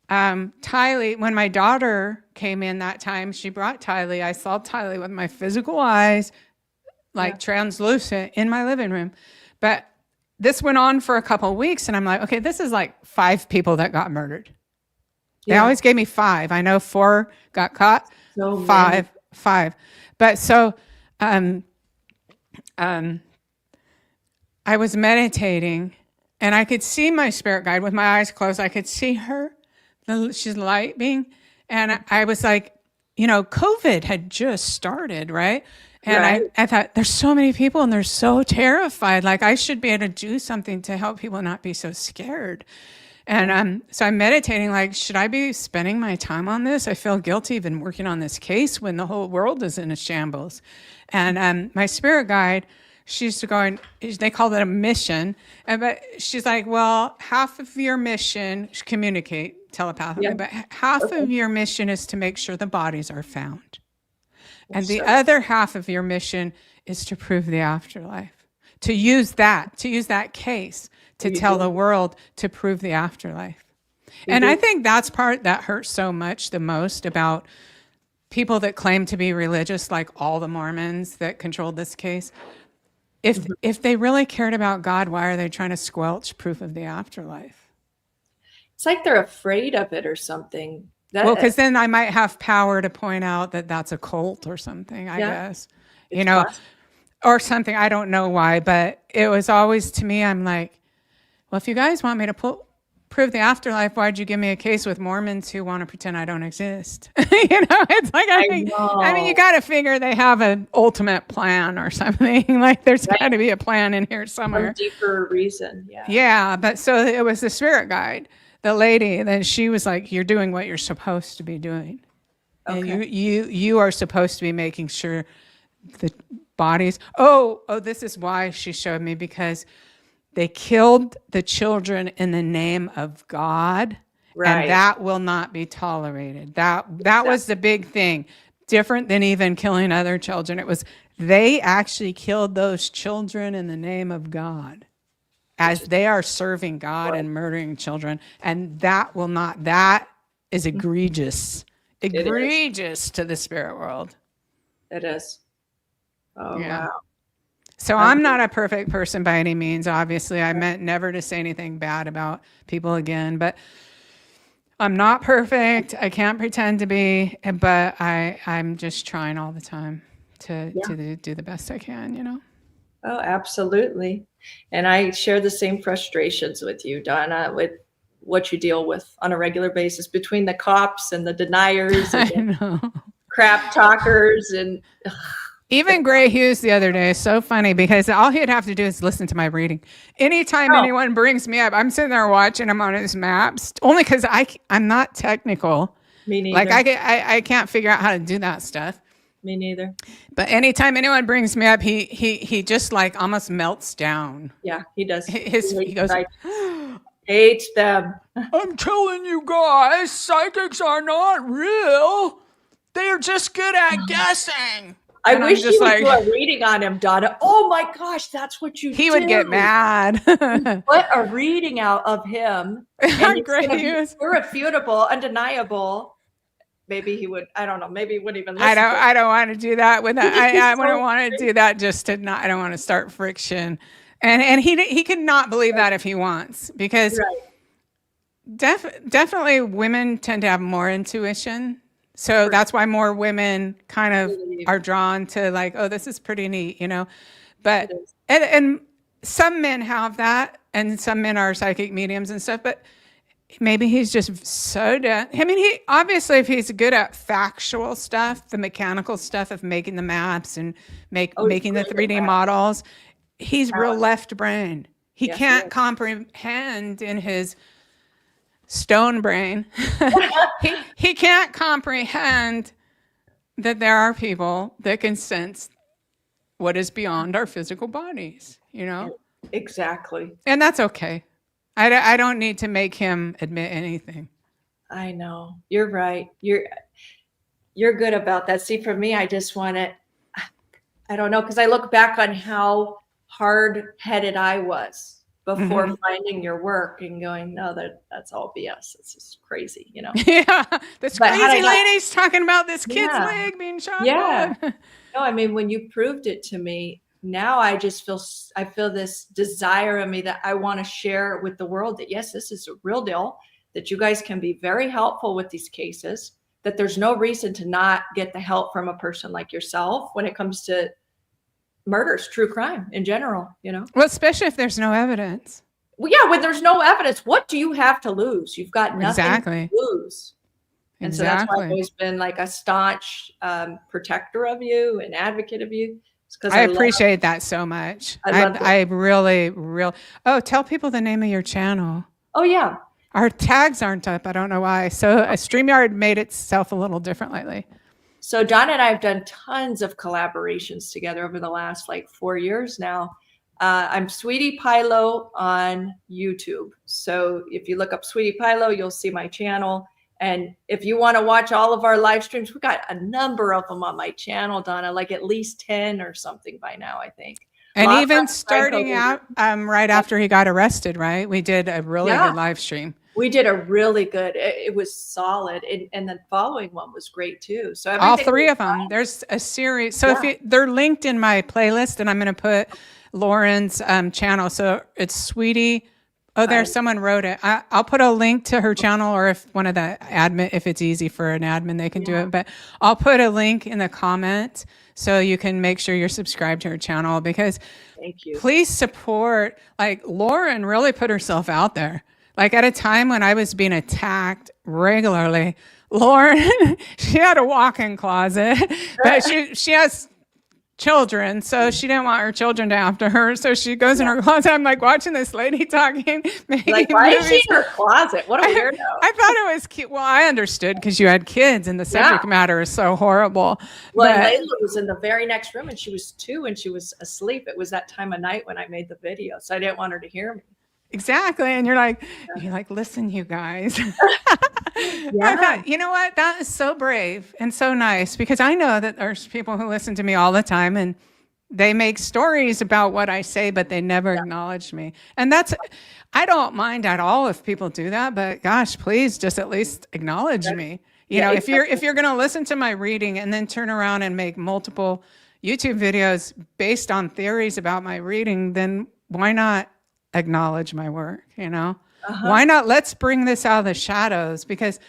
Tylee, when my daughter came in that time, she brought Tylee. I saw Tylee with my physical eyes, like translucent in my living room. But this went on for a couple of weeks and I'm like, okay, this is like 5 people that got murdered. They always gave me 5. I know 4 got caught, so 5. But so I was meditating and I could see my spirit guide with my eyes closed. I could see her. She's light being. And I was like, you know, COVID had just started, right? And I thought, there's so many people and they're so terrified. Like I should be able to do something to help people not be so scared. And so I'm meditating, like, should I be spending my time on this? I feel guilty even working on this case when the whole world is in a shambles. And my spirit guide, she's going, they call it a mission. But she's like, well, half of your mission, communicate telepathically, but half of your mission is to make sure the bodies are found. And the other half of your mission is to prove the afterlife, to use that case to tell the world to prove the afterlife. And I think that's part that hurts so much the most about people that claim to be religious, like all the Mormons that controlled this case. If they really cared about God, why are they trying to squelch proof of the afterlife? It's like they're afraid of it or something. Well, because then I might have power to point out that that's a cult or something, I guess. You know, or something. I don't know why, but it was always, to me, I'm like, well, if you guys want me to prove the afterlife, why'd you give me a case with Mormons who want to pretend I don't exist? You know, it's like, I mean, you got to figure they have an ultimate plan or something. Like there's got to be a plan in here somewhere. A deeper reason. Yeah. Yeah. But so it was the spirit guide, the lady, then she was like, you're doing what you're supposed to be doing. Okay. And you are supposed to be making sure the bodies. Oh, this is why she showed me, because they killed the children in the name of God, and that will not be tolerated. That was the big thing, different than even killing other children. It was they actually killed those children in the name of God, as they are serving God and murdering children, and that is egregious, to the spirit world. It is. Oh yeah. Wow. So I'm not a perfect person by any means. Obviously, I meant never to say anything bad about people again, but I'm not perfect. I can't pretend to be, but I'm just trying all the time to do the best I can, you know? Oh, absolutely. And I share the same frustrations with you, Donna, with what you deal with on a regular basis between the cops and the deniers and the crap talkers and... Even Gray Hughes the other day, so funny, because all he'd have to do is listen to my reading. Anytime anyone brings me up, I'm sitting there watching him on his maps, only because I'm not technical. Me neither. Like I can't figure out how to do that stuff. Me neither. But anytime anyone brings me up, he just like almost melts down. Yeah, he does. He goes, hates them. I'm telling you guys, psychics are not real. They are just good at guessing. I wish you would do a reading on him, Donna. Oh my gosh, that's what you do. He would get mad. Put a reading out of him. And it's irrefutable, undeniable maybe he would. I don't know. Maybe he wouldn't even listen. I don't want to do that with that. I wouldn't want to do that just to not. I don't want to start friction. And he can not believe that if he wants, because definitely women tend to have more intuition. So that's why more women kind of are drawn to like, oh, this is pretty neat, you know. But and some men have that, and some men are psychic mediums and stuff, but maybe he's just so dead. I mean, he obviously, if he's good at factual stuff, the mechanical stuff of making the maps and making the 3D models, he's real left brain. He can't comprehend in his stone brain. he can't comprehend that there are people that can sense what is beyond our physical bodies, you know? Exactly. And that's okay. I don't need to make him admit anything. I know. You're right. You're good about that. See, for me, I just want to, I don't know, because I look back on how hard-headed I was before finding your work and going, no, that's all BS. It's just crazy, you know? Yeah. This crazy lady's talking about this kid's leg being shot. Yeah. No, I mean, when you proved it to me, now I just feel this desire in me that I want to share with the world that, yes, this is a real deal, that you guys can be very helpful with these cases, that there's no reason to not get the help from a person like yourself when it comes to murders, true crime in general, you know? Well, especially if there's no evidence. Well, yeah, when there's no evidence, what do you have to lose? You've got nothing to lose. And so that's why I've always been like a staunch protector of you, an advocate of you. I appreciate that so much. I really. Oh, tell people the name of your channel. Oh, yeah. Our tags aren't up. I don't know why. So StreamYard made itself a little different lately. So Donna and I have done tons of collaborations together over the last 4 years now. I'm Sweetie Pilo on YouTube. So if you look up Sweetie Pilo, you'll see my channel. And if you want to watch all of our live streams, we've got a number of them on my channel, Donna, like at least 10 or something by now, I think. And even starting out right after he got arrested, right? We did a really good live stream. We did a really good, it was solid. And the following one was great too. So all three of them, there's a series. So they're linked in my playlist, and I'm going to put Lauren's channel. So it's Sweetie. Oh, there's someone wrote it. I'll put a link to her channel, or if one of the admin, if it's easy for an admin, they can do it. But I'll put a link in the comment so you can make sure you're subscribed to her channel, because please support. Like, Lauren really put herself out there. Like, at a time when I was being attacked regularly, Lauren, she had a walk-in closet, but she has children, so she didn't want her children to after her, so she goes in her closet. I'm like watching this lady talking, like, why is she in her closet? What a weirdo. I thought it was cute. Well, I understood, because you had kids and the subject matter is so horrible. Well, Layla was in the very next room, and she was 2 and she was asleep. It was that time of night when I made the video, so I didn't want her to hear me. Exactly. And you're like, listen, you guys. I thought, you know what? That is so brave and so nice, because I know that there's people who listen to me all the time, and they make stories about what I say, but they never acknowledge me. And I don't mind at all if people do that, but gosh, please just at least acknowledge me. You know, if you're going to listen to my reading and then turn around and make multiple YouTube videos based on theories about my reading, then why not acknowledge my work, you know? Why not? Let's bring this out of the shadows, because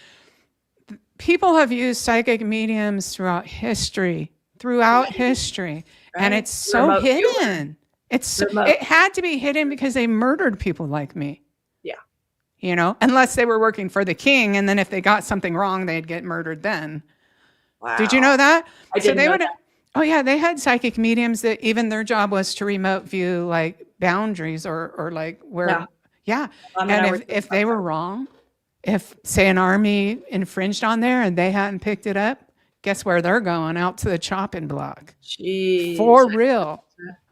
people have used psychic mediums throughout history, and it's so hidden. It had to be hidden because they murdered people like me. Yeah. You know, unless they were working for the king, and then if they got something wrong, they'd get murdered then. Wow. Did you know that? I didn't know that. Oh yeah, they had psychic mediums that even their job was to remote view like boundaries or like where, and if they were wrong, if say an army infringed on there and they hadn't picked it up, guess where they're going? Out to the chopping block. Jeez. For real.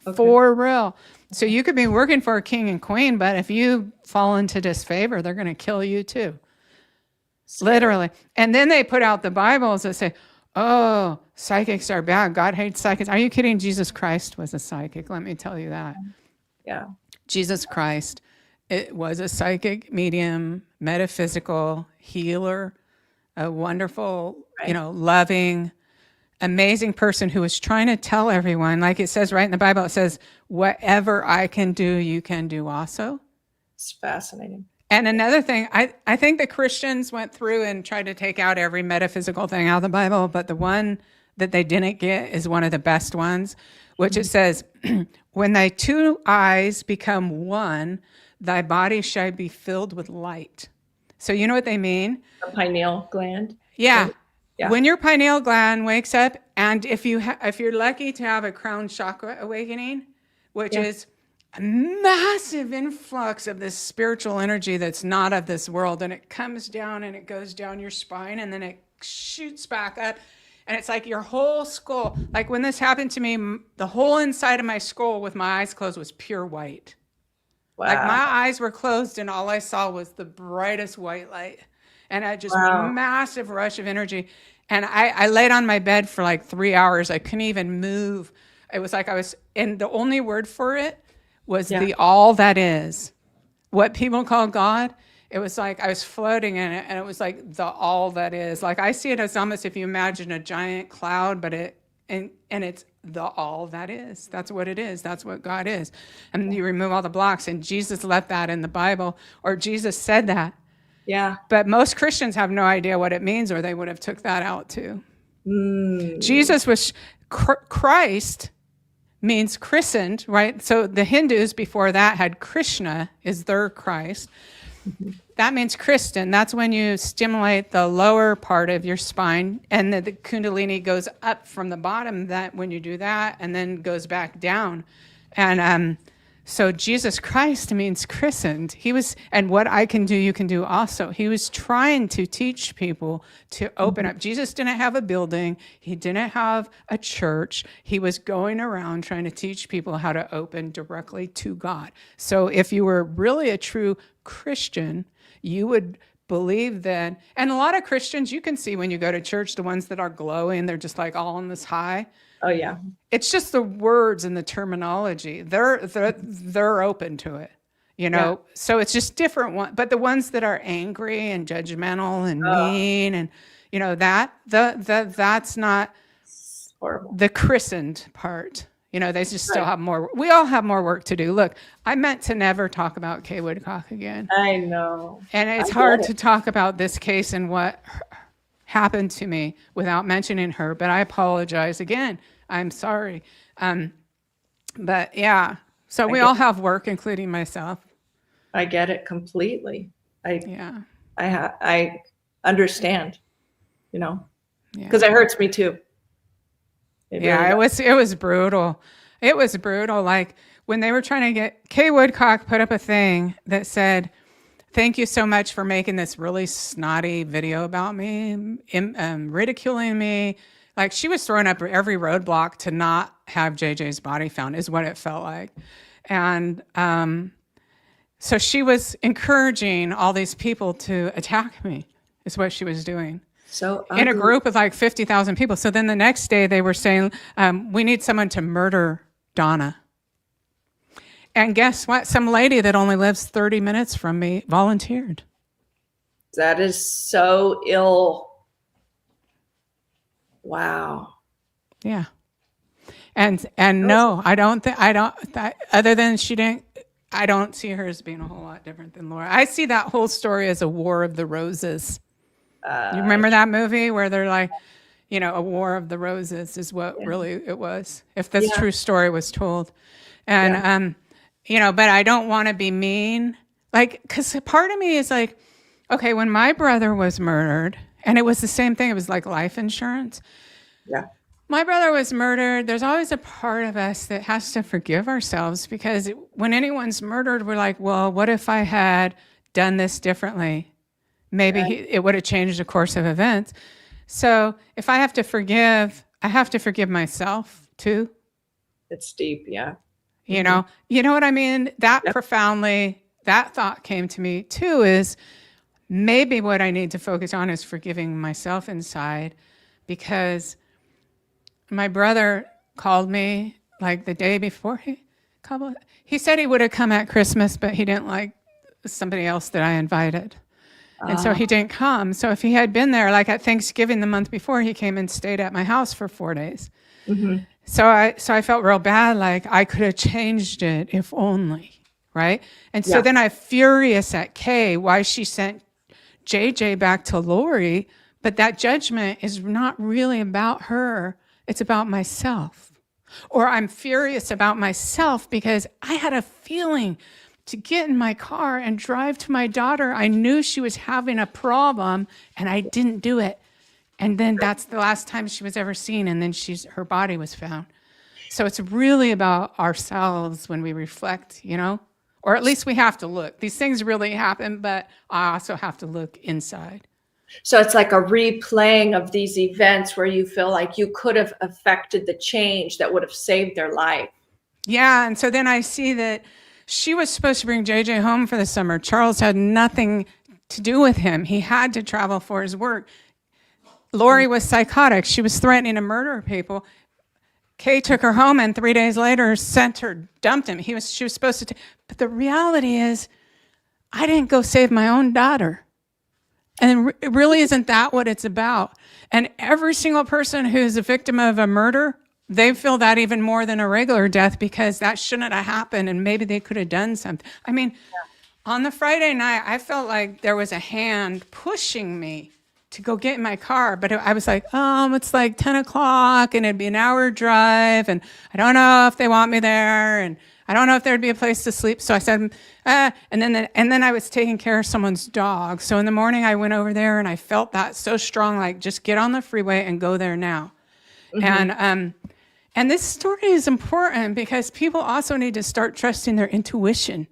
Okay. For real. So you could be working for a king and queen, but if you fall into disfavor, they're going to kill you too. Literally. And then they put out the Bibles that say, oh, psychics are bad. God hates psychics. Are you kidding? Jesus Christ was a psychic. Let me tell you that. Yeah. Jesus Christ, it was a psychic medium, metaphysical healer. a wonderful, loving, amazing person who was trying to tell everyone, like it says right in the Bible, it says, whatever I can do, you can do also. It's fascinating. And another thing, I think the Christians went through and tried to take out every metaphysical thing out of the Bible, but the one that they didn't get is one of the best ones, which it says, when thy two eyes become one, thy body shall be filled with light. So you know what they mean? The pineal gland. Yeah. When your pineal gland wakes up, and if you're lucky to have a crown chakra awakening, which is a massive influx of this spiritual energy that's not of this world, and it comes down and it goes down your spine, and then it shoots back up, and it's like your whole skull. Like when this happened to me, the whole inside of my skull with my eyes closed was pure white. Wow. Like my eyes were closed, and all I saw was the brightest white light. And I just massive rush of energy. And I laid on my bed for like 3 hours. I couldn't even move. It was like and the only word for it was the all that is. What people call God, it was like I was floating in it, and it was like the all that is. Like I see it as almost if you imagine a giant cloud, but it's the all that is. That's what it is. That's what God is. And you remove all the blocks, and Jesus left that in the Bible, or Jesus said that. Yeah. But most Christians have no idea what it means, or they would have took that out too. Jesus was, Christ means christened, right? So the Hindus before that had Krishna is their Christ. That means Christian. That's when you stimulate the lower part of your spine, and the Kundalini goes up from the bottom that when you do that, and then goes back down. And so Jesus Christ means christened. And what I can do, you can do also. He was trying to teach people to open up. Jesus didn't have a building. He didn't have a church. He was going around trying to teach people how to open directly to God. So if you were really a true Christian, you would believe that. And a lot of Christians, you can see when you go to church, the ones that are glowing, they're just like all on this high. Oh yeah. It's just the words and the terminology. They're open to it, So it's just different one. But the ones that are angry and judgmental and mean and that's not horrible. The christened part. They just still have more. We all have more work to do. Look, I meant to never talk about Kay Woodcock again. I know. And it's hard to talk about this case and what happened to me without mentioning her, but I apologize again. I'm sorry. But yeah, so we all have work, including myself. I get it completely. I understand, because it hurts me too. It was brutal. It was brutal. Like when they were trying to get Kay Woodcock put up a thing that said, "Thank you so much for making this really snotty video about me, ridiculing me." Like she was throwing up every roadblock to not have JJ's body found is what it felt like. And so she was encouraging all these people to attack me is what she was doing. So in a group of like 50,000 people. So then the next day they were saying, we need someone to murder Donna. And guess what? Some lady that only lives 30 minutes from me volunteered. That is so ill. Wow. Yeah. And no, I don't, other than I don't see her as being a whole lot different than Laura. I see that whole story as a War of the Roses. You remember that movie where they're like, a War of the Roses is what really it was, if this true story was told. And, but I don't want to be mean. Like, because part of me is like, okay, when my brother was murdered, and it was the same thing, it was like life insurance. Yeah. My brother was murdered. There's always a part of us that has to forgive ourselves because when anyone's murdered, we're like, well, what if I had done this differently? Maybe it would have changed the course of events. So if I have to forgive, I have to forgive myself too. It's deep, yeah. You know what I mean? That profoundly, that thought came to me too, is maybe what I need to focus on is forgiving myself inside, because my brother called me like the day before he said he would have come at Christmas, but he didn't like somebody else that I invited. And so he didn't come. So if he had been there, like at Thanksgiving the month before, he came and stayed at my house for 4 days. Mm-hmm. So I felt real bad, like I could have changed it if only, right? And so then I'm furious at Kay why she sent JJ back to Lori, but that judgment is not really about her. It's about myself. Or I'm furious about myself because I had a feeling to get in my car and drive to my daughter. I knew she was having a problem and I didn't do it. And then that's the last time she was ever seen. And then her body was found. So it's really about ourselves when we reflect, or at least we have to look. These things really happen, but I also have to look inside. So it's like a replaying of these events where you feel like you could have affected the change that would have saved their life. Yeah. And so then I see that she was supposed to bring JJ home for the summer. Charles had nothing to do with him. He had to travel for his work. Lori was psychotic. She was threatening to murder people. Kay took her home and 3 days later dumped him. She was supposed to, but the reality is I didn't go save my own daughter. And it really isn't that what it's about. And every single person who's a victim of a murder, they feel that even more than a regular death because that shouldn't have happened and maybe they could have done something. I mean, on the Friday night, I felt like there was a hand pushing me to go get in my car, but I was like, it's like 10 o'clock and it'd be an hour drive and I don't know if they want me there and I don't know if there'd be a place to sleep. So I said, and then I was taking care of someone's dog. So in the morning I went over there and I felt that so strong, like just get on the freeway and go there now. Mm-hmm. And this story is important because people also need to start trusting their intuition.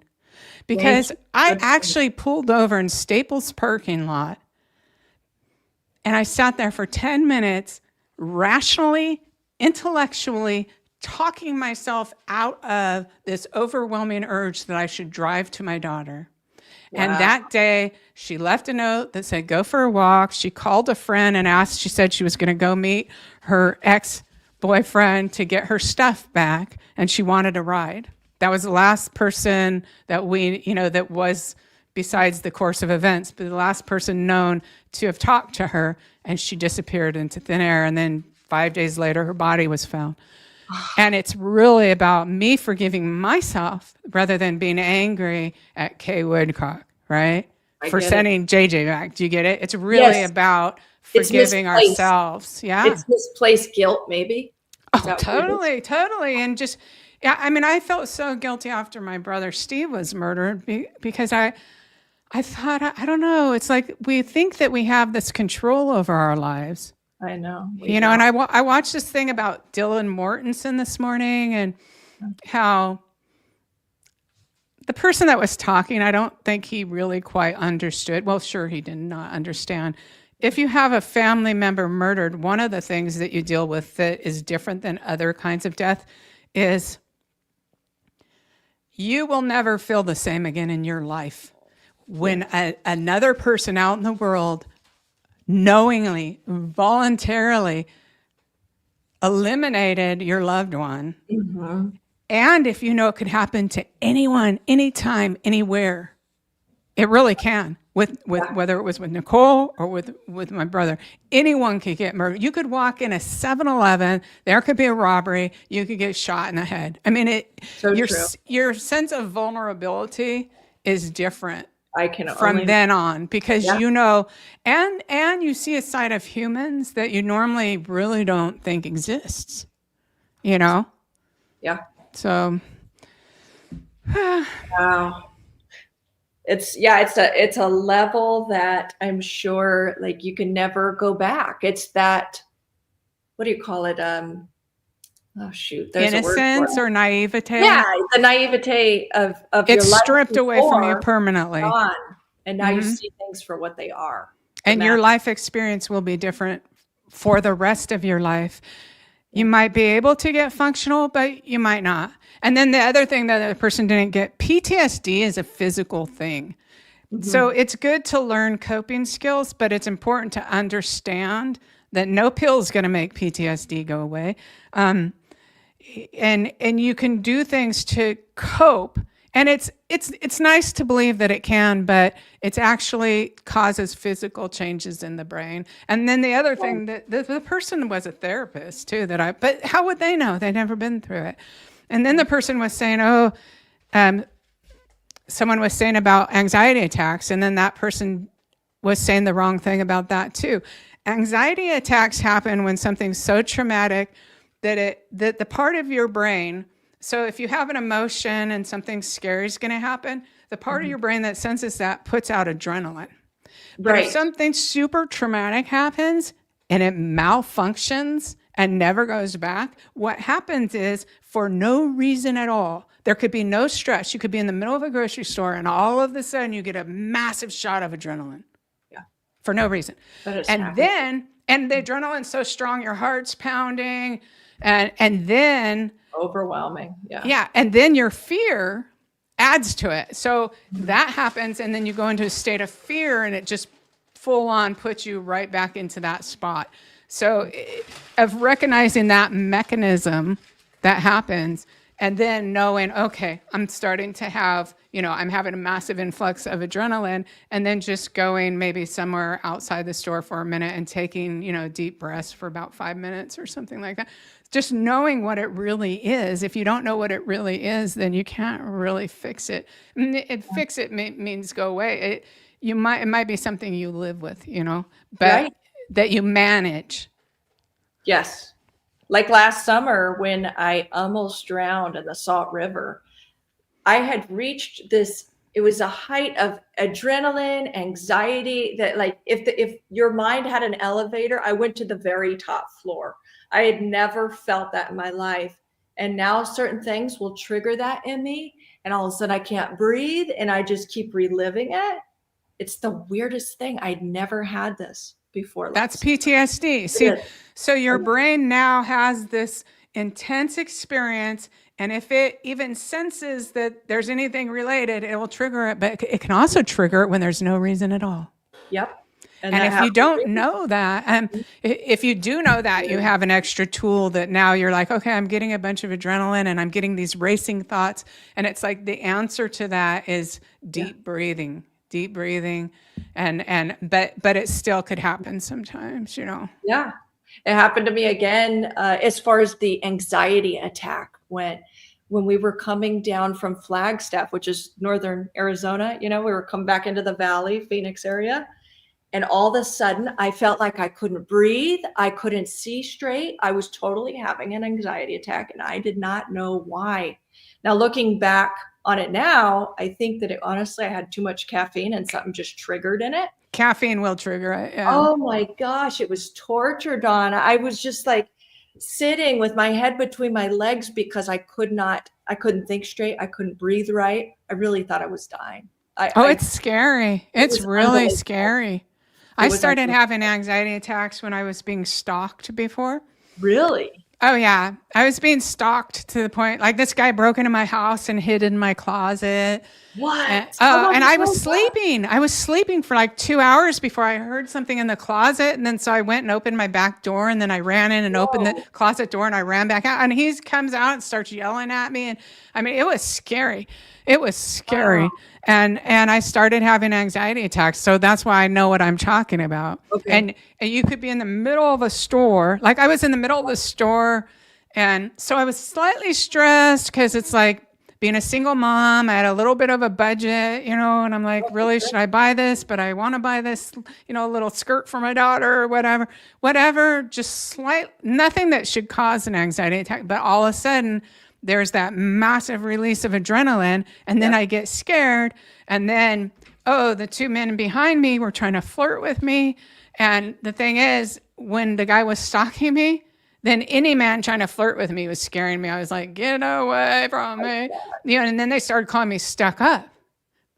Because I actually pulled over in Staples parking lot and I sat there for 10 minutes, rationally, intellectually, talking myself out of this overwhelming urge that I should drive to my daughter. Wow. And that day, she left a note that said, go for a walk. She called a friend and she said she was going to go meet her ex-boyfriend to get her stuff back, and she wanted a ride. That was the last person that that was, besides the course of events, but the last person known to have talked to her, and she disappeared into thin air. And then 5 days later, her body was found. And it's really about me forgiving myself rather than being angry at Kay Woodcock, right? For sending JJ back. Do you get it? It's really about forgiving ourselves. Yeah. It's misplaced guilt, maybe. Oh, totally. And just, I felt so guilty after my brother Steve was murdered because I thought, I don't know, it's like we think that we have this control over our lives. I know. And I watched this thing about Dylan Mortensen this morning and how the person that was talking, I don't think he really quite understood. Well, sure, he did not understand. If you have a family member murdered, one of the things that you deal with that is different than other kinds of death is you will never feel the same again in your life. When another person out in the world knowingly, voluntarily eliminated your loved one. Mm-hmm. And if it could happen to anyone, anytime, anywhere, it really can. Whether it was with Nicole or with my brother, anyone could get murdered. You could walk in a 7-Eleven, there could be a robbery, you could get shot in the head. I mean, your sense of vulnerability is different. From then on, because and you see a side of humans that you normally really don't think exists, Yeah. So. Wow. It's a level that I'm sure like you can never go back. It's that, what do you call it? Oh shoot! There's innocence or naivete. Yeah, the naivete of it's your life stripped away from you permanently. Gone, and now you see things for what they are. And your life experience will be different for the rest of your life. You might be able to get functional, but you might not. And then the other thing that the person didn't get, PTSD is a physical thing. Mm-hmm. So it's good to learn coping skills, but it's important to understand that no pill is going to make PTSD go away. And you can do things to cope And it's nice to believe that it can, but it actually causes physical changes in the brain. And then the other thing, that the person was a therapist too, but how would they know? They'd never been through it. And then the person was saying, someone was saying about anxiety attacks, and then that person was saying the wrong thing about that too. Anxiety attacks happen when something's so traumatic that the part of your brain, so if you have an emotion and something scary is going to happen, the part of your brain that senses that puts out adrenaline. But if something super traumatic happens and it malfunctions and never goes back, what happens is, for no reason at all, there could be no stress. You could be in the middle of a grocery store and all of a sudden you get a massive shot of adrenaline. Yeah. For no reason. And the adrenaline's so strong, your heart's pounding, and then overwhelming. Yeah. Yeah. And then your fear adds to it. So that happens, and then you go into a state of fear, and it just full on puts you right back into that spot. So of recognizing that mechanism that happens, and then knowing, okay, I'm starting to have, I'm having a massive influx of adrenaline, and then just going maybe somewhere outside the store for a minute and taking, deep breaths for about 5 minutes or something like that. Just knowing what it really is. If you don't know what it really is, then you can't really fix it. Fix it means go away. It might be something you live with, but that you manage. Yes. Like last summer when I almost drowned in the Salt River, I had reached this, it was a height of adrenaline, anxiety, that like if your mind had an elevator, I went to the very top floor. I had never felt that in my life. And now certain things will trigger that in me. And all of a sudden I can't breathe, and I just keep reliving it. It's the weirdest thing. I'd never had this before. That's PTSD. See, so your brain now has this intense experience, and if it even senses that there's anything related, it will trigger it. But it can also trigger it when there's no reason at all. Yep. And if you don't know that, if you do know that, you have an extra tool that now you're like, okay, I'm getting a bunch of adrenaline and I'm getting these racing thoughts. And it's like the answer to that is deep breathing. But it still could happen sometimes, Yeah. It happened to me again, as far as the anxiety attack when we were coming down from Flagstaff, which is northern Arizona. We were coming back into the valley, Phoenix area. And all of a sudden I felt like I couldn't breathe. I couldn't see straight. I was totally having an anxiety attack, and I did not know why. Now, looking back on it now, I think that honestly, I had too much caffeine and something just triggered in it. Caffeine will trigger it. Yeah. Oh my gosh. It was torture, Donna. I was just like sitting with my head between my legs because I couldn't think straight. I couldn't breathe right. I really thought I was dying. It's scary. It's really scary. I started having anxiety attacks when I was being stalked before. Really? Oh, yeah. I was being stalked to the point, like this guy broke into my house and hid in my closet. What? And I was sleeping. I was sleeping for like 2 hours before I heard something in the closet. And then so I went and opened my back door, and then I ran in and opened the closet door, and I ran back out. And he comes out and starts yelling at me. And I mean, it was scary. It was scary. Wow. And I started having anxiety attacks. So that's why I know what I'm talking about. Okay. And you could be in the middle of a store. Like I was in the middle of the store. And so I was slightly stressed because it's like being a single mom. I had a little bit of a budget, and I'm like, really, should I buy this? But I want to buy this, little skirt for my daughter or whatever, just nothing that should cause an anxiety attack. But all of a sudden, there's that massive release of adrenaline, and then I get scared, and then, the two men behind me were trying to flirt with me. And the thing is, when the guy was stalking me, then any man trying to flirt with me was scaring me. I was like, get away from me. And then they started calling me stuck up.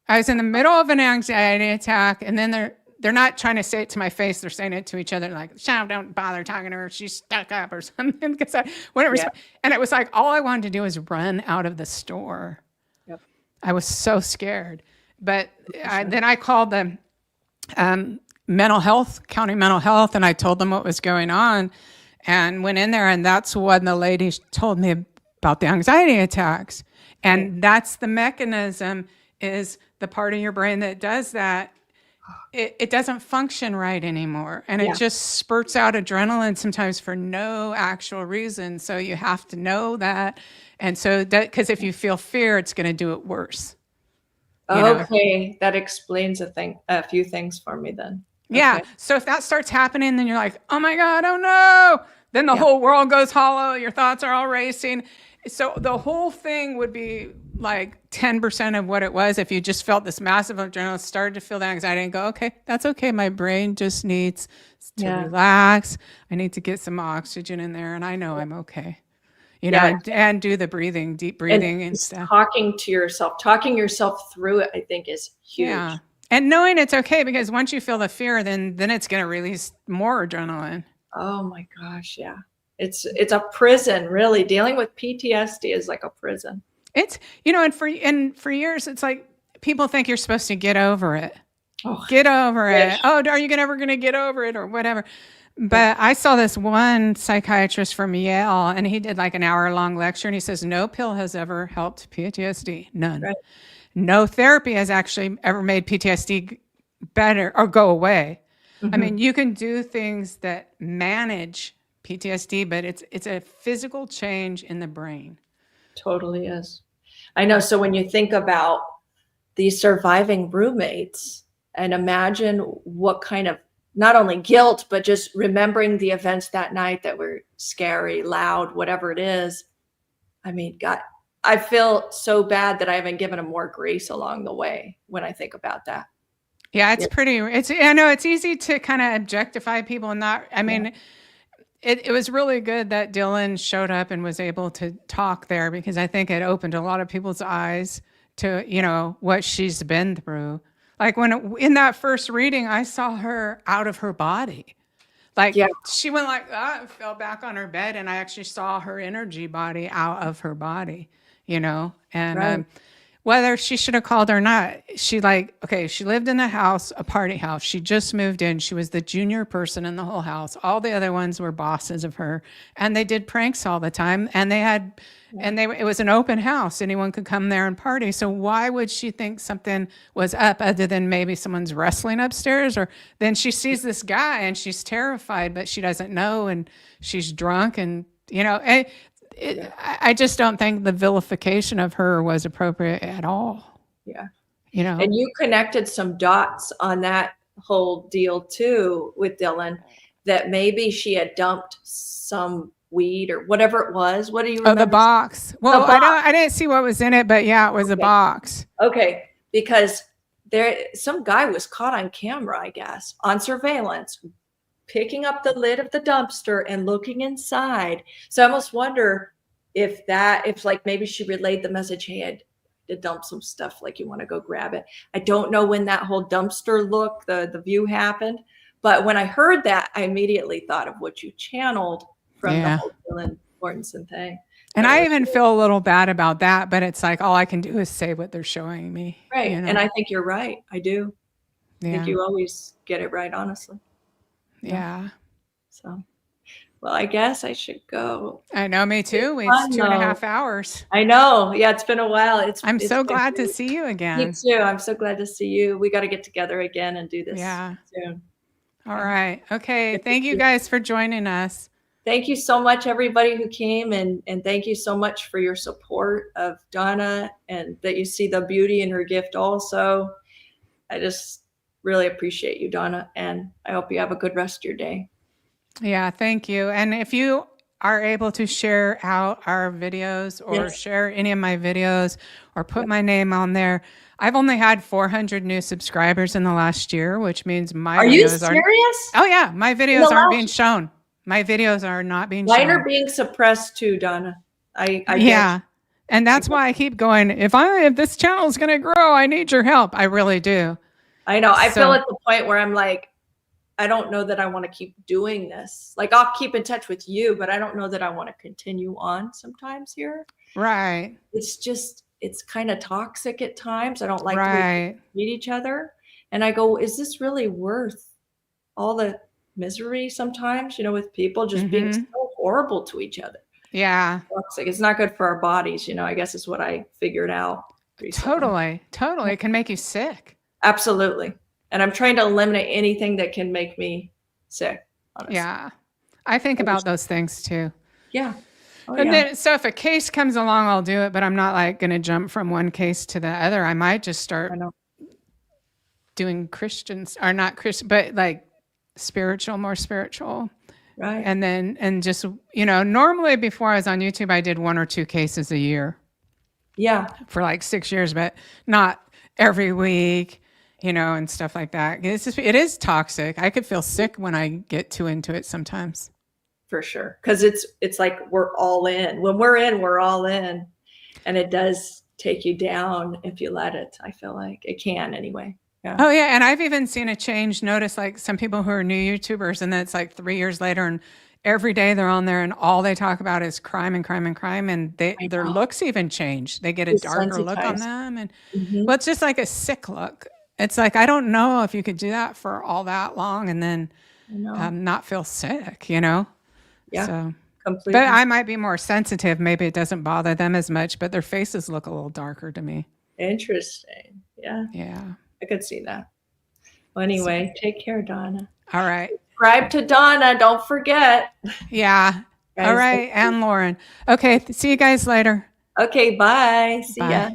I was in the middle of an anxiety attack, and then they're not trying to say it to my face. They're saying it to each other, like, don't bother talking to her. She's stuck up or something. Because and it was like, all I wanted to do was run out of the store. Yep. I was so scared. But then I called the county mental health, and I told them what was going on and went in there. And that's when the lady told me about the anxiety attacks. And that's the mechanism, is the part of your brain that does that. It doesn't function right anymore. And it just spurts out adrenaline sometimes for no actual reason. So you have to know that. And so that, because if you feel fear, it's going to do it worse. Okay. That explains a few things for me then. Yeah. Okay. So if that starts happening, then you're like, oh my God, oh no. Then the whole world goes hollow. Your thoughts are all racing. So the whole thing would be like 10% of what it was if you just felt this massive adrenaline, started to feel the anxiety and go, okay, that's okay. My brain just needs to relax. I need to get some oxygen in there, and I know I'm okay. You know, and do the breathing, deep breathing and stuff. Talking yourself through it, I think, is huge. Yeah. And knowing it's okay, because once you feel the fear, then it's going to release more adrenaline. Oh my gosh. Yeah. It's a prison, really. Dealing with PTSD is like a prison. It's, you know, and for years, it's like people think you're supposed to get over it. Oh, get over it. Oh, are you ever going to get over it or whatever? But I saw this one psychiatrist from Yale, and he did like an hour-long lecture, and he says, no pill has ever helped PTSD. None. Right. No therapy has actually ever made PTSD better or go away. Mm-hmm. I mean, you can do things that manage PTSD, but it's a physical change in the brain. Totally is. I know. So when you think about these surviving roommates, and imagine what kind of, not only guilt, but just remembering the events that night that were scary, loud, whatever it is. I mean, God, I feel so bad that I haven't given them more grace along the way when I think about that. Yeah, I know it's easy to kind of objectify people and not, I mean, it was really good that Dylan showed up and was able to talk there, because I think it opened a lot of people's eyes to, you know, what she's been through. Like in that first reading, I saw her out of her body. Like she went like that and fell back on her bed, and I actually saw her energy body out of her body, you know, and whether she should have called or not, she lived in a party house. She just moved in. She was the junior person in the whole house. All the other ones were bosses of her, and they did pranks all the time. And it was an open house. Anyone could come there and party. So why would she think something was up other than maybe someone's wrestling upstairs? Or then she sees this guy and she's terrified, but she doesn't know, and she's drunk, and, you know, I just don't think the vilification of her was appropriate at all. Yeah. You know, and you connected some dots on that whole deal too with Dylan, that maybe she had dumped some weed or whatever it was. What do you remember? Oh, the box. Well, I didn't see what was in it, but yeah, it was a box. Okay. Because some guy was caught on camera, I guess, on surveillance, picking up the lid of the dumpster and looking inside. So I almost wonder if like maybe she relayed the message, hey, I had to dump some stuff, like you want to go grab it. I don't know when that whole dumpster look, the view happened. But when I heard that, I immediately thought of what you channeled from the whole Dylan Mortensen thing. And I even feel a little bad about that, but it's like all I can do is say what they're showing me. Right. You know? And I think you're right. I do. I think you always get it right, honestly. Yeah. So, well, I guess I should go. I know, me too. It's 2.5 hours. I know. Yeah, it's been a while. I'm so glad to see you again. Me too. I'm so glad to see you. We got to get together again and do this soon. All right. Okay. Thank you guys for joining us. Thank you so much, everybody who came, and thank you so much for your support of Donna, and that you see the beauty in her gift also. I just really appreciate you, Donna, and I hope you have a good rest of your day. Yeah, thank you. And if you are able to share out our videos or share any of my videos or put my name on there, I've only had 400 new subscribers in the last year, which means my videos are... Are you serious? Oh, yeah. My videos aren't being shown. My videos are not being shown. Mine are being suppressed too, Donna. I guess. And that's why I keep going, if this channel is going to grow, I need your help. I really do. I know. I feel at the point where I'm like, I don't know that I want to keep doing this. Like, I'll keep in touch with you, but I don't know that I want to continue on sometimes here. Right. It's kind of toxic at times. I don't like the way we meet each other. And I go, is this really worth all the misery sometimes, with people just being so horrible to each other? Yeah. Toxic. It's not good for our bodies, you know, I guess is what I figured out recently. Totally. It can make you sick. Absolutely. And I'm trying to eliminate anything that can make me sick, honestly. Yeah. I think about those things too. Yeah. Oh, and then, so if a case comes along, I'll do it, but I'm not like going to jump from one case to the other. I might just start doing Christians, or not Christian, but like more spiritual. Right. And just, you know, normally before I was on YouTube, I did 1 or 2 cases a year. Yeah. For like 6 years, but not every week, you know, and stuff like that. It is toxic. I could feel sick when I get too into it sometimes. For sure. Because it's like we're all in. When we're in, we're all in. And it does take you down if you let it. I feel like it can anyway. Yeah. Oh, yeah. And I've even seen a change. Notice like some people who are new YouTubers, and then it's like 3 years later, and every day they're on there and all they talk about is crime and crime and crime. And their looks even change. They get a darker look on them. And well, it's just like a sick look. It's like, I don't know if you could do that for all that long and then not feel sick, you know? Yeah, so, completely. But I might be more sensitive. Maybe it doesn't bother them as much, but their faces look a little darker to me. Interesting. Yeah. Yeah. I could see that. Well, anyway, take care, Donna. All right. Subscribe to Donna. Don't forget. Yeah. Guys, all right. And Lauren. Okay. See you guys later. Okay. Bye. See ya.